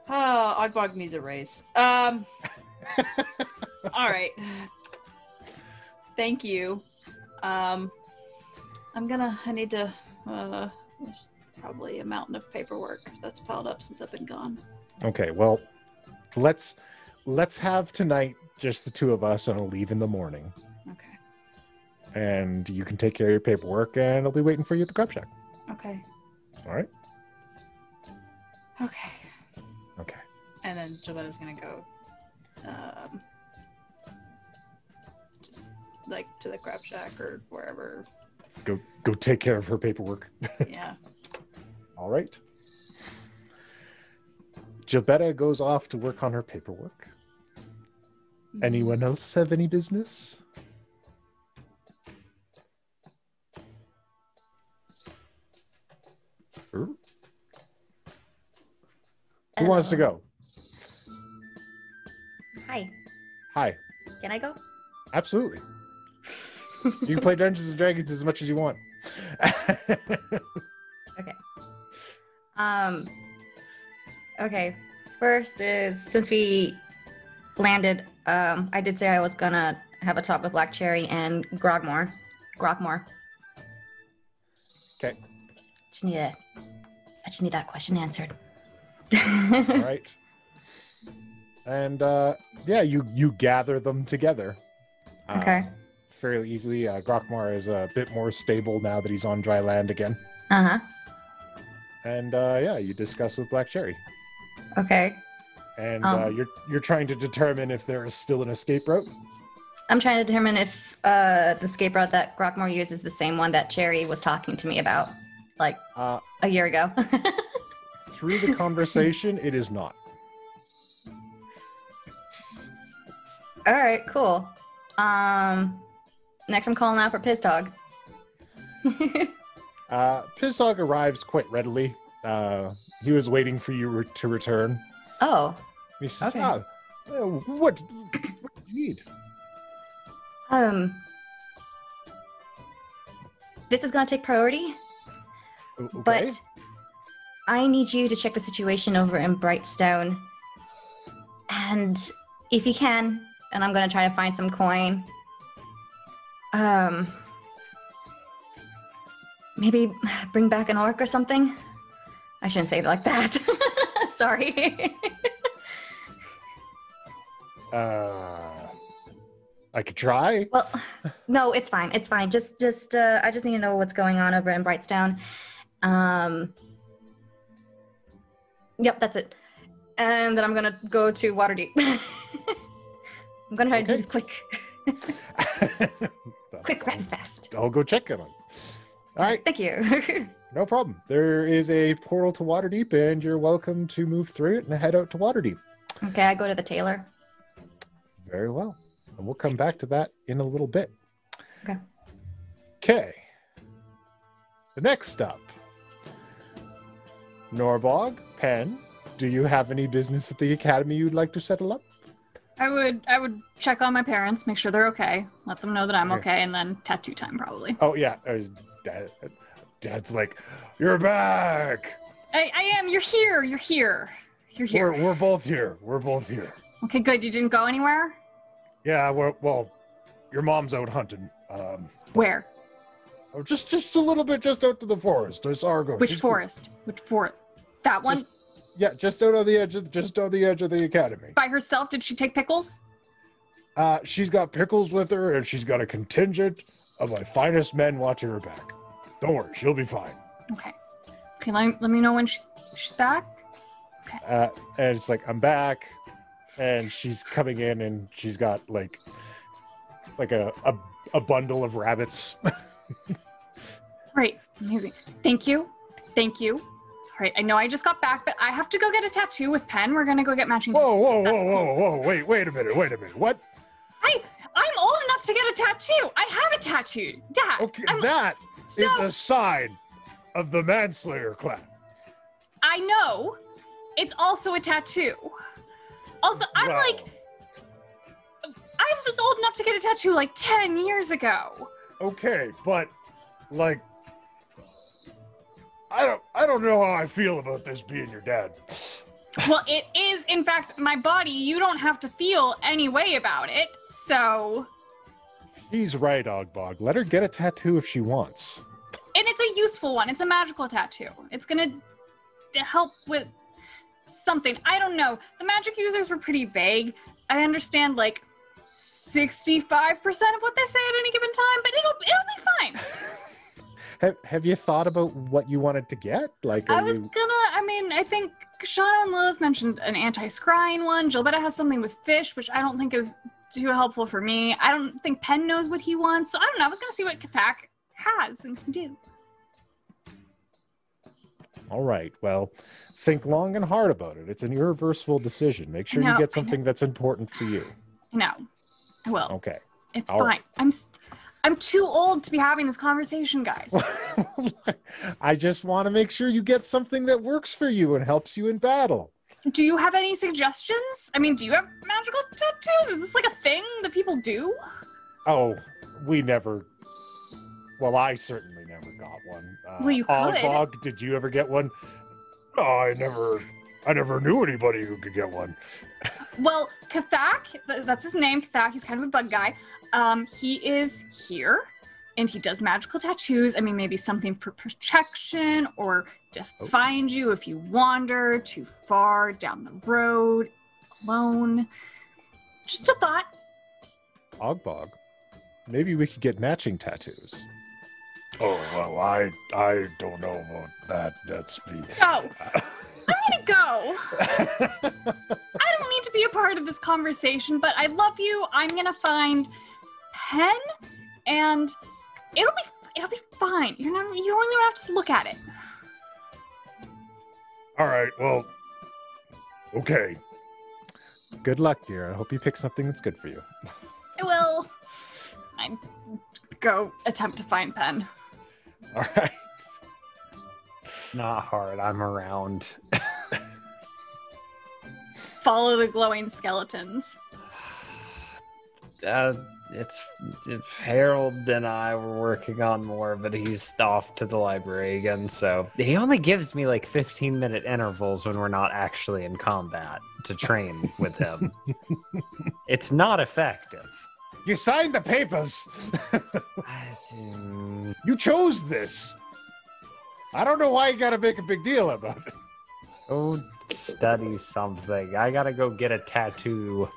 Oh, Ogbog needs a raise. All right. Thank you. I need to. There's probably a mountain of paperwork that's piled up since I've been gone. Okay, well, let's have tonight just the 2 of us, and I'll leave in the morning. Okay. And you can take care of your paperwork, and I'll be waiting for you at the crab shack. Okay. All right. Okay. Okay. And then Gilbetta's gonna go, just to the crab shack or wherever. Go take care of her paperwork. Yeah. All right. Gilbetta goes off to work on her paperwork. Anyone else have any business? Who wants to go? Hi. Hi. Can I go? Absolutely. You can play Dungeons and Dragons as much as you want. Okay. Okay. First is, since we landed, I did say I was gonna have a talk with Black Cherry and Grogmore. Okay. I just need that question answered. All right. And yeah, you gather them together. Okay. Fairly easily. Grokmar is a bit more stable now that he's on dry land again. Uh-huh. And yeah, you discuss with Black Cherry. Okay. And you're trying to determine if there is still an escape route? I'm trying to determine if the escape route that Grokmar uses is the same one that Cherry was talking to me about, like, a year ago. Through the conversation, it is not. All right, cool. Next I'm calling out for Pizdog. Pizdog arrives quite readily. He was waiting for you to return. Oh. He says, Okay. What do you need? This is gonna take priority, but I need you to check the situation over in Brightstone. And if you can, and I'm gonna try to find some coin, maybe bring back an orc or something? I shouldn't say it like that. Sorry. I could try. Well, no, it's fine. It's fine. Just I just need to know what's going on over in Brightstone. Yep, that's it. And then I'm gonna go to Waterdeep. I'm gonna try to do this quick. Quick, rapid, fast. I'll go check it on. All right. Thank you. No problem. There is a portal to Waterdeep, and you're welcome to move through it and head out to Waterdeep. Okay, I go to the tailor. Very well. And we'll come back to that in a little bit. Okay. Okay. The next up. Norbog, Penn, do you have any business at the academy you'd like to settle up? I would check on my parents, make sure they're okay, let them know that I'm okay, and then tattoo time probably. Oh yeah, Dad's like, you're back. I am. You're here. You're here. You're here. We're both here. We're both here. Okay, good. You didn't go anywhere? Yeah. Well, your mom's out hunting. Where? Oh, just a little bit, just out to the forest. I saw her go. Which forest? Which forest? That one? Just out on the edge of the academy. By herself? Did she take pickles? She's got pickles with her, and she's got a contingent of my finest men watching her back. Don't worry, she'll be fine. Okay. Okay, let me know when she's back. Okay. And it's like, I'm back, and she's coming in, and she's got like a bundle of rabbits. Great. Amazing. Thank you. Thank you. All right, I know I just got back, but I have to go get a tattoo with Penn. We're gonna go get matching tattoos. Whoa. Wait a minute. What? I'm old enough to get a tattoo. I have a tattoo. Dad. Okay, that is a sign of the Manslayer clan. I know. It's also a tattoo. Also, I was old enough to get a tattoo like 10 years ago. Okay, but like I don't know how I feel about this being your dad. Well, it is, in fact, my body. You don't have to feel any way about it, so... She's right, Ogbog. Let her get a tattoo if she wants. And it's a useful one. It's a magical tattoo. It's gonna help with something. I don't know. The magic users were pretty vague. I understand, like, 65% of what they say at any given time, but it'll be fine. Have you thought about what you wanted to get? Like, I think Koshano and Lilith mentioned an anti-scrying one. Gilbetta has something with fish, which I don't think is too helpful for me. I don't think Penn knows what he wants, so I don't know. I was gonna see what Kithak has and can do. All right. Well, think long and hard about it. It's an irreversible decision. Make sure you get something that's important for you. No, I will. Okay. It's fine. Right. I'm too old to be having this conversation, guys. I just want to make sure you get something that works for you and helps you in battle. Do you have any suggestions? I mean, do you have magical tattoos? Is this like a thing that people do? Oh, we never... Well, I certainly never got one. Well, you could. Ogbog, did you ever get one? No, I never knew anybody who could get one. Well, Kithak, that's his name, Kithak, he's kind of a bug guy. He is here, and he does magical tattoos. I mean, maybe something for protection, or to find you if you wander too far down the road, alone. Just a thought. Ogbog, maybe we could get matching tattoos. Oh, well, I don't know about that. That's me. Go. I'm gonna go. I don't need to be a part of this conversation, but I love you. I'm gonna find Penn, and it'll be fine. You don't even have to look at it. All right, well, okay. Good luck, dear. I hope you pick something that's good for you. I will. I go attempt to find Penn. All right. Not hard. I'm around. Follow the glowing skeletons. It's Harold and I were working on more, but he's off to the library again, so he only gives me like 15-minute intervals when we're not actually in combat to train with him. It's not effective. You signed the papers. You chose this. I don't know why you gotta make a big deal about it. Go study something. I gotta go get a tattoo.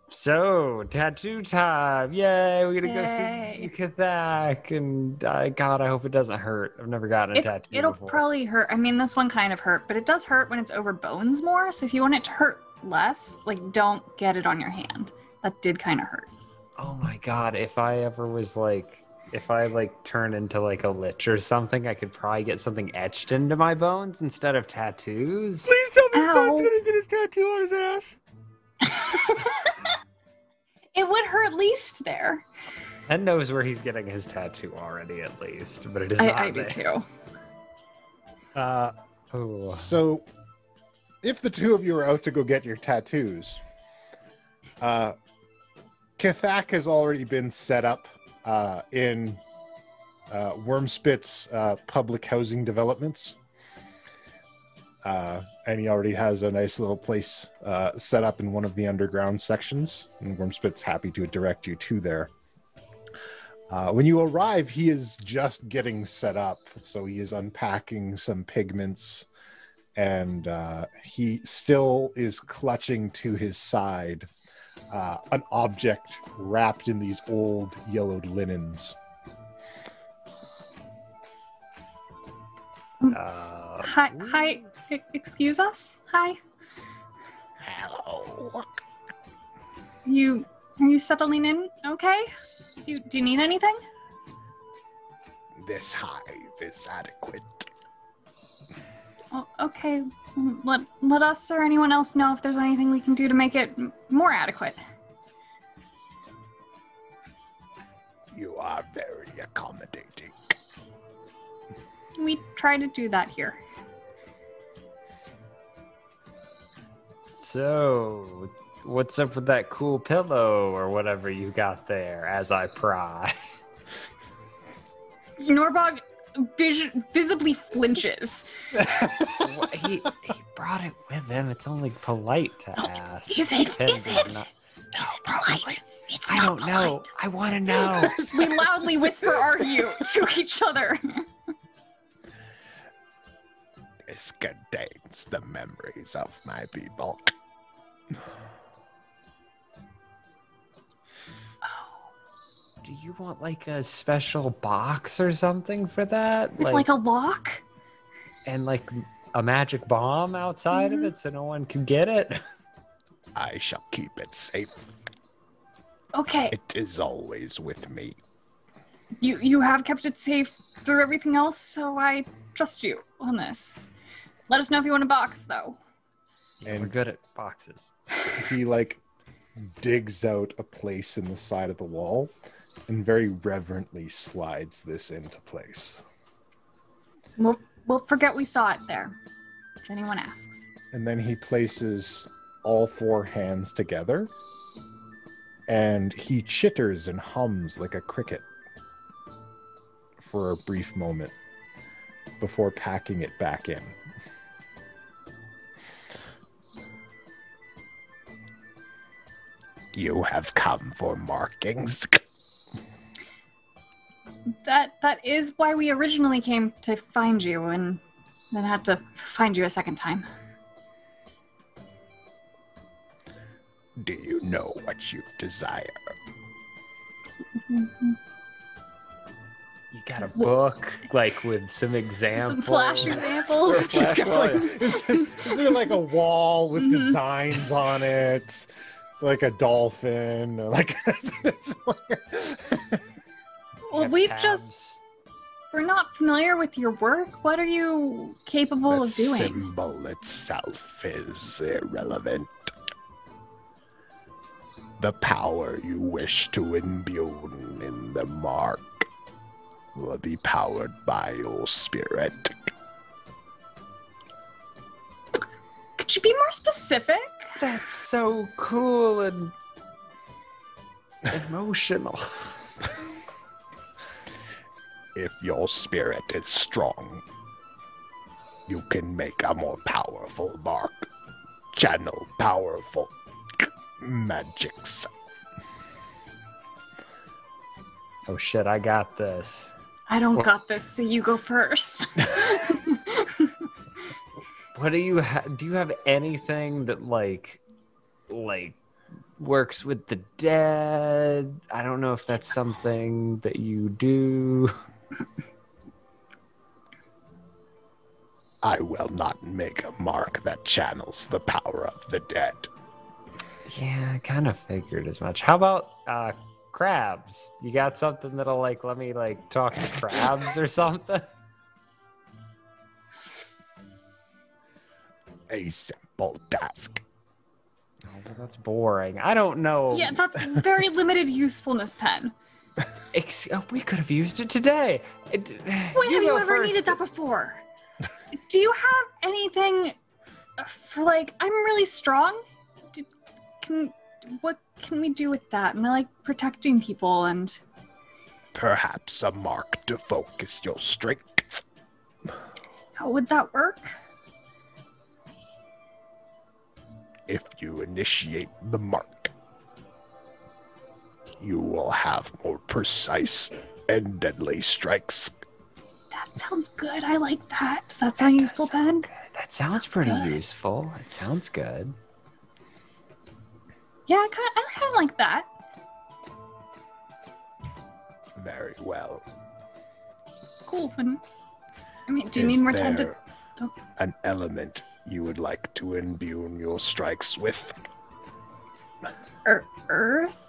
So, tattoo time! Yay! We're gonna go see Kithak, and God, I hope it doesn't hurt. I've never gotten a tattoo It'll before. probably hurt. I mean, this one kind of hurt, but it does hurt when it's over bones more. So if you want it to hurt less, like, don't get it on your hand. That did kind of hurt. Oh my God! If I ever was like, if I like turn into like a lich or something, I could probably get something etched into my bones instead of tattoos. Please tell me Bud's gonna get his tattoo on his ass. It would hurt least there. Ed knows where he's getting his tattoo already, at least, but it is not I do there. too. So, if the two of you are out to go get your tattoos, Kithak has already been set up in Wormspit's public housing developments. And he already has a nice little place set up in one of the underground sections. And Wormspit's happy to direct you to there. When you arrive, he is just getting set up. So he is unpacking some pigments. And he still is clutching to his side an object wrapped in these old yellowed linens. Hi, excuse us? Hi. Hello. Are you settling in okay? Do you need anything? This hive is adequate. Oh, okay. Let us or anyone else know if there's anything we can do to make it more adequate. You are very accommodating. We try to do that here. So, what's up with that cool pillow or whatever you got there as I pry? Norbog visibly flinches. He brought it with him. It's only polite to ask. Is it? Penn Is does it? not- Is it polite? It's I not don't know. polite. I want to know. We loudly whisper argue to each other. This contains the memories of my people. Do you want like a special box or something for that? With like a lock? And like a magic bomb outside of it so no one can get it? I shall keep it safe. Okay. It is always with me. You have kept it safe through everything else, so I trust you on this. Let us know if you want a box, though. And we're good at boxes. He like digs out a place in the side of the wall and very reverently slides this into place. We'll forget we saw it there, if anyone asks. And then he places all four hands together and he chitters and hums like a cricket for a brief moment before packing it back in. You have come for markings. That is why we originally came to find you and then had to find you a second time. Do you know what you desire? You got a book, like, with some examples. Some flash examples. Is there like a wall with designs on it? It's like a dolphin. Or like, Well, we're not familiar with your work. What are you capable of doing? The symbol itself is irrelevant. The power you wish to imbue in the mark will be powered by your spirit. Could you be more specific? That's so cool and emotional. If your spirit is strong, you can make a more powerful mark. Channel powerful magics. Oh shit, I got this. I don't got this, so you go first. What do you do you have anything that like works with the dead? I don't know if that's something that you do. I will not make a mark that channels the power of the dead. Yeah, I kind of figured as much. How about crabs? You got something that'll like let me like talk to crabs or something? A simple task. Oh, but that's boring. I don't know. Yeah, that's very limited usefulness, Penn. We could have used it today. When have you ever needed that before? Do you have anything for like, I'm really strong? What can we do with that? And I like protecting people and... Perhaps a mark to focus your strength. How would that work? If you initiate the mark, you will have more precise and deadly strikes. That sounds good. I like that. Does that sound useful, Ben? That sounds pretty useful. It sounds good. Yeah, I kind of like that. Very well. Cool. I mean, do you need more time to... Oh. An element you would like to imbue your strikes with? Earth?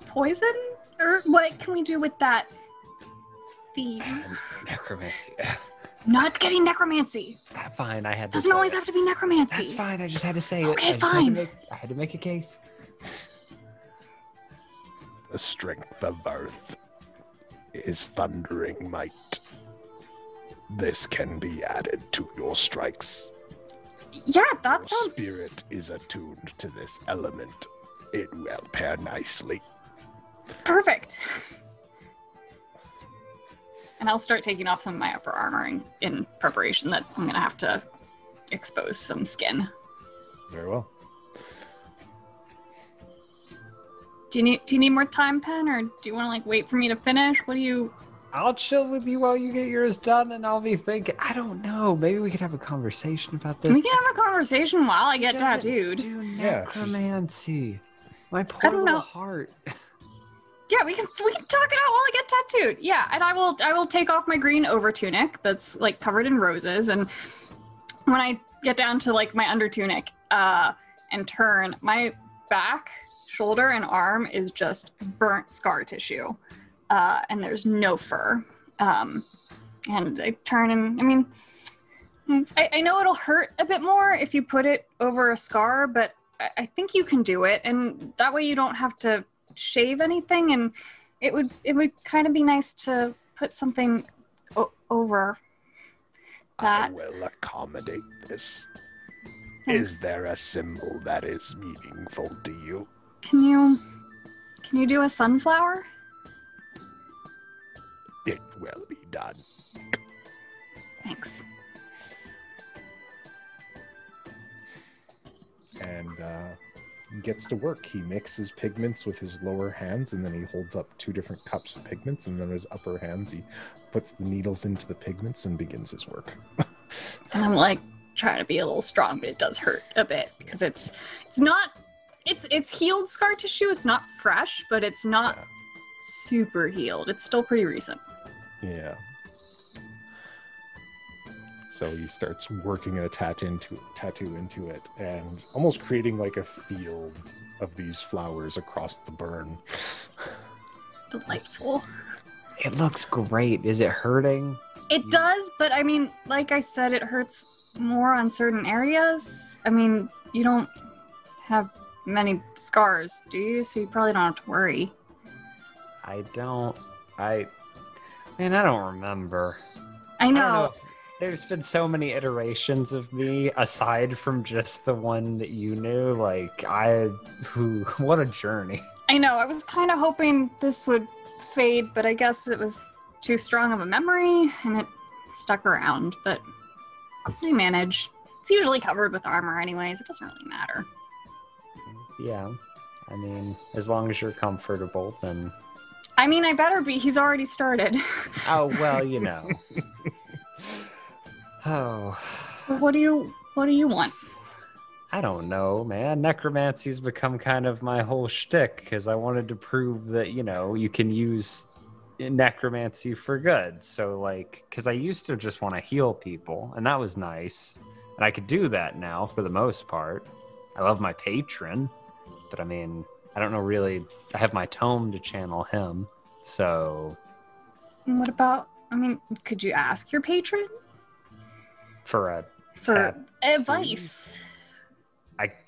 Poison? Or what can we do with that theme? Necromancy. Not getting necromancy. Fine, I had to Doesn't always have to be necromancy. That's fine, I just had to say it. Okay, fine. I had to make a case. The strength of earth is thundering might. This can be added to your strikes. Yeah, that your sounds... spirit is attuned to this element. It will pair nicely. Perfect. And I'll start taking off some of my upper armor in preparation that I'm going to have to expose some skin. Very well. Do you need more time, Penn, or do you want to like wait for me to finish? What do you... I'll chill with you while you get yours done, and I'll be thinking, I don't know, maybe we could have a conversation about this. We can have a conversation while I get tattooed. Do necromancy. My poor little heart. Yeah, we can talk it out while I get tattooed. Yeah, and I will take off my green over tunic that's like covered in roses, and when I get down to like my under tunic and turn, my back, shoulder, and arm is just burnt scar tissue, and there's no fur. And I turn, and I mean, I know it'll hurt a bit more if you put it over a scar, but I think you can do it, and that way you don't have to shave anything, and it would kind of be nice to put something over that. I will accommodate this. Thanks. Is there a symbol that is meaningful to you? Can you do a sunflower? It will be done. Thanks. And he gets to work. He mixes pigments with his lower hands, and then he holds up 2 different cups of pigments, and then his upper hands, he puts the needles into the pigments and begins his work. And I'm like trying to be a little strong, but it does hurt a bit because it's not It's healed scar tissue. It's not fresh, but it's not super healed. It's still pretty recent. Yeah. So he starts working a tattoo into it and almost creating like a field of these flowers across the burn. Delightful. It looks great. Is it hurting? It does, but I mean, like I said, it hurts more on certain areas. I mean, you don't have many scars, do you? So you probably don't have to worry. I don't remember. I know. I don't know. There's been so many iterations of me aside from just the one that you knew. Like, what a journey. I know. I was kind of hoping this would fade, but I guess it was too strong of a memory and it stuck around. But I manage. It's usually covered with armor anyways. It doesn't really matter. Yeah. I mean, as long as you're comfortable, then... I mean, I better be. He's already started. Oh, well, you know. Oh. What do you want? I don't know, man. Necromancy's become kind of my whole shtick because I wanted to prove that, you can use necromancy for good. So, like, because I used to just want to heal people, and that was nice. And I could do that now for the most part. I love my patron, but I mean, I don't know really. I have my tome to channel him, so. What about, could you ask your patron? For advice.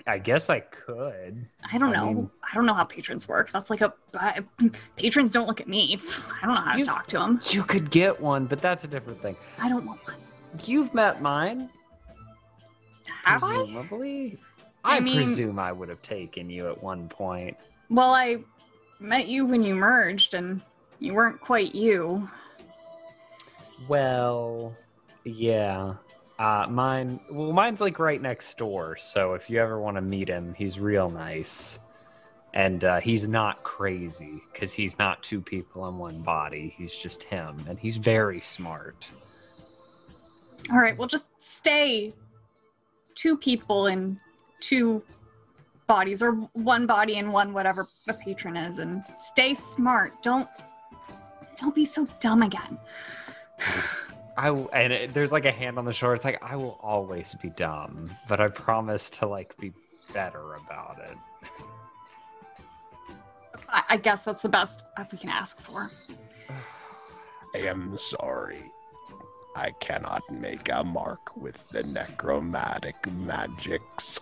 I guess I could. I don't know. I don't know how patrons work. That's like patrons don't look at me. I don't know how to talk to them. You could get one, but that's a different thing. I don't want one. You've met mine. Have presumably. I presume I would have taken you at one point. Well, I met you when you merged, and you weren't quite you. Well, yeah. Mine's like right next door, so if you ever want to meet him, he's real nice. And he's not crazy, because he's not two people in one body. He's just him, and he's very smart. All right, well, just stay two people in two bodies, or one body and one whatever a patron is, and stay smart. Don't be so dumb again. There's like a hand on the shoulder. It's like, I will always be dumb, but I promise to like be better about it. I guess that's the best we can ask for. I am sorry. I cannot make a mark with the necromantic magics.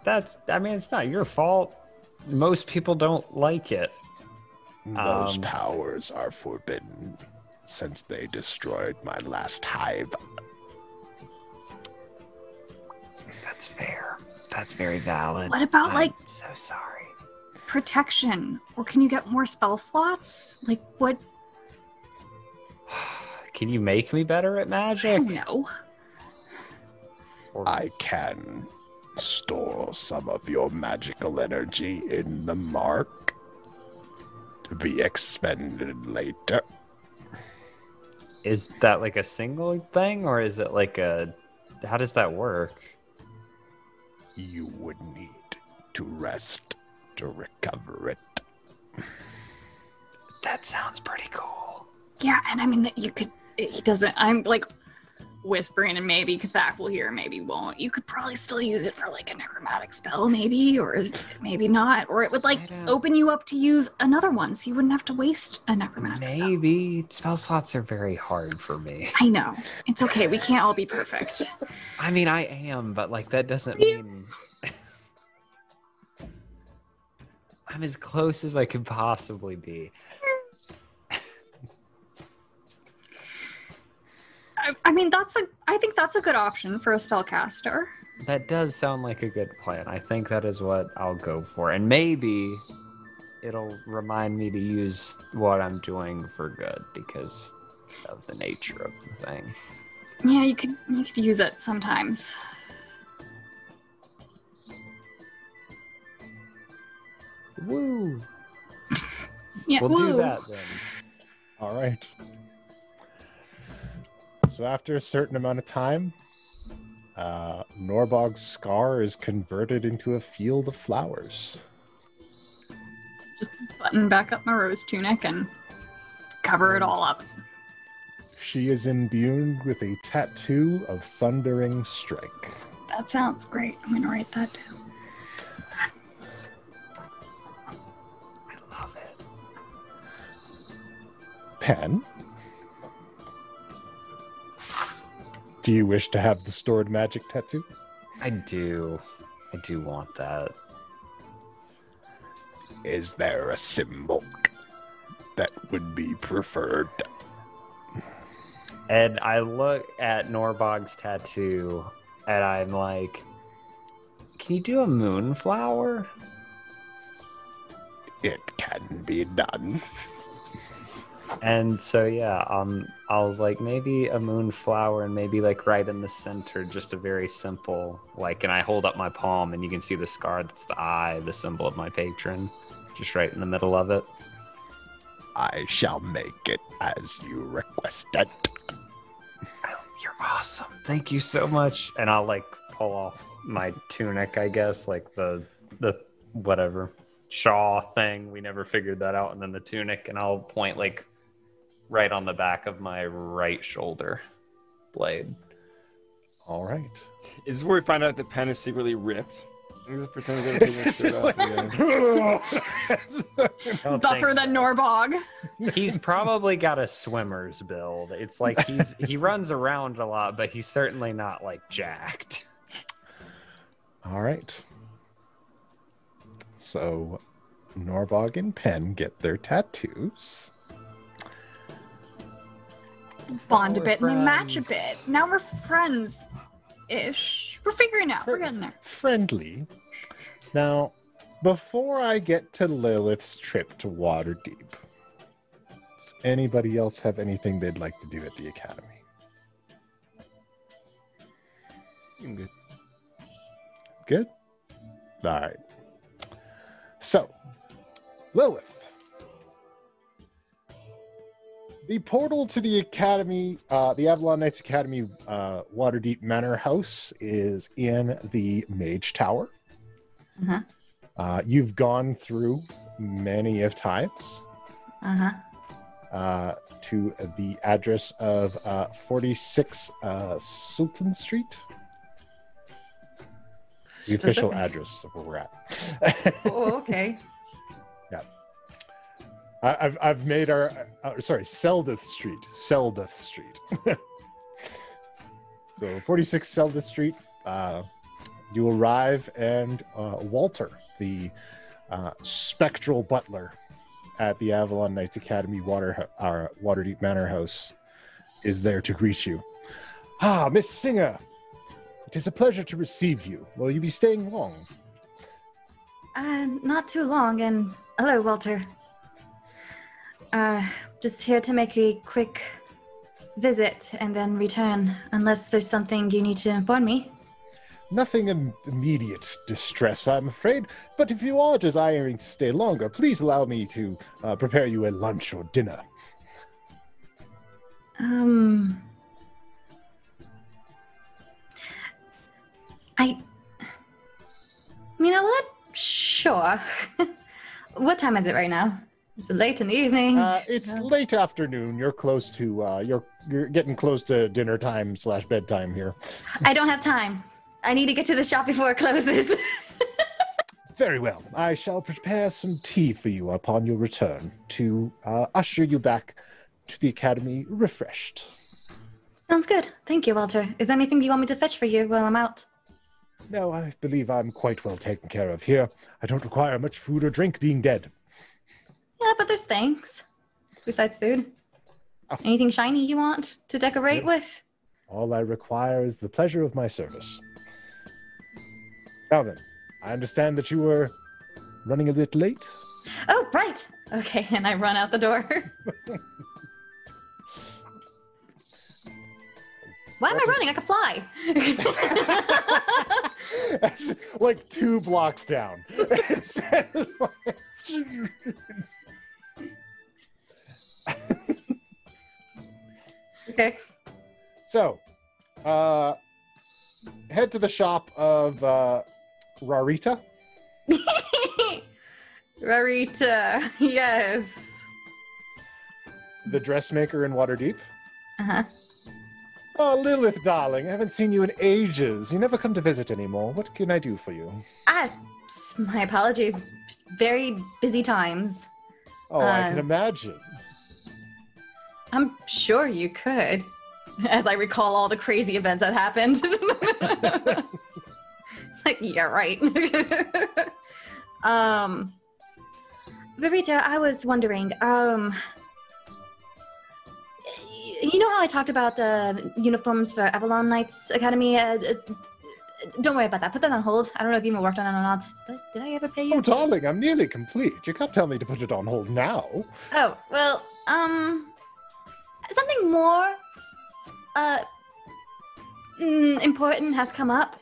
It's not your fault. Most people don't like it. Those powers are forbidden since they destroyed my last hive. That's fair. That's very valid. What about I'm so sorry. Protection? Or can you get more spell slots? Like what? Can you make me better at magic? I don't know. I can store some of your magical energy in the mark to be expended later. Is that like a single thing, or is it like how does that work? You would need to rest to recover it. That sounds pretty cool. Yeah, and that you could, he doesn't, I'm like whispering, and maybe Kithak will hear, maybe won't. You could probably still use it for like a necromantic spell, maybe, or maybe not. Or it would like open you up to use another one, so you wouldn't have to waste a necromantic spell. Maybe. Spell slots are very hard for me. I know. It's okay. We can't all be perfect. I am, but like that doesn't mean... I'm as close as I could possibly be. I think that's a good option for a spellcaster. That does sound like a good plan. I think that is what I'll go for. And maybe it'll remind me to use what I'm doing for good because of the nature of the thing. Yeah, you could use it sometimes. Woo! Yeah, we'll do that then. All right. So after a certain amount of time, Norbog's scar is converted into a field of flowers. Just button back up my rose tunic and cover it all up. She is imbued with a tattoo of thundering strike. That sounds great. I'm gonna write that down. I love it. Penn, do you wish to have the stored magic tattoo? I do. I do want that. Is there a symbol that would be preferred? And I look at Norbog's tattoo, and I'm like, can you do a moonflower? It can be done. And so, yeah, I'll like maybe a moonflower and maybe like right in the center, just a very simple, like, and I hold up my palm and you can see the scar, that's the eye, the symbol of my patron, just right in the middle of it. I shall make it as you requested. You're awesome. Thank you so much. And I'll like pull off my tunic, I guess, like the whatever shawl thing. We never figured that out. And then the tunic, and I'll point like right on the back of my right shoulder blade. All right. Is this where we find out that Penn is secretly ripped? This is pretend everything is stood up again. Buffer than Norbog. He's probably got a swimmer's build. It's like he runs around a lot, but he's certainly not like jacked. All right. So Norbog and Penn get their tattoos. Bond a bit and then match a bit. Now we're friends-ish. We're figuring out. We're getting there. Friendly. Now, before I get to Lilith's trip to Waterdeep, does anybody else have anything they'd like to do at the Academy? I'm good. Good? All right. So, Lilith. The portal to the Academy, the Avalon Knights Academy Waterdeep Manor House is in the Mage Tower. Uh-huh. You've gone through many of times Uh-huh. to the address of 46 Sultan Street. The official Specific. address of where we're at. Oh, okay. Yeah. I've made our Seldith Street. Seldith Street. So 46 Seldith Street. You arrive, and Walter, the spectral butler at the Avalon Knights Academy Waterdeep Manor House, is there to greet you. Ah, Miss Singer, it is a pleasure to receive you. Will you be staying long? Not too long, and hello, Walter. Just here to make a quick visit and then return, unless there's something you need to inform me. Nothing immediate distress, I'm afraid, but if you are desiring to stay longer, please allow me to prepare you a lunch or dinner. You know what? Sure. What time is it right now? Is it late in the evening? It's late afternoon. You're close to you're getting close to dinner time / bedtime here. I don't have time. I need to get to the shop before it closes. Very well. I shall prepare some tea for you upon your return to usher you back to the academy refreshed. Sounds good. Thank you, Walter. Is there anything you want me to fetch for you while I'm out? No, I believe I'm quite well taken care of here. I don't require much food or drink, being dead. Yeah, but there's things. Besides food. Anything shiny you want to decorate with? All I require is the pleasure of my service. Now then, I understand that you were running a bit late. Oh, right. Okay, and I run out the door. Why am I running? I can fly. That's like 2 blocks down. Okay. So, to the shop of Rarita. Rarita, yes. The dressmaker in Waterdeep. Uh-huh. Oh, Lilith, darling, I haven't seen you in ages. You never come to visit anymore. What can I do for you? My apologies. Just very busy times. Oh, I can imagine. I'm sure you could, as I recall all the crazy events that happened. It's like, yeah, right. Rarita, I was wondering, you know how I talked about uniforms for Avalon Knights Academy? Don't worry about that. Put that on hold. I don't know if you even worked on it or not. Did I ever pay you? Oh, darling, I'm nearly complete. You can't tell me to put it on hold now. Oh, well, something more important has come up.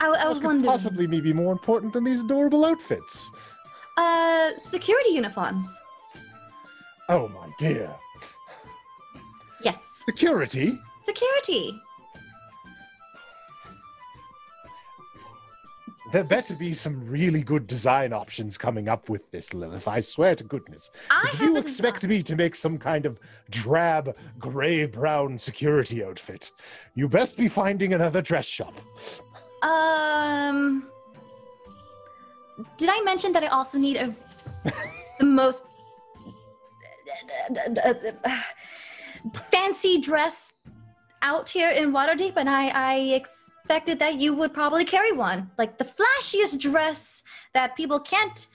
I was What could wondering. possibly be more important than these adorable outfits? Security uniforms. Oh, my dear. Yes. Security? Security. There better be some really good design options coming up with this, Lilith. I swear to goodness. If you expect me to make some kind of drab, gray-brown security outfit, you best be finding another dress shop. Did I mention that I also need the most fancy dress out here in Waterdeep, and I expected that you would probably carry one, like the flashiest dress that people can't,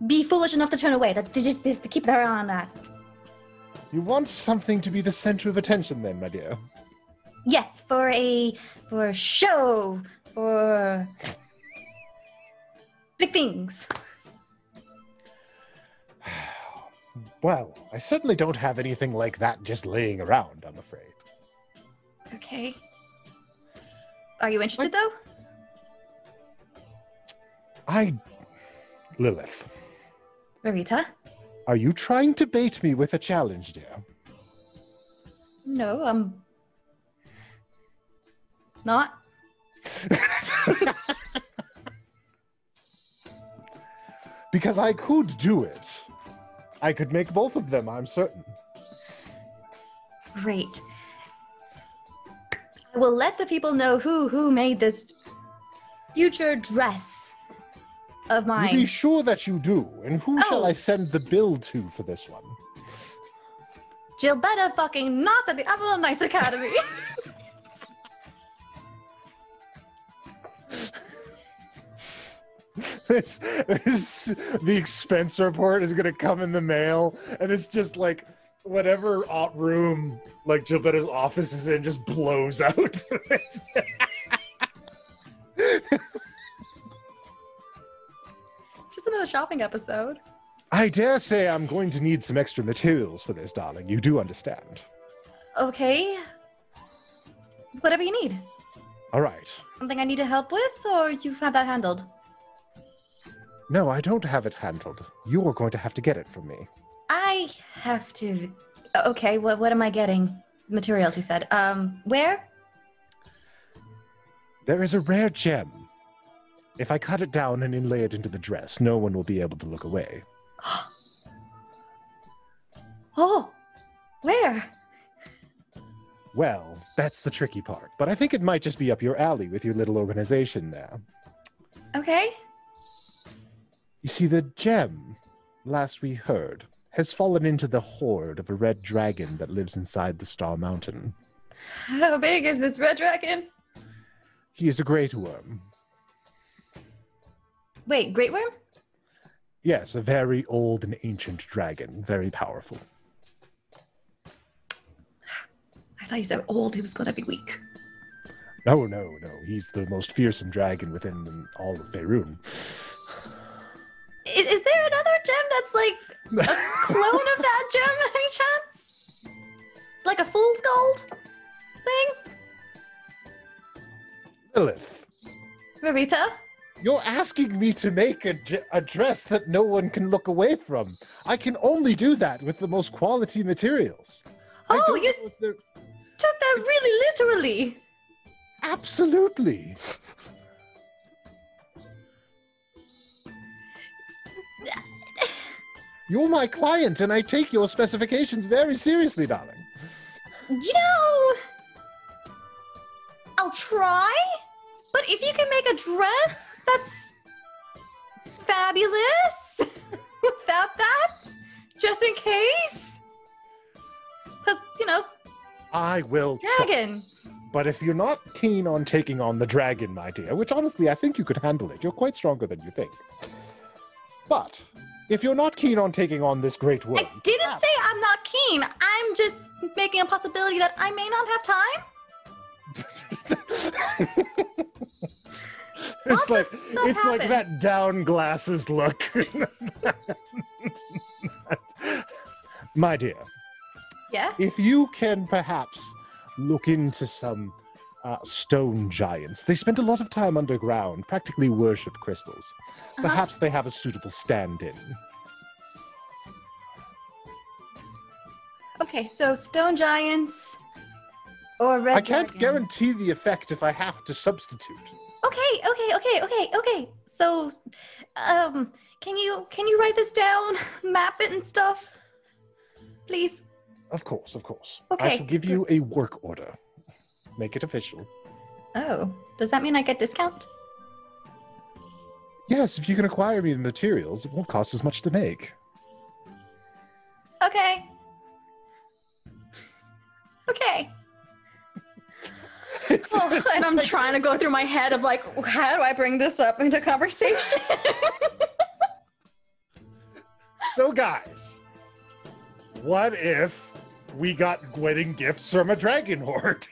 be foolish enough to turn away. That they keep their eye on that. You want something to be the center of attention, then, my dear? Yes, for a show, for big things. Well, I certainly don't have anything like that just laying around, I'm afraid. Okay. Are you interested, though? Lilith. Rarita? Are you trying to bait me with a challenge, dear? No, not. Because I could do it. I could make both of them, I'm certain. Great. I will let the people know who made this future dress of mine. You be sure that you do. And who shall I send the bill to for this one? Gilbetta fucking not at the Avalon Knights Academy. The expense report is gonna come in the mail, and it's just like whatever room like Gilbetta's office is in just blows out. It's just another shopping episode. I dare say I'm going to need some extra materials for this, darling. You do understand. Okay. Whatever you need. All right. Something I need to help with, or you've had that handled? No, I don't have it handled. You're going to have to get it from me. I have to. Okay, what am I getting? Materials, you said. Where? There is a rare gem. If I cut it down and inlay it into the dress, no one will be able to look away. Oh, where? Well, that's the tricky part, but I think it might just be up your alley with your little organization there. Okay. You see, the gem, last we heard, has fallen into the hoard of a red dragon that lives inside the Star Mountain. How big is this red dragon? He is a great worm. Wait, great worm? Yes, a very old and ancient dragon, very powerful. I thought you said old, he was gonna be weak. No. He's the most fearsome dragon within all of Faerun. Is there another gem that's like a clone of that gem, any chance? Like a fool's gold thing? Lilith, Rarita? you're asking me to make a dress that no one can look away from. I can only do that with the most quality materials. Oh, you took that really literally. Absolutely. You're my client, and I take your specifications very seriously, darling. You know, I'll try, but if you can make a dress that's fabulous without that, just in case. Because, you know, I will dragon. try. But if you're not keen on taking on the dragon, my dear, which honestly I think you could handle it, you're quite stronger than you think. But if you're not keen on taking on this great work, I didn't say I'm not keen. I'm just making a possibility that I may not have time. it's like that down glasses look. My dear. Yeah? If you can perhaps look into some stone giants. They spend a lot of time underground, practically worship crystals. Perhaps they have a suitable stand-in. Okay, so stone giants or red I can't dragon. guarantee the effect if I have to substitute. Okay. So, can you write this down, map it and stuff, please? Of course. Okay, I shall give you a work order. Make it official. Oh, does that mean I get discount? Yes, if you can acquire me the materials, it won't cost as much to make. Okay. And I'm trying to go through my head of like, how do I bring this up into conversation? So, guys, what if we got wedding gifts from a dragon horde?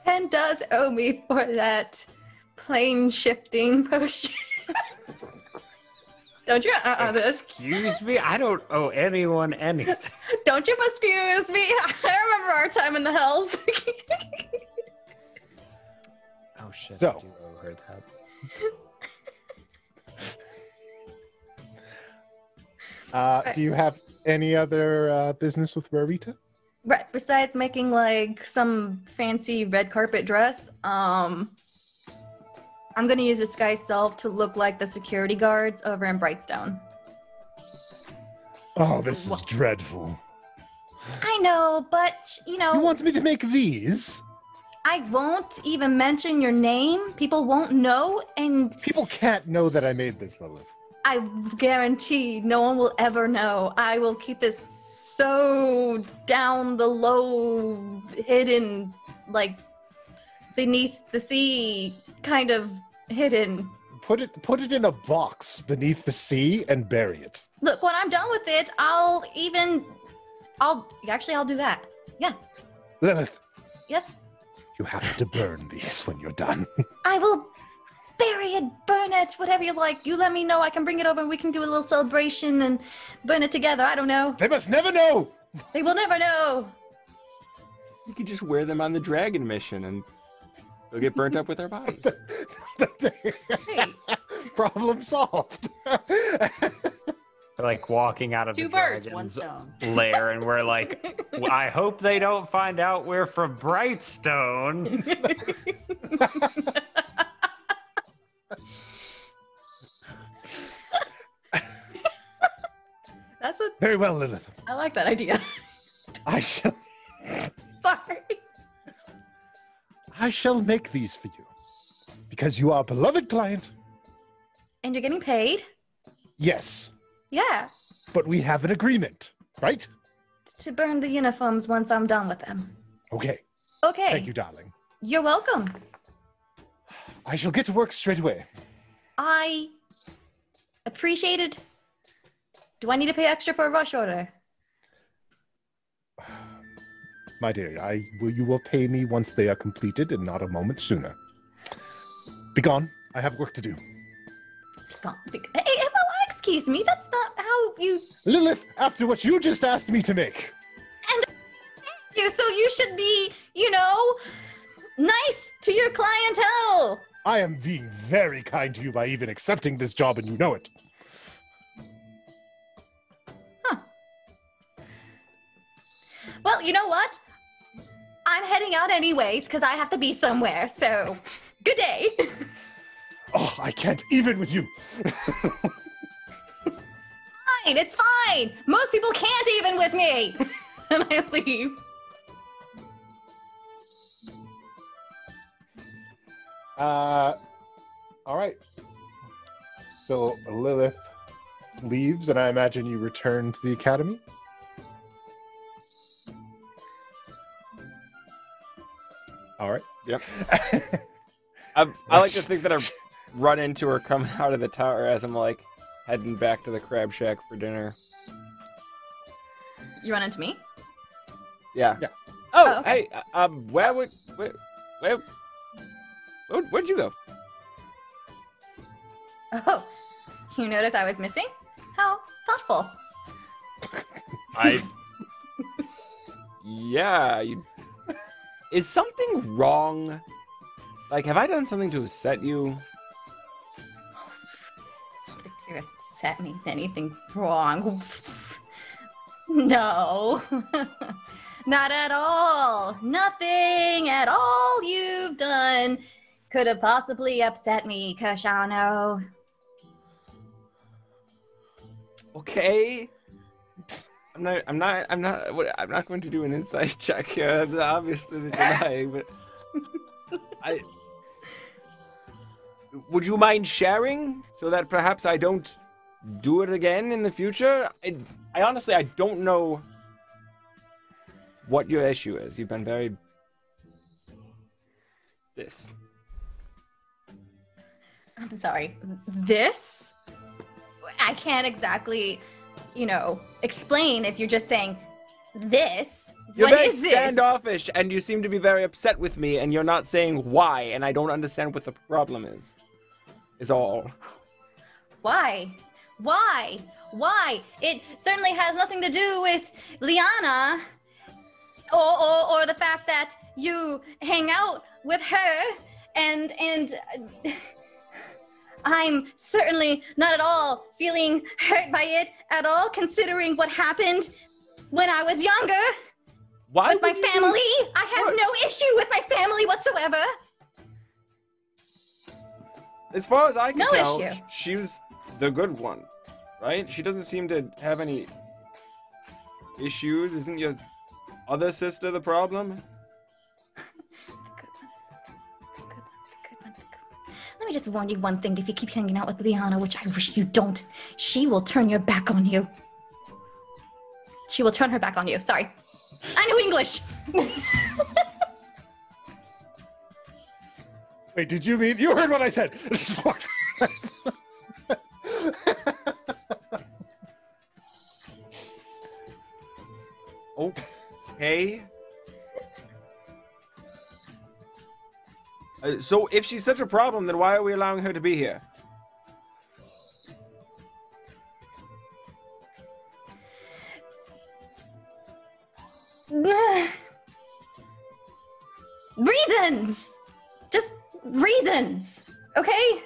Penn does owe me for that plane shifting potion. Don't you? Excuse me? I don't owe anyone anything. Don't you excuse me? I remember our time in the hells. Oh shit, So- I do owe her that. Do you have any other business with Rarita? Right. Besides making like some fancy red carpet dress, I'm gonna use disguise self to look like the security guards over in Brightstone. Oh, this is dreadful. I know, but you know, You want me to make these? I won't even mention your name. People won't know, and People can't know that I made this, Lilith. I guarantee no one will ever know. I will keep this so down the low, hidden, like beneath the sea, kind of hidden. Put it in a box beneath the sea and bury it. Look, when I'm done with it, I'll do that. Yeah. Lilith, Yes. you have to burn these when you're done. I will bury it, burn it, whatever you like. You let me know. I can bring it over and we can do a little celebration and burn it together. I don't know. They must never know. They will never know. You could just wear them on the dragon mission and they'll get burnt up with our bodies. Problem solved. We're like walking out of Two the birds, one dragon's stone. lair, and we're like, I hope they don't find out we're from Brightstone. That's a. Very well, Lilith. I like that idea. I shall make these for you. Because you are a beloved client. And you're getting paid? Yes. Yeah. But we have an agreement, right? To burn the uniforms once I'm done with them. Okay. Okay. Thank you, darling. You're welcome. I shall get to work straight away. I appreciate it. Do I need to pay extra for a rush order? My dear, you will pay me once they are completed and not a moment sooner. Begone. I have work to do. Hey, excuse me, that's not how you... Lilith, after what you just asked me to make. So you should be, nice to your clientele. I am being very kind to you by even accepting this job, and you know it. Well, you know what? I'm heading out anyways because I have to be somewhere. So, good day. Oh, I can't even with you. Fine, it's fine. Most people can't even with me. And I leave. All right. So Lilith leaves, and I imagine you return to the academy. All right. Yep. I like to think that I've run into her coming out of the tower as I'm like heading back to the crab shack for dinner. You run into me? Yeah. Yeah. Oh, okay. Hey, where'd you go? Oh, you noticed I was missing? How thoughtful. Yeah, is something wrong? Like, have I done something to upset you? Something to upset me? Anything wrong? No. Not at all. Nothing at all you've done could have possibly upset me, Koshano. Okay. I'm not going to do an insight check here. That's obviously the denying, but would you mind sharing so that perhaps I don't do it again in the future? I honestly, I don't know what your issue is. You've been very this. I'm sorry. This? I can't exactly, explain if you're just saying this. You're What very is this? standoffish, and you seem to be very upset with me, and you're not saying why, and I don't understand what the problem is. Is all. Why? Why? Why? It certainly has nothing to do with Liana or the fact that you hang out with her and I'm certainly not at all feeling hurt by it at all, considering what happened when I was younger. Why with my family? I have no issue with my family whatsoever. As far as I can No tell, issue. she was the good one, right? She doesn't seem to have any issues. Isn't your other sister the problem? Let me just warn you one thing. If you keep hanging out with Liana, which I wish you don't, she will turn your back on you. She will turn her back on you. Sorry. I know English. Wait, did you mean you heard what I said? Okay. So if she's such a problem, then why are we allowing her to be here? Reasons! Just reasons, okay?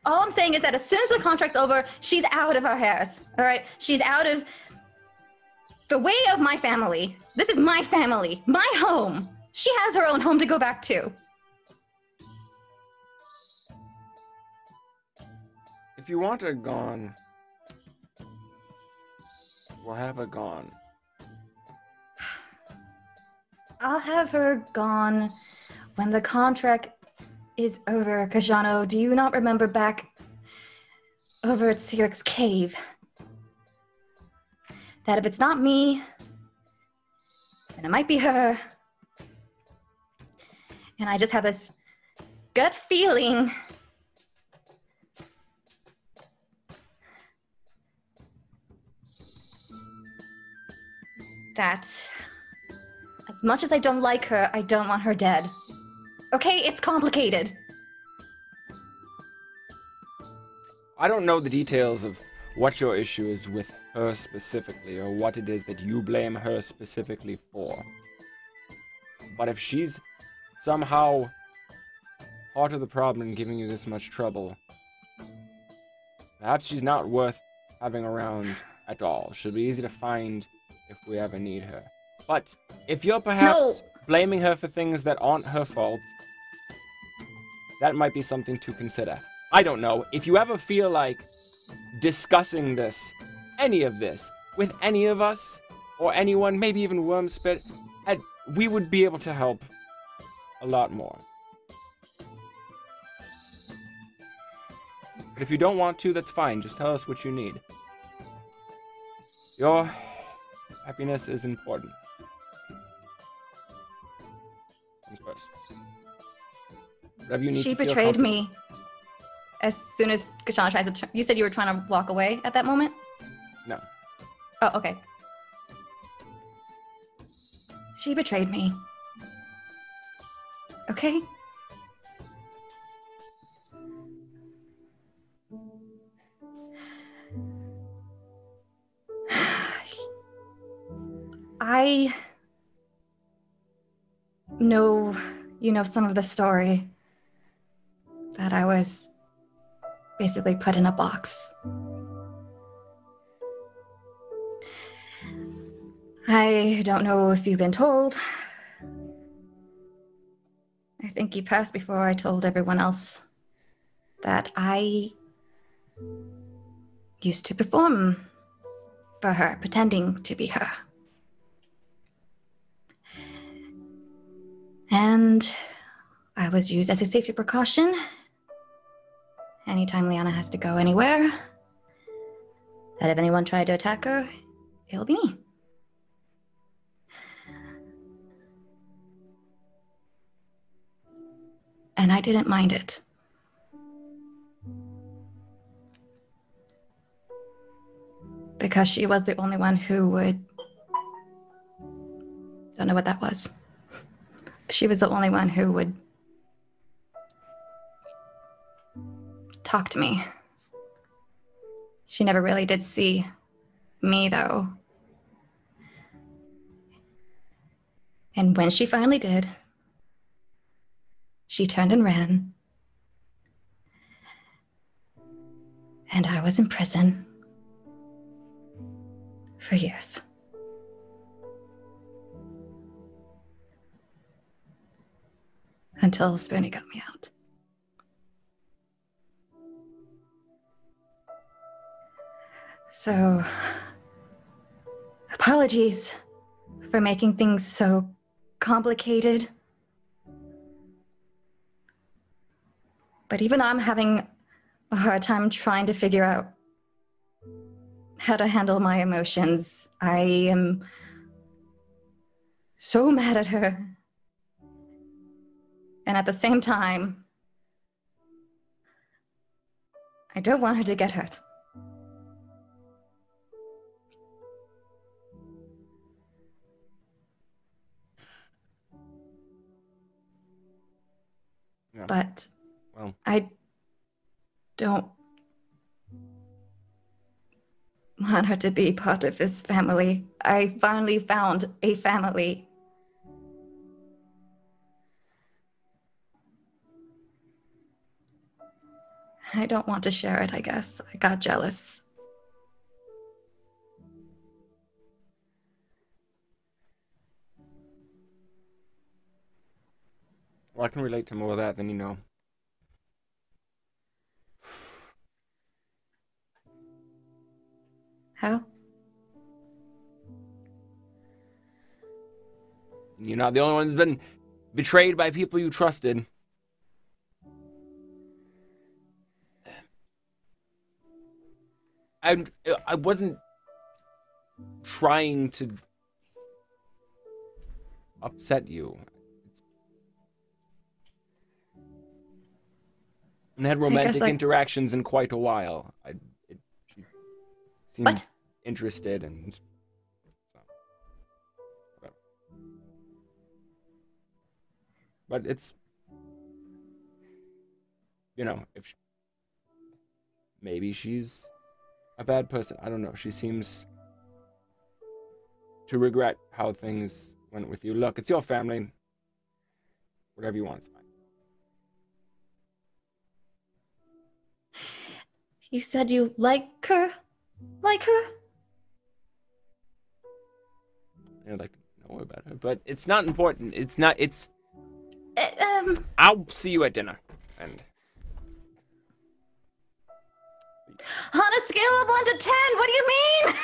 All I'm saying is that as soon as the contract's over, she's out of our hairs, all right? She's out of the way of my family. This is my family, my home. She has her own home to go back to. If you want her gone, we'll have her gone. I'll have her gone when the contract is over, Koshano. Do you not remember back over at Syric's cave? That if it's not me, then it might be her. And I just have this gut feeling that as much as I don't like her, I don't want her dead. Okay, it's complicated. I don't know the details of what your issue is with her specifically, or what it is that you blame her specifically for. But if she's somehow part of the problem in giving you this much trouble, perhaps she's not worth having around at all. She'll be easy to find if we ever need her. But if you're perhaps blaming her for things that aren't her fault, that might be something to consider. I don't know. If you ever feel like discussing this, any of this, with any of us, or anyone, maybe even Wormspit, we would be able to help a lot more. But if you don't want to, that's fine. Just tell us what you need. Your happiness is important. Comes first. Whatever you need She to feel betrayed comfortable. me as soon as Koshano tries to. You said you were trying to walk away at that moment? No. Oh, okay. She betrayed me. Okay? I know you know some of the story, that I was basically put in a box. I don't know if you've been told. I think you passed before I told everyone else that I used to perform for her, pretending to be her. And I was used as a safety precaution. Anytime Liana has to go anywhere, that if anyone tried to attack her, it'll be me. And I didn't mind it. Because she was the only one who would... Don't know what that was. She was the only one who would talk to me. She never really did see me, though. And when she finally did, she turned and ran. And I was in prison for years. Until Spoonie got me out. So, apologies for making things so complicated. But even I'm having a hard time trying to figure out how to handle my emotions. I am so mad at her. And at the same time, I don't want her to get hurt. Yeah. But well, I don't want her to be part of this family. I finally found a family. I don't want to share it, I guess. I got jealous. Well, I can relate to more of that than you know. How? You're not the only one who's been betrayed by people you trusted. I wasn't trying to upset you. I had romantic interactions in quite a while. She seemed interested and... So, whatever. But it's... You know, if... Maybe she's a bad person. I don't know. She seems to regret how things went with you. Look, it's your family. Whatever you want, it's fine. You said you like her? Like her? I'd like to know about her, but it's not important. It's not. It's. I'll see you at dinner. And On a scale of 1 to 10, what do you mean?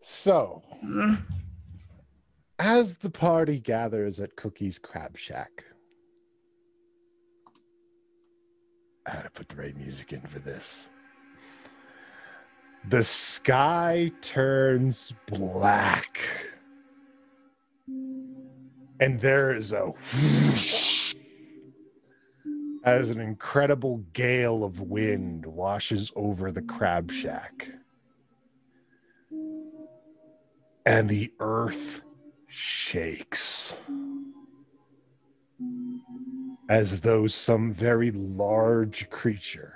So, as the party gathers at Cookie's Crab Shack, I had to put the right music in for this. The sky turns black. And there is a whoosh as an incredible gale of wind washes over the crab shack. And the earth shakes as though some very large creature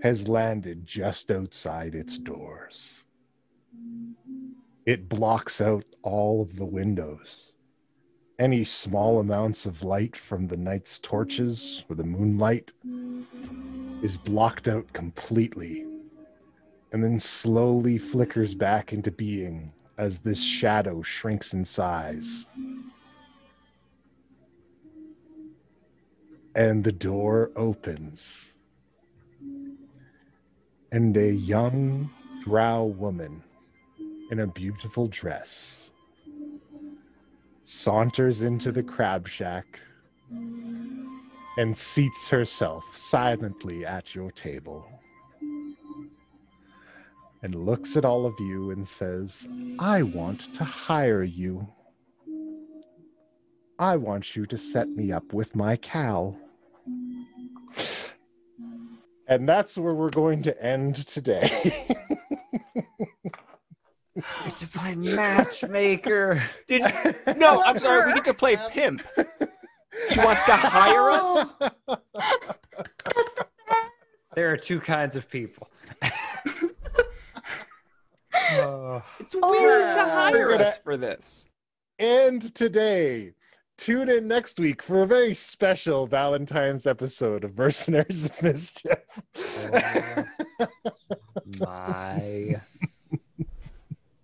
has landed just outside its doors. It blocks out all of the windows. Any small amounts of light from the night's torches or the moonlight is blocked out completely, and then slowly flickers back into being as this shadow shrinks in size. And the door opens, and a young drow woman in a beautiful dress saunters into the crab shack and seats herself silently at your table and looks at all of you and says, I want to hire you. I want you to set me up with my cow. And that's where we're going to end today. We get to play matchmaker. No, I'm sorry. We get to play pimp. She wants to hire us? There are two kinds of people. It's weird to hire us for this. And today, tune in next week for a very special Valentine's episode of Mercenaries of Mischief. My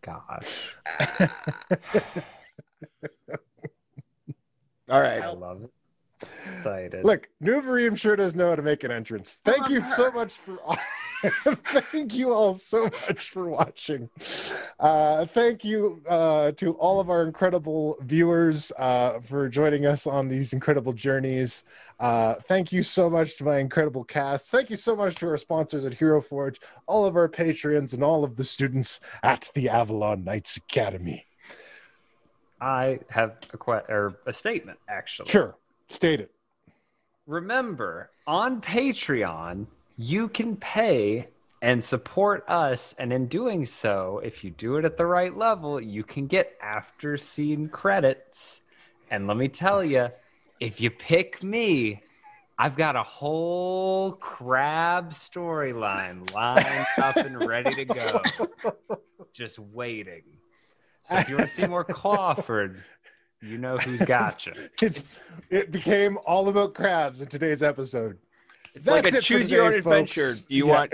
gosh. All right. I love it. Excited. Look, Nuvarim sure does know how to make an entrance. Thank you so much for thank you all so much for watching. Thank you to all of our incredible viewers for joining us on these incredible journeys. Thank you so much to my incredible cast. Thank you so much to our sponsors at Hero Forge, all of our patrons, and all of the students at the Avalon Knights Academy. I have a statement, actually. Sure, state it. Remember, on Patreon, you can pay and support us, and in doing so, if you do it at the right level, you can get after-scene credits. And let me tell you, if you pick me, I've got a whole crab storyline lined up and ready to go. Just waiting. So if you want to see more Clawford, you know who's got you. It became all about crabs in today's episode. It's like a choose your own adventure. Do you want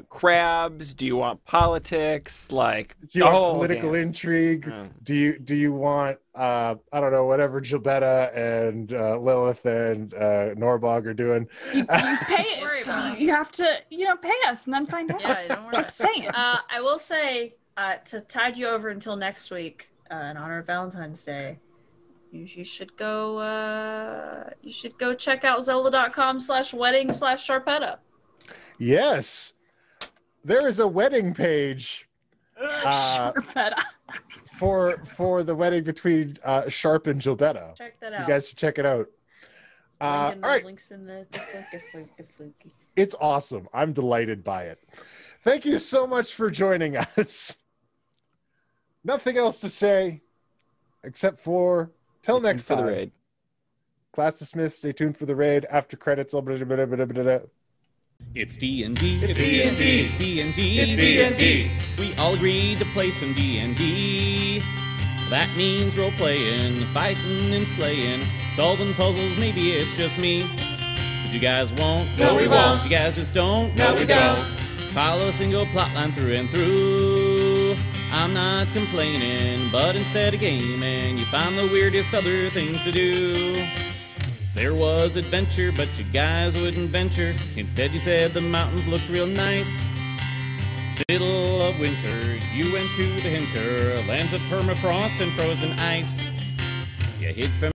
crabs? Do you want politics? Like do you want political intrigue? Do you want I don't know, whatever Gilbetta and Lilith and Norbog are doing? You pay you have to pay us and then find out. Yeah, don't worry. Just saying. I will say to tide you over until next week in honor of Valentine's Day. You should go check out zelda.com/wedding/Sharpetta. Yes. There is a wedding page Sharpetta. for the wedding between Sharp and Gilbetta. Check that out. You guys should check it out. All right. Links in the fluky. It's awesome. I'm delighted by it. Thank you so much for joining us. Nothing else to say except for till next time. For the raid. Class dismissed. Stay tuned for the raid. After credits. It's D&D. It's D&D. It's D&D. It's D&D. We all agreed to play some D&D. That means role-playing, fighting and slaying, solving puzzles, maybe it's just me. You guys won't? No, we won't. You guys just don't? No, we don't. Follow a single plot line through and through. I'm not complaining, but instead of gaming, you find the weirdest other things to do. There was adventure, but you guys wouldn't venture. Instead you said the mountains looked real nice. Middle of winter, you went to the hinter, lands of permafrost and frozen ice. You hid from